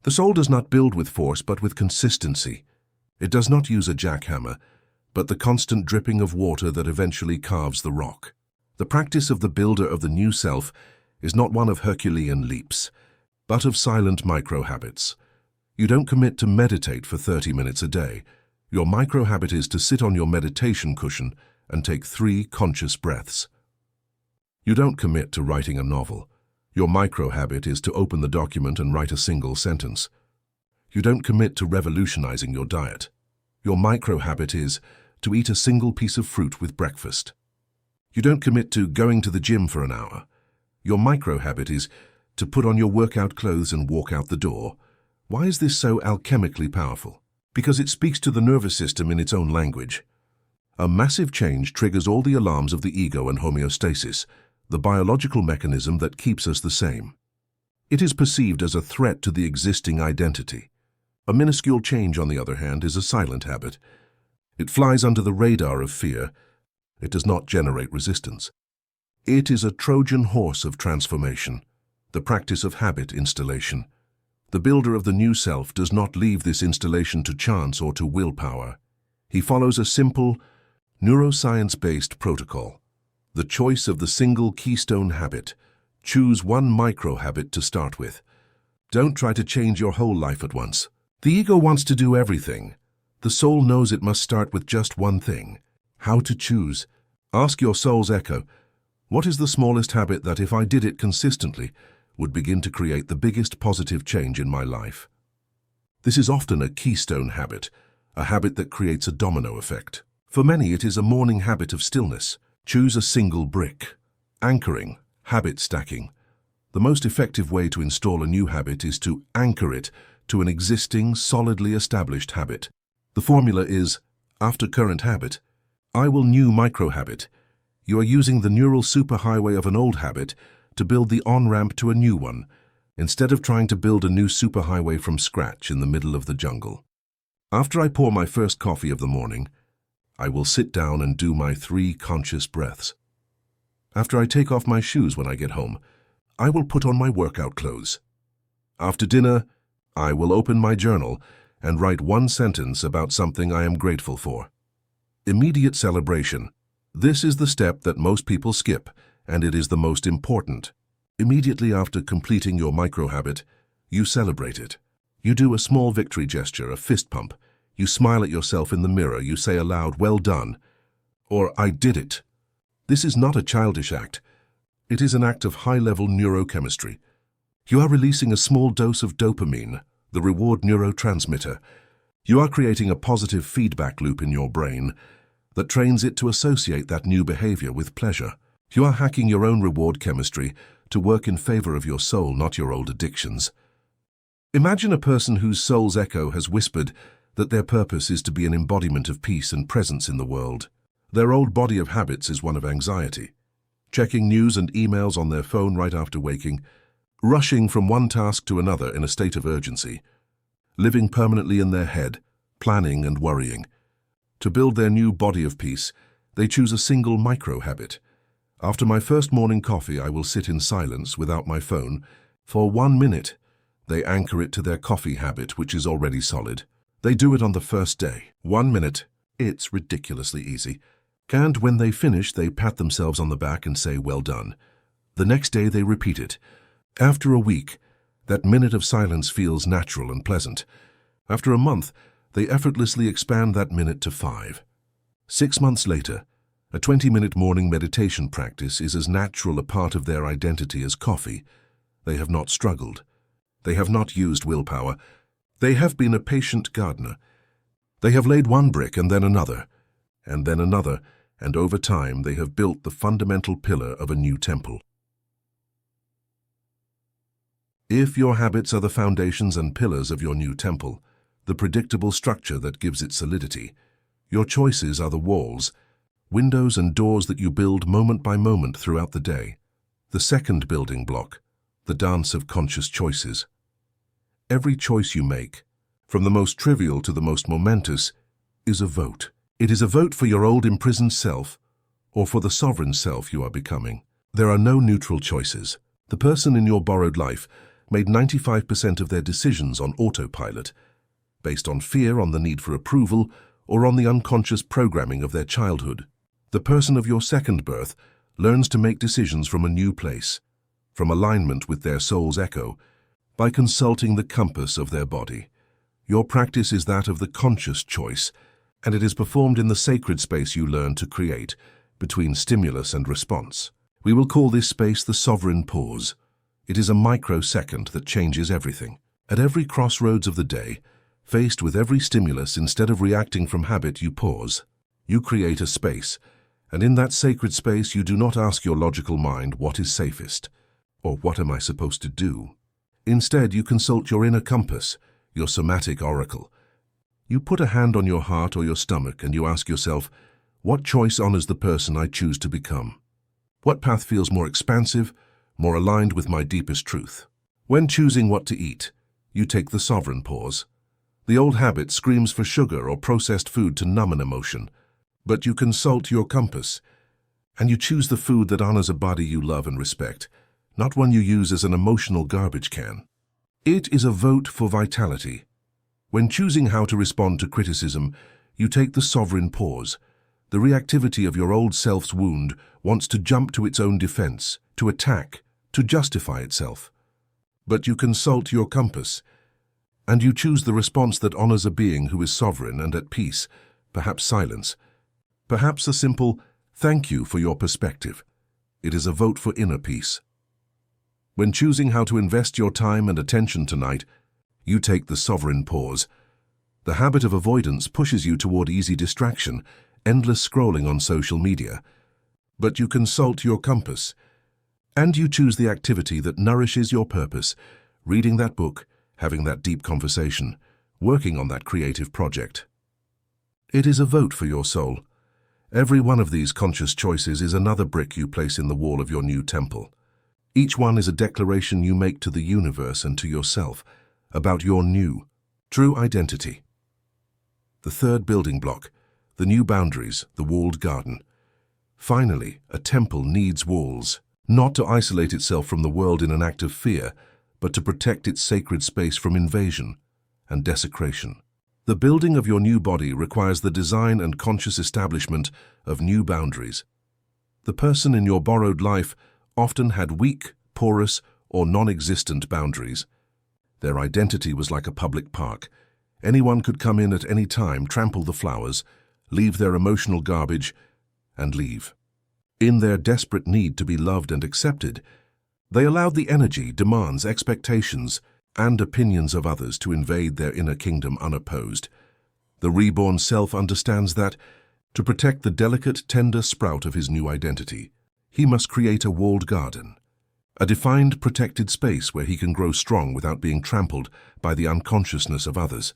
The soul does not build with force, but with consistency. It does not use a jackhammer, but the constant dripping of water that eventually carves the rock. The practice of the builder of the new self is not one of Herculean leaps, but of silent micro-habits. You don't commit to meditate for 30 minutes a day. Your micro-habit is to sit on your meditation cushion and take 3 conscious breaths. You don't commit to writing a novel. Your micro-habit is to open the document and write a single sentence. You don't commit to revolutionizing your diet. Your micro-habit is to eat a single piece of fruit with breakfast. You don't commit to going to the gym for an hour. Your micro-habit is to put on your workout clothes and walk out the door. Why is this so alchemically powerful? Because it speaks to the nervous system in its own language. A massive change triggers all the alarms of the ego and homeostasis, the biological mechanism that keeps us the same. It is perceived as a threat to the existing identity. A minuscule change, on the other hand, is a silent habit. It flies under the radar of fear. It does not generate resistance. It is a Trojan horse of transformation, the practice of habit installation. The builder of the new self does not leave this installation to chance or to willpower. He follows a simple, neuroscience-based protocol. The choice of the single keystone habit. Choose one micro-habit to start with. Don't try to change your whole life at once. The ego wants to do everything. The soul knows it must start with just one thing. How to choose? Ask your soul's echo, what is the smallest habit that, if I did it consistently, would begin to create the biggest positive change in my life? This is often a keystone habit, a habit that creates a domino effect. For many, it is a morning habit of stillness. Choose a single brick. Anchoring, habit stacking. The most effective way to install a new habit is to anchor it to an existing, solidly established habit. The formula is, after current habit, I will new micro-habit. You are using the neural superhighway of an old habit to build the on-ramp to a new one, instead of trying to build a new superhighway from scratch in the middle of the jungle. After I pour my first coffee of the morning, I will sit down and do my 3 conscious breaths. After I take off my shoes when I get home, I will put on my workout clothes. After dinner, I will open my journal and write 1 sentence about something I am grateful for. Immediate celebration. This is the step that most people skip, and it is the most important. Immediately after completing your micro-habit, you celebrate it. You do a small victory gesture, a fist pump. You smile at yourself in the mirror. You say aloud, "Well done," or "I did it." This is not a childish act. It is an act of high-level neurochemistry. You are releasing a small dose of dopamine, the reward neurotransmitter. You are creating a positive feedback loop in your brain that trains it to associate that new behavior with pleasure. You are hacking your own reward chemistry to work in favor of your soul, not your old addictions. Imagine a person whose soul's echo has whispered that their purpose is to be an embodiment of peace and presence in the world. Their old body of habits is one of anxiety, checking news and emails on their phone right after waking, rushing from one task to another in a state of urgency, living permanently in their head, planning and worrying. To build their new body of peace, they choose a single micro-habit. After my first morning coffee, I will sit in silence without my phone for 1 minute. They anchor it to their coffee habit, which is already solid. They do it on the first day. 1 minute. It's ridiculously easy. And when they finish, they pat themselves on the back and say, "Well done." The next day, they repeat it. After a week, that minute of silence feels natural and pleasant. After a month, they effortlessly expand that minute to 5. 6 months later, a 20-minute morning meditation practice is as natural a part of their identity as coffee. They have not struggled. They have not used willpower. They have been a patient gardener. They have laid 1 brick and then another, and over time they have built the fundamental pillar of a new temple. If your habits are the foundations and pillars of your new temple, the predictable structure that gives it solidity, your choices are the walls, windows and doors that you build moment by moment throughout the day. The second building block, the dance of conscious choices. Every choice you make, from the most trivial to the most momentous, is a vote. It is a vote for your old imprisoned self or for the sovereign self you are becoming. There are no neutral choices. The person in your borrowed life made 95% of their decisions on autopilot, based on fear, on the need for approval, or on the unconscious programming of their childhood. The person of your second birth learns to make decisions from a new place, from alignment with their soul's echo, by consulting the compass of their body. Your practice is that of the conscious choice, and it is performed in the sacred space you learn to create between stimulus and response. We will call this space the sovereign pause. It is a microsecond that changes everything. At every crossroads of the day, faced with every stimulus, instead of reacting from habit, you pause. You create a space, and in that sacred space you do not ask your logical mind what is safest, or what am I supposed to do. Instead, you consult your inner compass, your somatic oracle. You put a hand on your heart or your stomach and you ask yourself, what choice honors the person I choose to become? What path feels more expansive, more aligned with my deepest truth? When choosing what to eat, you take the sovereign pause. The old habit screams for sugar or processed food to numb an emotion, but you consult your compass, and you choose the food that honors a body you love and respect, not one you use as an emotional garbage can. It is a vote for vitality. When choosing how to respond to criticism, you take the sovereign pause. The reactivity of your old self's wound wants to jump to its own defense, to attack, to justify itself. But you consult your compass, and you choose the response that honors a being who is sovereign and at peace, perhaps silence, perhaps a simple thank you for your perspective. It is a vote for inner peace. When choosing how to invest your time and attention tonight, you take the sovereign pause. The habit of avoidance pushes you toward easy distraction, endless scrolling on social media. But you consult your compass, and you choose the activity that nourishes your purpose, reading that book, having that deep conversation, working on that creative project. It is a vote for your soul, Every one of these conscious choices is another brick you place in the wall of your new temple. Each one is a declaration you make to the universe and to yourself about your new, true identity. The third building block, the new boundaries, the walled garden. Finally, a temple needs walls, not to isolate itself from the world in an act of fear, but to protect its sacred space from invasion and desecration. The building of your new body requires the design and conscious establishment of new boundaries. The person in your borrowed life often had weak, porous, or non-existent boundaries. Their identity was like a public park. Anyone could come in at any time, trample the flowers, leave their emotional garbage, and leave. In their desperate need to be loved and accepted, they allowed the energy, demands, expectations, and opinions of others to invade their inner kingdom unopposed. The reborn self understands that, to protect the delicate, tender sprout of his new identity, he must create a walled garden, a defined, protected space where he can grow strong without being trampled by the unconsciousness of others.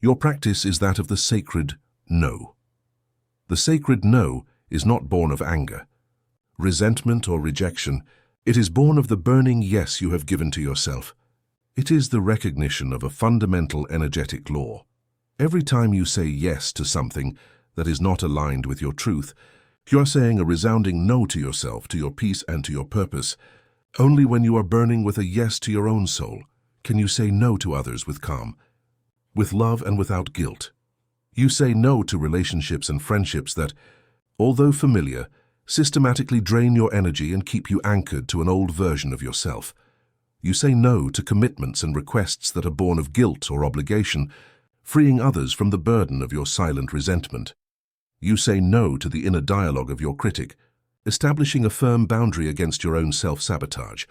Your practice is that of the sacred no. The sacred no is not born of anger, resentment, or rejection. It is born of the burning yes you have given to yourself. It is the recognition of a fundamental energetic law. Every time you say yes to something that is not aligned with your truth, you are saying a resounding no to yourself, to your peace, and to your purpose. Only when you are burning with a yes to your own soul can you say no to others with calm, with love, and without guilt. You say no to relationships and friendships that, although familiar, systematically drain your energy and keep you anchored to an old version of yourself. You say no to commitments and requests that are born of guilt or obligation, freeing others from the burden of your silent resentment. You say no to the inner dialogue of your critic, establishing a firm boundary against your own self-sabotage.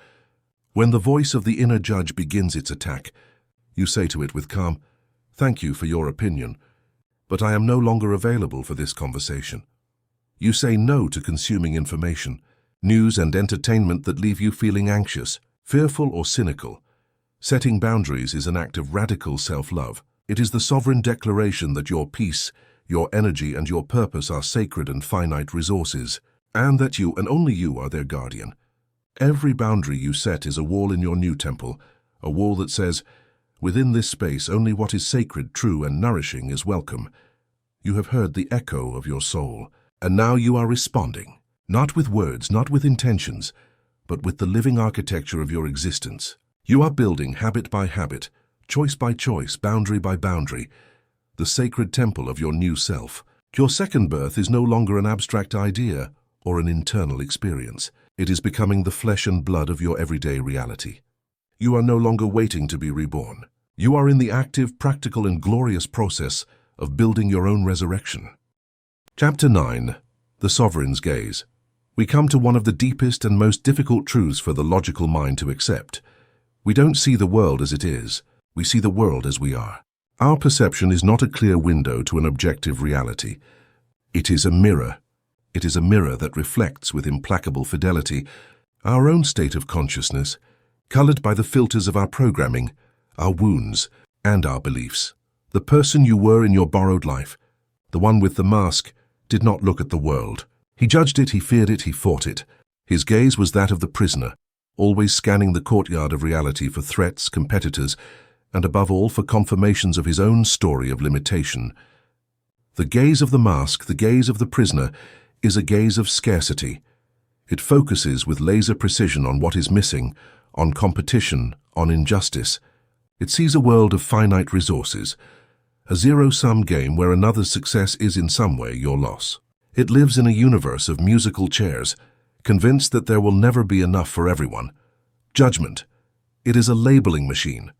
When the voice of the inner judge begins its attack, you say to it with calm, "Thank you for your opinion, but I am no longer available for this conversation." You say no to consuming information, news and entertainment that leave you feeling anxious, fearful, or cynical. Setting boundaries is an act of radical self-love. It is the sovereign declaration that your peace, your energy, and your purpose are sacred and finite resources, and that you and only you are their guardian. Every boundary you set is a wall in your new temple, a wall that says, within this space only what is sacred, true, and nourishing is welcome. You have heard the echo of your soul, and now you are responding, not with words, not with intentions, but with the living architecture of your existence. You are building habit by habit, choice by choice, boundary by boundary, the sacred temple of your new self. Your second birth is no longer an abstract idea or an internal experience. It is becoming the flesh and blood of your everyday reality. You are no longer waiting to be reborn. You are in the active, practical, and glorious process of building your own resurrection. Chapter 9. The Sovereign's Gaze. We come to one of the deepest and most difficult truths for the logical mind to accept. We don't see the world as it is. We see the world as we are. Our perception is not a clear window to an objective reality. It is a mirror. It is a mirror that reflects with implacable fidelity our own state of consciousness, colored by the filters of our programming, our wounds, and our beliefs. The person you were in your borrowed life, the one with the mask, did not look at the world. He judged it, he feared it, he fought it. His gaze was that of the prisoner, always scanning the courtyard of reality for threats, competitors, and above all for confirmations of his own story of limitation. The gaze of the mask, the gaze of the prisoner, is a gaze of scarcity. It focuses with laser precision on what is missing, on competition, on injustice. It sees a world of finite resources, a zero-sum game where another's success is in some way your loss. It lives in a universe of musical chairs, convinced that there will never be enough for everyone. Judgment. It is a labeling machine.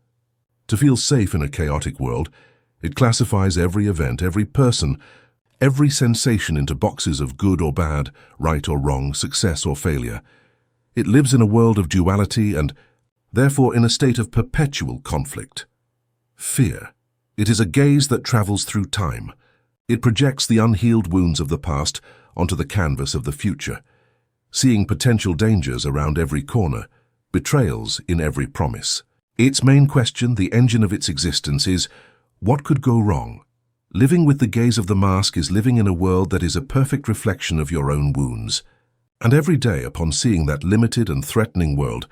To feel safe in a chaotic world, it classifies every event, every person, every sensation into boxes of good or bad, right or wrong, success or failure. It lives in a world of duality and, therefore, in a state of perpetual conflict. Fear. It is a gaze that travels through time. It projects the unhealed wounds of the past onto the canvas of the future, seeing potential dangers around every corner, betrayals in every promise. Its main question, the engine of its existence, is, what could go wrong? Living with the gaze of the mask is living in a world that is a perfect reflection of your own wounds. And every day, upon seeing that limited and threatening world,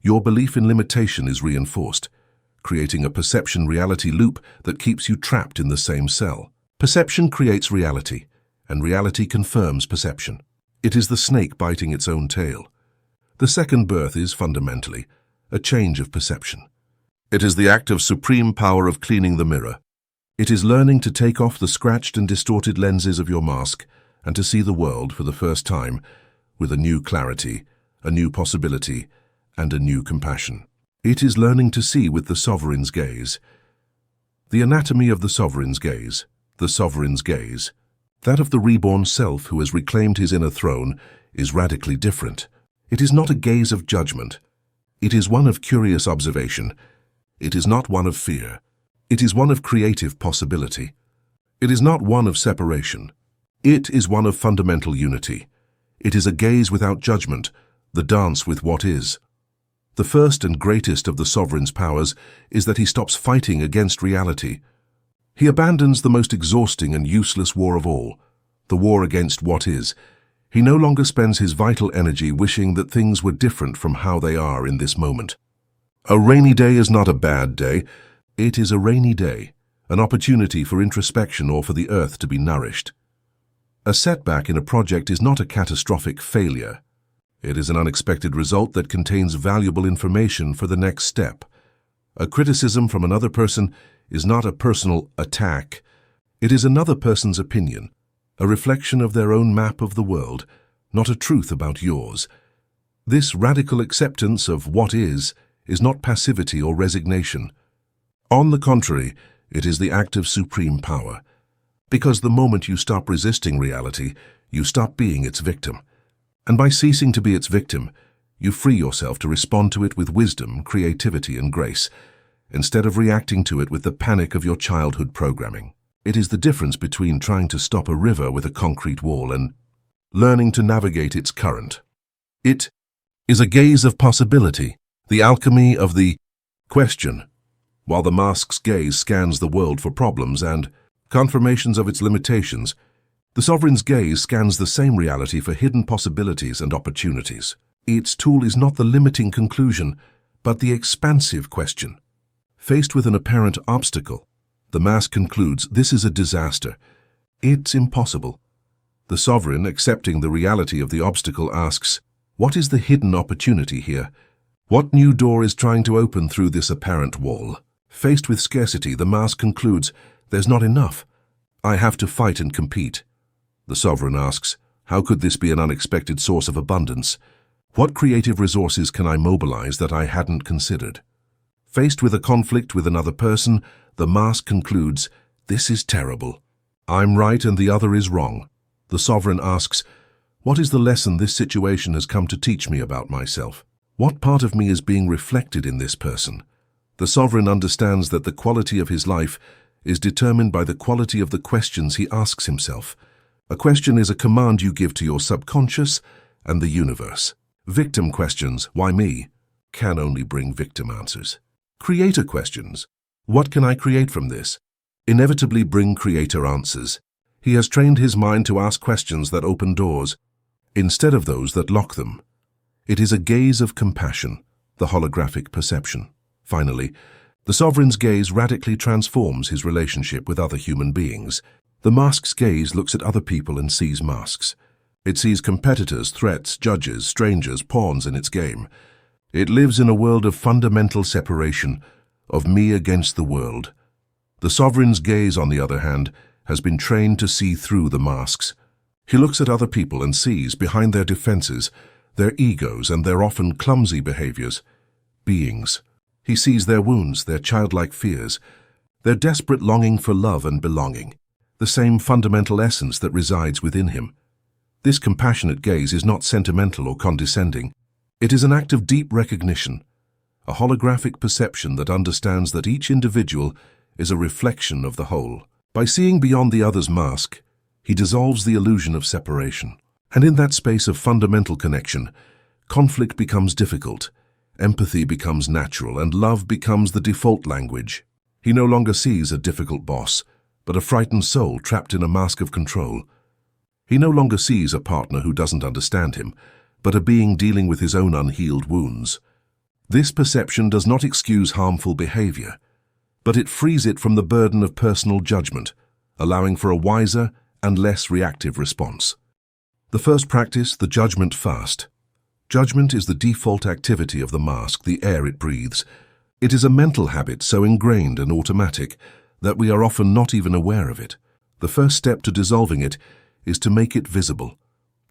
your belief in limitation is reinforced, creating a perception-reality loop that keeps you trapped in the same cell. Perception creates reality, and reality confirms perception. It is the snake biting its own tail. The second birth is, fundamentally, a change of perception. It is the act of supreme power of cleaning the mirror. It is learning to take off the scratched and distorted lenses of your mask and to see the world for the first time with a new clarity, a new possibility, and a new compassion. It is learning to see with the sovereign's gaze. The anatomy of the sovereign's gaze, the sovereign's gaze, that of the reborn self who has reclaimed his inner throne, is radically different. It is not a gaze of judgment. It is one of curious observation. It is not one of fear. It is one of creative possibility. It is not one of separation. It is one of fundamental unity. It is a gaze without judgment, the dance with what is. The first and greatest of the sovereign's powers is that he stops fighting against reality. He abandons the most exhausting and useless war of all, the war against what is. He no longer spends his vital energy wishing that things were different from how they are in this moment. A rainy day is not a bad day. It is a rainy day, an opportunity for introspection or for the earth to be nourished. A setback in a project is not a catastrophic failure. It is an unexpected result that contains valuable information for the next step. A criticism from another person is not a personal attack. It is another person's opinion, a reflection of their own map of the world, not a truth about yours. This radical acceptance of what is not passivity or resignation. On the contrary, it is the act of supreme power. Because the moment you stop resisting reality, you stop being its victim. And by ceasing to be its victim, you free yourself to respond to it with wisdom, creativity, and grace, instead of reacting to it with the panic of your childhood programming. It is the difference between trying to stop a river with a concrete wall and learning to navigate its current. It is a gaze of possibility, the alchemy of the question, while the mask's gaze scans the world for problems and confirmations of its limitations. The sovereign's gaze scans the same reality for hidden possibilities and opportunities. Its tool is not the limiting conclusion, but the expansive question. Faced with an apparent obstacle, the mask concludes this is a disaster. It's impossible. The sovereign, accepting the reality of the obstacle, asks, what is the hidden opportunity here? What new door is trying to open through this apparent wall? Faced with scarcity, the mask concludes, there's not enough. I have to fight and compete. The sovereign asks, how could this be an unexpected source of abundance? What creative resources can I mobilize that I hadn't considered? Faced with a conflict with another person, the mask concludes, this is terrible. I'm right and the other is wrong. The sovereign asks, what is the lesson this situation has come to teach me about myself? What part of me is being reflected in this person? The sovereign understands that the quality of his life is determined by the quality of the questions he asks himself. A question is a command you give to your subconscious and the universe. Victim questions, why me, can only bring victim answers. Creator questions, what can I create from this, inevitably bring creator answers. He has trained his mind to ask questions that open doors, instead of those that lock them. It is a gaze of compassion, the holographic perception. Finally, the sovereign's gaze radically transforms his relationship with other human beings. The mask's gaze looks at other people and sees masks. It sees competitors, threats, judges, strangers, pawns in its game. It lives in a world of fundamental separation, of me against the world. The sovereign's gaze, on the other hand, has been trained to see through the masks. He looks at other people and sees, behind their defenses, their egos and their often clumsy behaviors, beings. He sees their wounds, their childlike fears, their desperate longing for love and belonging, the same fundamental essence that resides within him. This compassionate gaze is not sentimental or condescending. It is an act of deep recognition, a holographic perception that understands that each individual is a reflection of the whole. By seeing beyond the other's mask, he dissolves the illusion of separation. And in that space of fundamental connection, conflict becomes difficult, empathy becomes natural, and love becomes the default language. He no longer sees a difficult boss, but a frightened soul trapped in a mask of control. He no longer sees a partner who doesn't understand him, but a being dealing with his own unhealed wounds. This perception does not excuse harmful behavior, but it frees it from the burden of personal judgment, allowing for a wiser and less reactive response. The first practice, the judgment fast. Judgment is the default activity of the mask, the air it breathes. It is a mental habit so ingrained and automatic that we are often not even aware of it. The first step to dissolving it is to make it visible,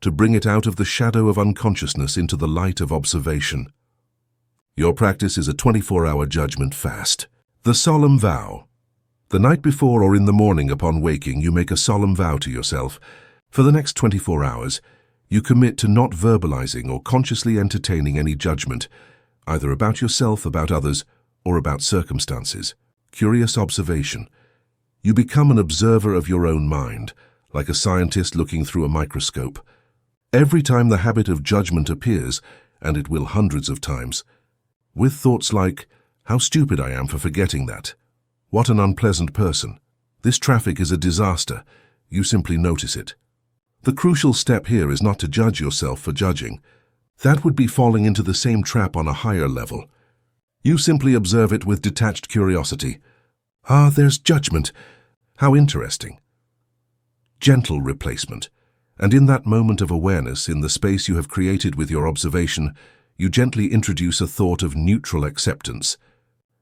to bring it out of the shadow of unconsciousness into the light of observation. Your practice is a 24-hour judgment fast. The solemn vow. The night before or in the morning upon waking, you make a solemn vow to yourself. For the next 24 hours, you commit to not verbalizing or consciously entertaining any judgment, either about yourself, about others, or about circumstances. Curious observation. You become an observer of your own mind, like a scientist looking through a microscope. Every time the habit of judgment appears, and it will hundreds of times, with thoughts like, "How stupid I am for forgetting that. What an unpleasant person. This traffic is a disaster." You simply notice it. The crucial step here is not to judge yourself for judging. That would be falling into the same trap on a higher level. You simply observe it with detached curiosity. "Ah, there's judgment. How interesting." Gentle replacement. And in that moment of awareness, in the space you have created with your observation, you gently introduce a thought of neutral acceptance.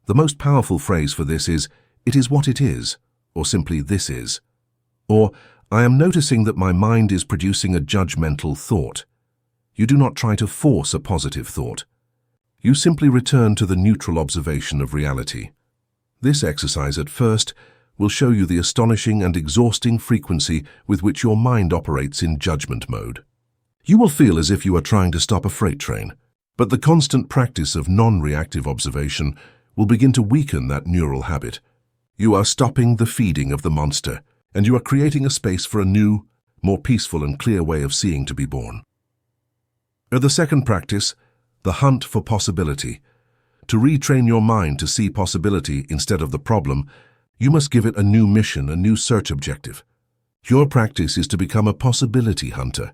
The most powerful phrase for this is, "It is what it is," or simply, "This is." Or, "I am noticing that my mind is producing a judgmental thought." You do not try to force a positive thought. You simply return to the neutral observation of reality. This exercise at first will show you the astonishing and exhausting frequency with which your mind operates in judgment mode. You will feel as if you are trying to stop a freight train, but the constant practice of non-reactive observation will begin to weaken that neural habit. You are stopping the feeding of the monster, and you are creating a space for a new, more peaceful and clear way of seeing to be born. The second practice, the hunt for possibility. To retrain your mind to see possibility instead of the problem, you must give it a new mission, a new search objective. Your practice is to become a possibility hunter,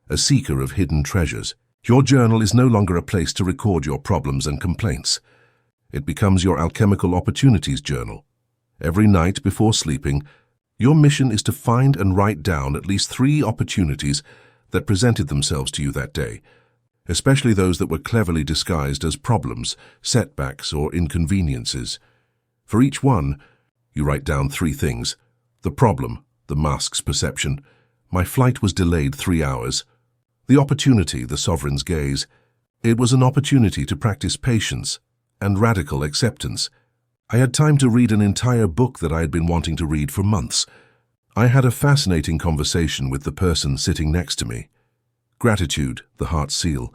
a seeker of hidden treasures. Your journal is no longer a place to record your problems and complaints. It becomes your alchemical opportunities journal. Every night before sleeping, your mission is to find and write down at least 3 opportunities that presented themselves to you that day, especially those that were cleverly disguised as problems, setbacks, or inconveniences. For each one, you write down 3 things. The problem, the mask's perception. My flight was delayed 3 hours. The opportunity, the sovereign's gaze. It was an opportunity to practice patience and radical acceptance. I had time to read an entire book that I had been wanting to read for months. I had a fascinating conversation with the person sitting next to me. Gratitude, the heart seal.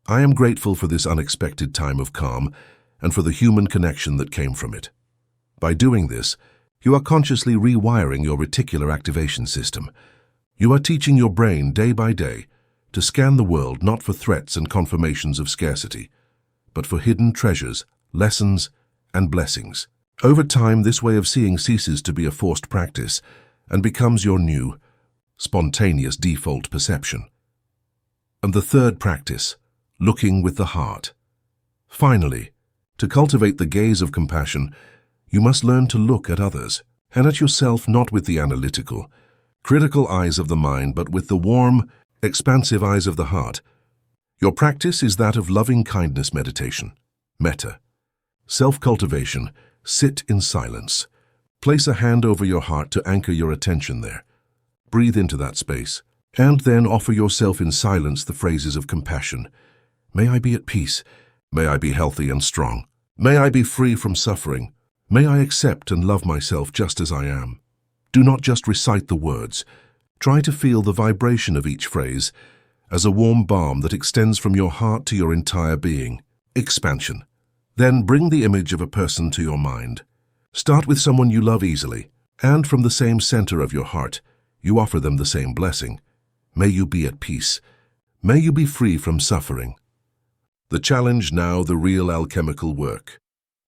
I am grateful for this unexpected time of calm and for the human connection that came from it. By doing this, you are consciously rewiring your reticular activation system. You are teaching your brain day by day to scan the world not for threats and confirmations of scarcity, but for hidden treasures, lessons, and blessings. Over time, this way of seeing ceases to be a forced practice and becomes your new, spontaneous default perception. And the third practice, looking with the heart. Finally, to cultivate the gaze of compassion, you must learn to look at others and at yourself not with the analytical, critical eyes of the mind, but with the warm, expansive eyes of the heart. Your practice is that of loving-kindness meditation, metta. Self-cultivation, sit in silence. Place a hand over your heart to anchor your attention there. Breathe into that space, and then offer yourself in silence the phrases of compassion. May I be at peace. May I be healthy and strong. May I be free from suffering. May I accept and love myself just as I am. Do not just recite the words. Try to feel the vibration of each phrase as a warm balm that extends from your heart to your entire being. Expansion. Then bring the image of a person to your mind. Start with someone you love easily, and from the same center of your heart, you offer them the same blessing. May you be at peace. May you be free from suffering. The challenge now, the real alchemical work.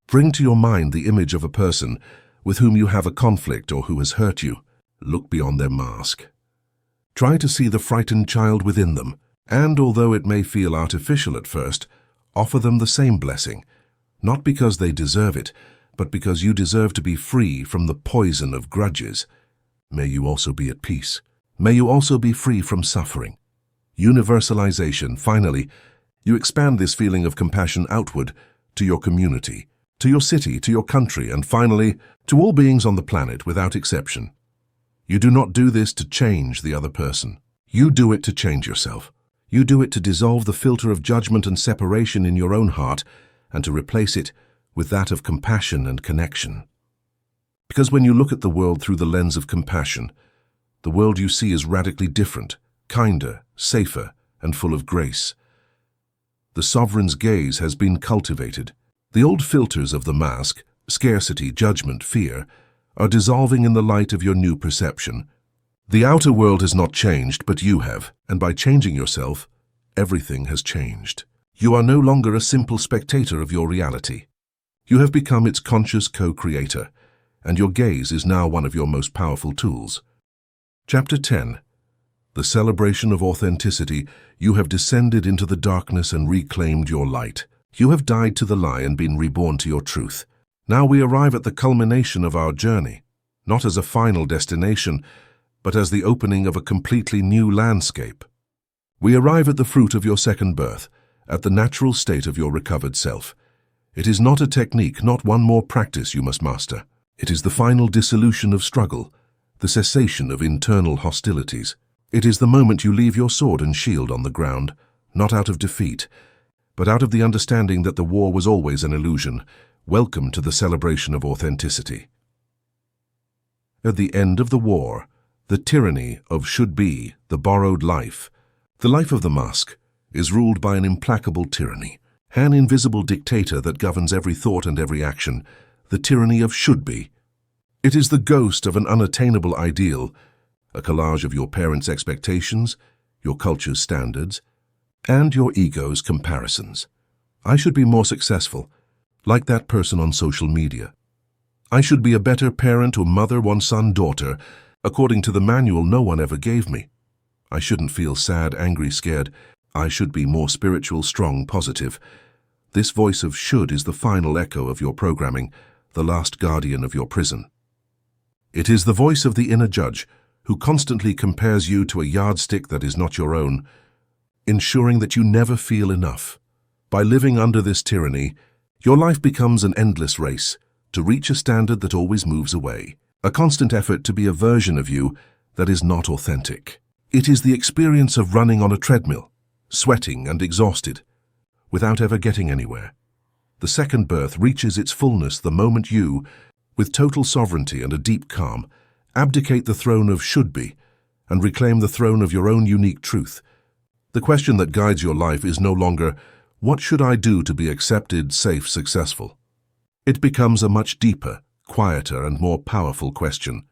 Bring to your mind the image of a person, with whom you have a conflict or who has hurt you. Look beyond their mask. Try to see the frightened child within them, and although it may feel artificial at first, offer them the same blessing, not because they deserve it, but because you deserve to be free from the poison of grudges. May you also be at peace. May you also be free from suffering. Universalization. Finally, you expand this feeling of compassion outward to your community, to your city, to your country, and finally, to all beings on the planet without exception. You do not do this to change the other person. You do it to change yourself. You do it to dissolve the filter of judgment and separation in your own heart and to replace it with that of compassion and connection. Because when you look at the world through the lens of compassion, the world you see is radically different, kinder, safer, and full of grace. The sovereign's gaze has been cultivated. The old filters of the mask, scarcity, judgment, fear, are dissolving in the light of your new perception. The outer world has not changed, but you have, and by changing yourself, everything has changed. You are no longer a simple spectator of your reality. You have become its conscious co-creator, and your gaze is now one of your most powerful tools. Chapter 10. The celebration of authenticity. You have descended into the darkness and reclaimed your light. You have died to the lie and been reborn to your truth. Now we arrive at the culmination of our journey, not as a final destination, but as the opening of a completely new landscape. We arrive at the fruit of your second birth, at the natural state of your recovered self. It is not a technique, not one more practice you must master. It is the final dissolution of struggle, the cessation of internal hostilities. It is the moment you leave your sword and shield on the ground, not out of defeat, but out of the understanding that the war was always an illusion. Welcome to the celebration of authenticity. At the end of the war, the tyranny of should-be, the borrowed life, the life of the mask, is ruled by an implacable tyranny, an invisible dictator that governs every thought and every action, the tyranny of should-be. It is the ghost of an unattainable ideal, a collage of your parents' expectations, your culture's standards, and your ego's comparisons. I should be more successful, like that person on social media. I should be a better parent or mother, one son, daughter, according to the manual no one ever gave me. I shouldn't feel sad, angry, scared. I should be more spiritual, strong, positive. This voice of should is the final echo of your programming, the last guardian of your prison. It is the voice of the inner judge, who constantly compares you to a yardstick that is not your own, ensuring that you never feel enough. By living under this tyranny, your life becomes an endless race to reach a standard that always moves away, a constant effort to be a version of you that is not authentic. It is the experience of running on a treadmill, sweating and exhausted, without ever getting anywhere. The second birth reaches its fullness the moment you, with total sovereignty and a deep calm, abdicate the throne of should-be and reclaim the throne of your own unique truth. The question that guides your life is no longer, what should I do to be accepted, safe, successful? It becomes a much deeper, quieter, and more powerful question.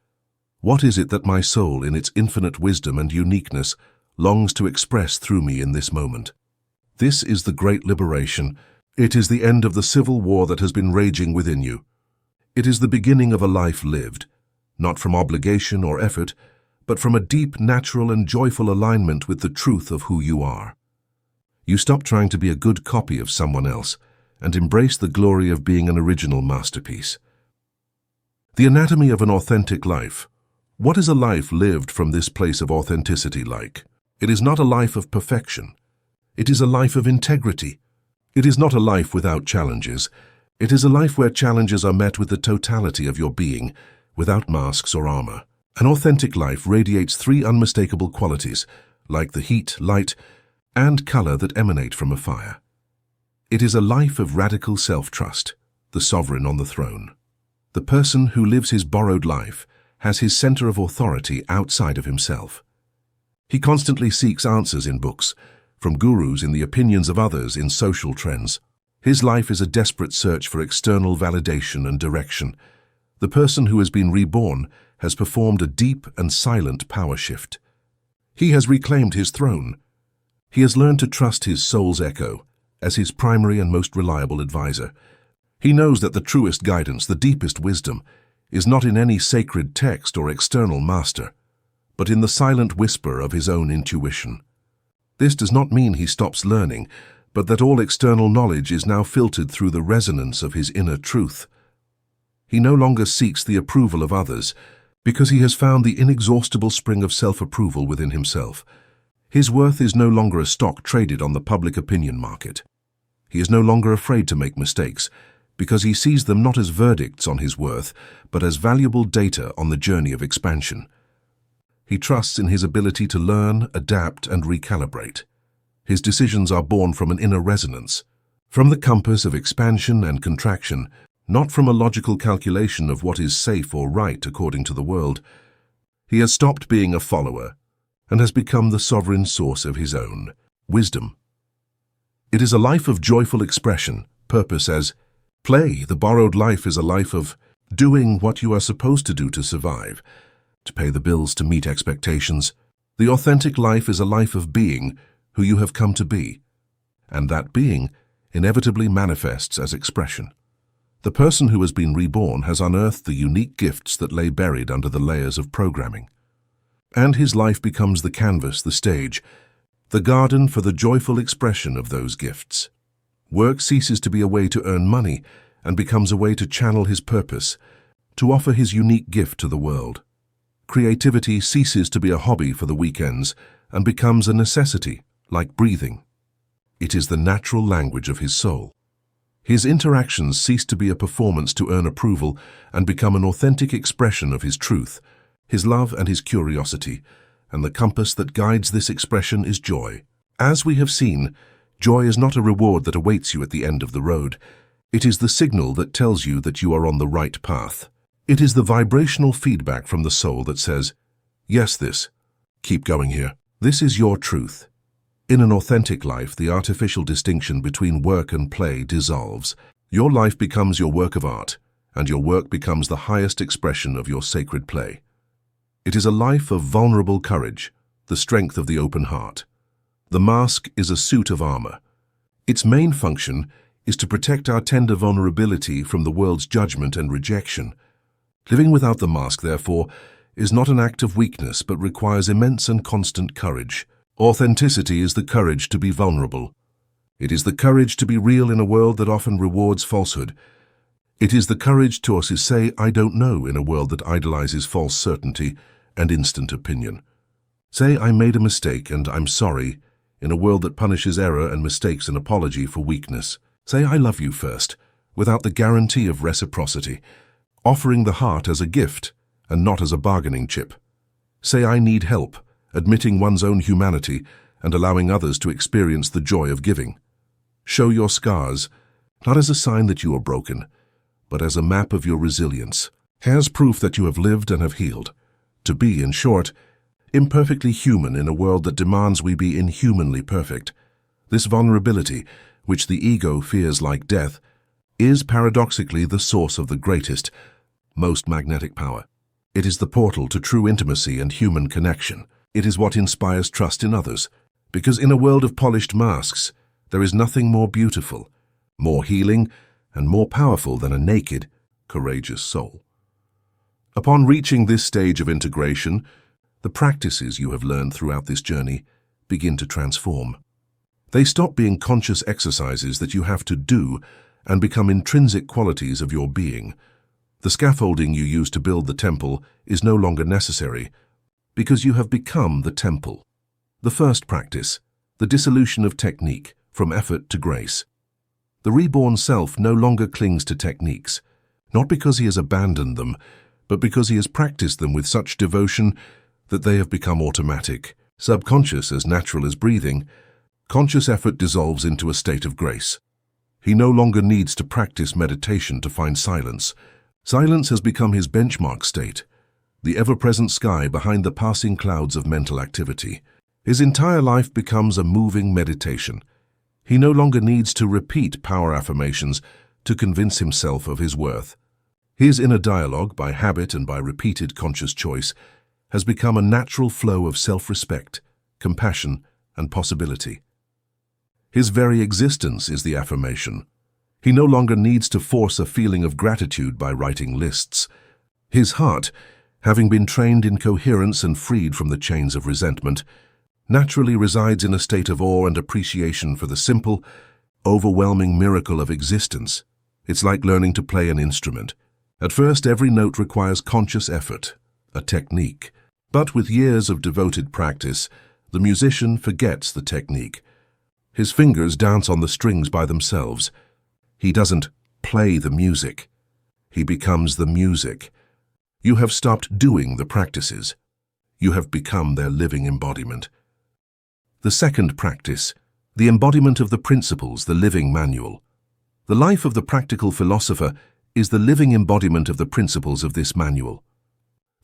What is it that my soul, in its infinite wisdom and uniqueness, longs to express through me in this moment? This is the great liberation. It is the end of the civil war that has been raging within you. It is the beginning of a life lived, not from obligation or effort, but from a deep, natural, and joyful alignment with the truth of who you are. You stop trying to be a good copy of someone else and embrace the glory of being an original masterpiece. The anatomy of an authentic life. What is a life lived from this place of authenticity like? It is not a life of perfection. It is a life of integrity. It is not a life without challenges. It is a life where challenges are met with the totality of your being, without masks or armor. An authentic life radiates three unmistakable qualities, like the heat, light, and color that emanate from a fire. It is a life of radical self-trust, the sovereign on the throne. The person who lives his borrowed life has his center of authority outside of himself. He constantly seeks answers in books, from gurus, in the opinions of others, in social trends. His life is a desperate search for external validation and direction. The person who has been reborn has performed a deep and silent power shift. He has reclaimed his throne. He has learned to trust his soul's echo as his primary and most reliable advisor. He knows that the truest guidance, the deepest wisdom, is not in any sacred text or external master, but in the silent whisper of his own intuition. This does not mean he stops learning, but that all external knowledge is now filtered through the resonance of his inner truth. He no longer seeks the approval of others, because he has found the inexhaustible spring of self-approval within himself. His worth is no longer a stock traded on the public opinion market. He is no longer afraid to make mistakes, because he sees them not as verdicts on his worth, but as valuable data on the journey of expansion. He trusts in his ability to learn, adapt, and recalibrate. His decisions are born from an inner resonance, from the compass of expansion and contraction, not from a logical calculation of what is safe or right according to the world. He has stopped being a follower and has become the sovereign source of his own wisdom. It is a life of joyful expression, purpose as play. The borrowed life is a life of doing what you are supposed to do to survive, to pay the bills, to meet expectations. The authentic life is a life of being who you have come to be, and that being inevitably manifests as expression. The person who has been reborn has unearthed the unique gifts that lay buried under the layers of programming. And his life becomes the canvas, the stage, the garden for the joyful expression of those gifts. Work ceases to be a way to earn money and becomes a way to channel his purpose, to offer his unique gift to the world. Creativity ceases to be a hobby for the weekends and becomes a necessity, like breathing. It is the natural language of his soul. His interactions cease to be a performance to earn approval and become an authentic expression of his truth, his love and his curiosity, and the compass that guides this expression is joy. As we have seen, joy is not a reward that awaits you at the end of the road. It is the signal that tells you that you are on the right path. It is the vibrational feedback from the soul that says, yes, keep going here. This is your truth. In an authentic life, the artificial distinction between work and play dissolves. Your life becomes your work of art, and your work becomes the highest expression of your sacred play. It is a life of vulnerable courage, the strength of the open heart. The mask is a suit of armor. Its main function is to protect our tender vulnerability from the world's judgment and rejection. Living without the mask, therefore, is not an act of weakness, but requires immense and constant courage. Authenticity is the courage to be vulnerable. It is the courage to be real in a world that often rewards falsehood. It is the courage to say, I don't know, in a world that idolizes false certainty and instant opinion. Say, I made a mistake and I'm sorry, in a world that punishes error and mistakes an apology for weakness. Say, I love you first, without the guarantee of reciprocity, offering the heart as a gift and not as a bargaining chip. Say, I need help, admitting one's own humanity and allowing others to experience the joy of giving. Show your scars, not as a sign that you are broken, but as a map of your resilience, as proof that you have lived and have healed. To be, in short, imperfectly human in a world that demands we be inhumanly perfect. This vulnerability, which the ego fears like death, is paradoxically the source of the greatest, most magnetic power. It is the portal to true intimacy and human connection. It is what inspires trust in others, because in a world of polished masks, there is nothing more beautiful, more healing, and more powerful than a naked, courageous soul. Upon reaching this stage of integration, the practices you have learned throughout this journey begin to transform. They stop being conscious exercises that you have to do and become intrinsic qualities of your being. The scaffolding you used to build the temple is no longer necessary, because you have become the temple. The first practice, the dissolution of technique, from effort to grace. The reborn self no longer clings to techniques, not because he has abandoned them, but because he has practiced them with such devotion that they have become automatic, subconscious, as natural as breathing. Conscious effort dissolves into a state of grace. He no longer needs to practice meditation to find silence. Silence has become his benchmark state, the ever-present sky behind the passing clouds of mental activity. His entire life becomes a moving meditation. He no longer needs to repeat power affirmations to convince himself of his worth. His inner dialogue, by habit and by repeated conscious choice, has become a natural flow of self-respect, compassion, and possibility. His very existence is the affirmation. He no longer needs to force a feeling of gratitude by writing lists. His heart, having been trained in coherence and freed from the chains of resentment, naturally resides in a state of awe and appreciation for the simple, overwhelming miracle of existence. It's like learning to play an instrument. At first, every note requires conscious effort, a technique. But with years of devoted practice, the musician forgets the technique. His fingers dance on the strings by themselves. He doesn't play the music. He becomes the music. You have stopped doing the practices. You have become their living embodiment. The second practice, the embodiment of the principles, the living manual. The life of the practical philosopher is the living embodiment of the principles of this manual.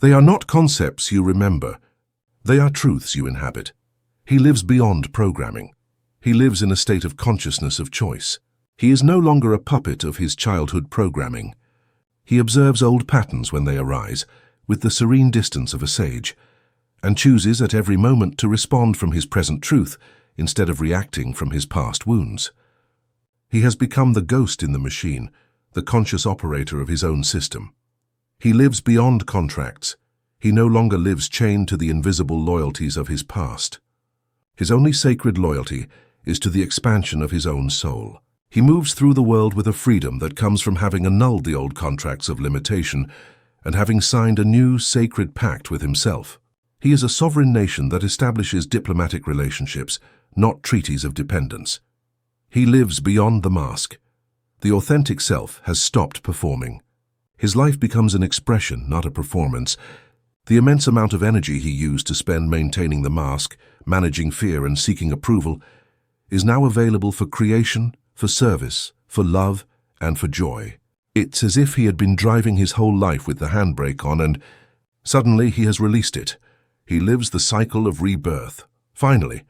They are not concepts you remember. They are truths you inhabit. He lives beyond programming. He lives in a state of consciousness of choice. He is no longer a puppet of his childhood programming. He observes old patterns when they arise, with the serene distance of a sage, and chooses at every moment to respond from his present truth instead of reacting from his past wounds. He has become the ghost in the machine, the conscious operator of his own system. He lives beyond contracts. He no longer lives chained to the invisible loyalties of his past. His only sacred loyalty is to the expansion of his own soul. He moves through the world with a freedom that comes from having annulled the old contracts of limitation and having signed a new sacred pact with himself. He is a sovereign nation that establishes diplomatic relationships, not treaties of dependence. He lives beyond the mask. The authentic self has stopped performing. His life becomes an expression, not a performance. The immense amount of energy he used to spend maintaining the mask, managing fear and seeking approval, is now available for creation, for service, for love, and for joy. It's as if he had been driving his whole life with the handbrake on and suddenly he has released it. He lives the cycle of rebirth. Finally,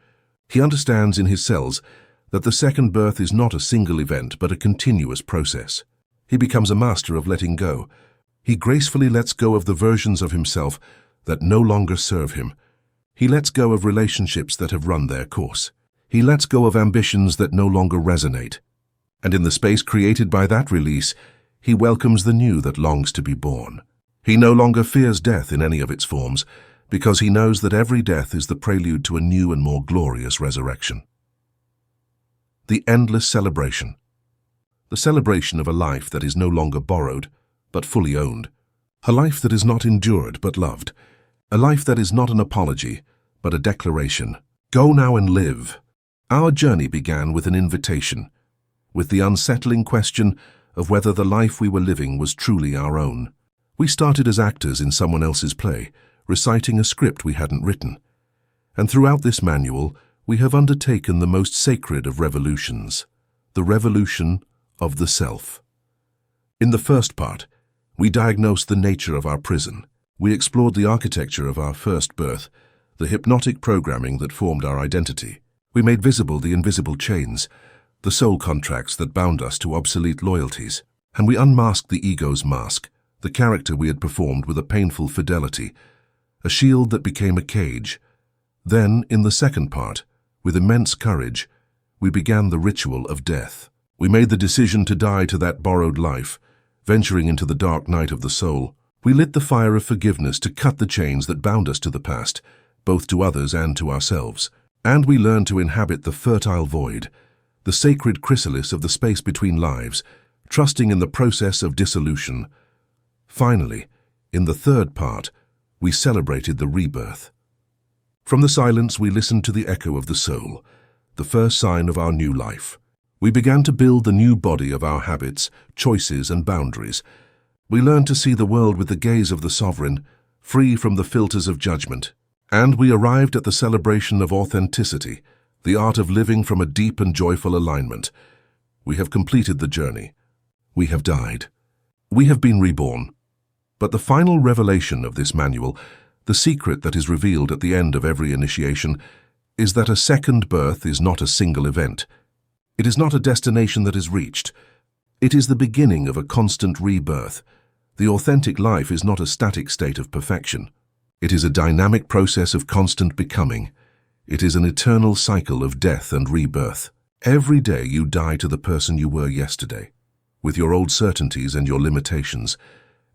he understands in his cells that the second birth is not a single event but a continuous process. He becomes a master of letting go. He gracefully lets go of the versions of himself that no longer serve him. He lets go of relationships that have run their course. He lets go of ambitions that no longer resonate. And in the space created by that release, he welcomes the new that longs to be born. He no longer fears death in any of its forms, because he knows that every death is the prelude to a new and more glorious resurrection. The endless celebration. The celebration of a life that is no longer borrowed, but fully owned. A life that is not endured, but loved. A life that is not an apology, but a declaration. Go now and live. Our journey began with an invitation, with the unsettling question of whether the life we were living was truly our own. We started as actors in someone else's play, reciting a script we hadn't written. And throughout this manual, we have undertaken the most sacred of revolutions, the revolution of the self. In the first part, we diagnosed the nature of our prison. We explored the architecture of our first birth, the hypnotic programming that formed our identity. We made visible the invisible chains, the soul contracts that bound us to obsolete loyalties, and we unmasked the ego's mask, the character we had performed with a painful fidelity, a shield that became a cage. Then, in the second part, with immense courage, we began the ritual of death. We made the decision to die to that borrowed life, venturing into the dark night of the soul. We lit the fire of forgiveness to cut the chains that bound us to the past, both to others and to ourselves. And we learned to inhabit the fertile void, the sacred chrysalis of the space between lives, trusting in the process of dissolution. Finally, in the third part, we celebrated the rebirth. From the silence, we listened to the echo of the soul, the first sign of our new life. We began to build the new body of our habits, choices, and boundaries. We learned to see the world with the gaze of the sovereign, free from the filters of judgment. And we arrived at the celebration of authenticity, the art of living from a deep and joyful alignment. We have completed the journey. We have died. We have been reborn. But the final revelation of this manual, the secret that is revealed at the end of every initiation, is that a second birth is not a single event. It is not a destination that is reached. It is the beginning of a constant rebirth. The authentic life is not a static state of perfection. It is a dynamic process of constant becoming. It is an eternal cycle of death and rebirth. Every day you die to the person you were yesterday, with your old certainties and your limitations,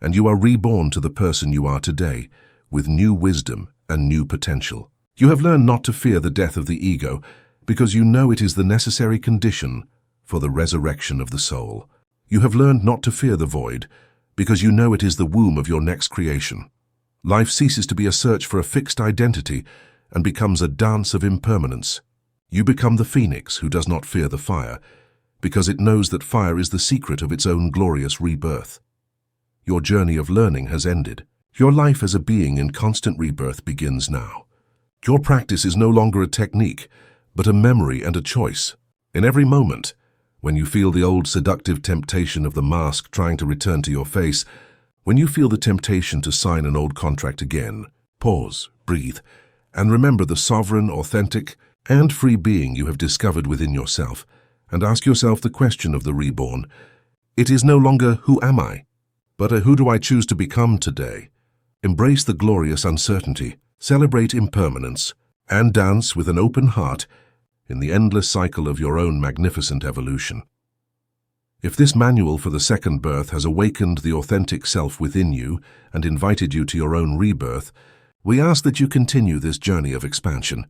and you are reborn to the person you are today, with new wisdom and new potential. You have learned not to fear the death of the ego, because you know it is the necessary condition for the resurrection of the soul. You have learned not to fear the void, because you know it is the womb of your next creation. Life ceases to be a search for a fixed identity and becomes a dance of impermanence. You become the phoenix who does not fear the fire, because it knows that fire is the secret of its own glorious rebirth. Your journey of learning has ended. Your life as a being in constant rebirth begins now. Your practice is no longer a technique, but a memory and a choice. In every moment, when you feel the old seductive temptation of the mask trying to return to your face, when you feel the temptation to sign an old contract again, pause, breathe, and remember the sovereign, authentic, and free being you have discovered within yourself, and ask yourself the question of the reborn. It is no longer, who am I? But who do I choose to become today? Embrace the glorious uncertainty, celebrate impermanence, and dance with an open heart in the endless cycle of your own magnificent evolution. If this manual for the second birth has awakened the authentic self within you and invited you to your own rebirth, we ask that you continue this journey of expansion.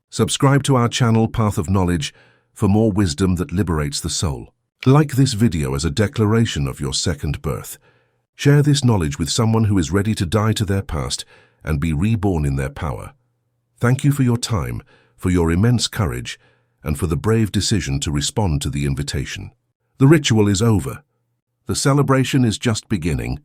Subscribe to our channel Path of Knowledge for more wisdom that liberates the soul. Like this video as a declaration of your second birth. Share this knowledge with someone who is ready to die to their past and be reborn in their power. Thank you for your time, for your immense courage, and for the brave decision to respond to the invitation. The ritual is over. The celebration is just beginning.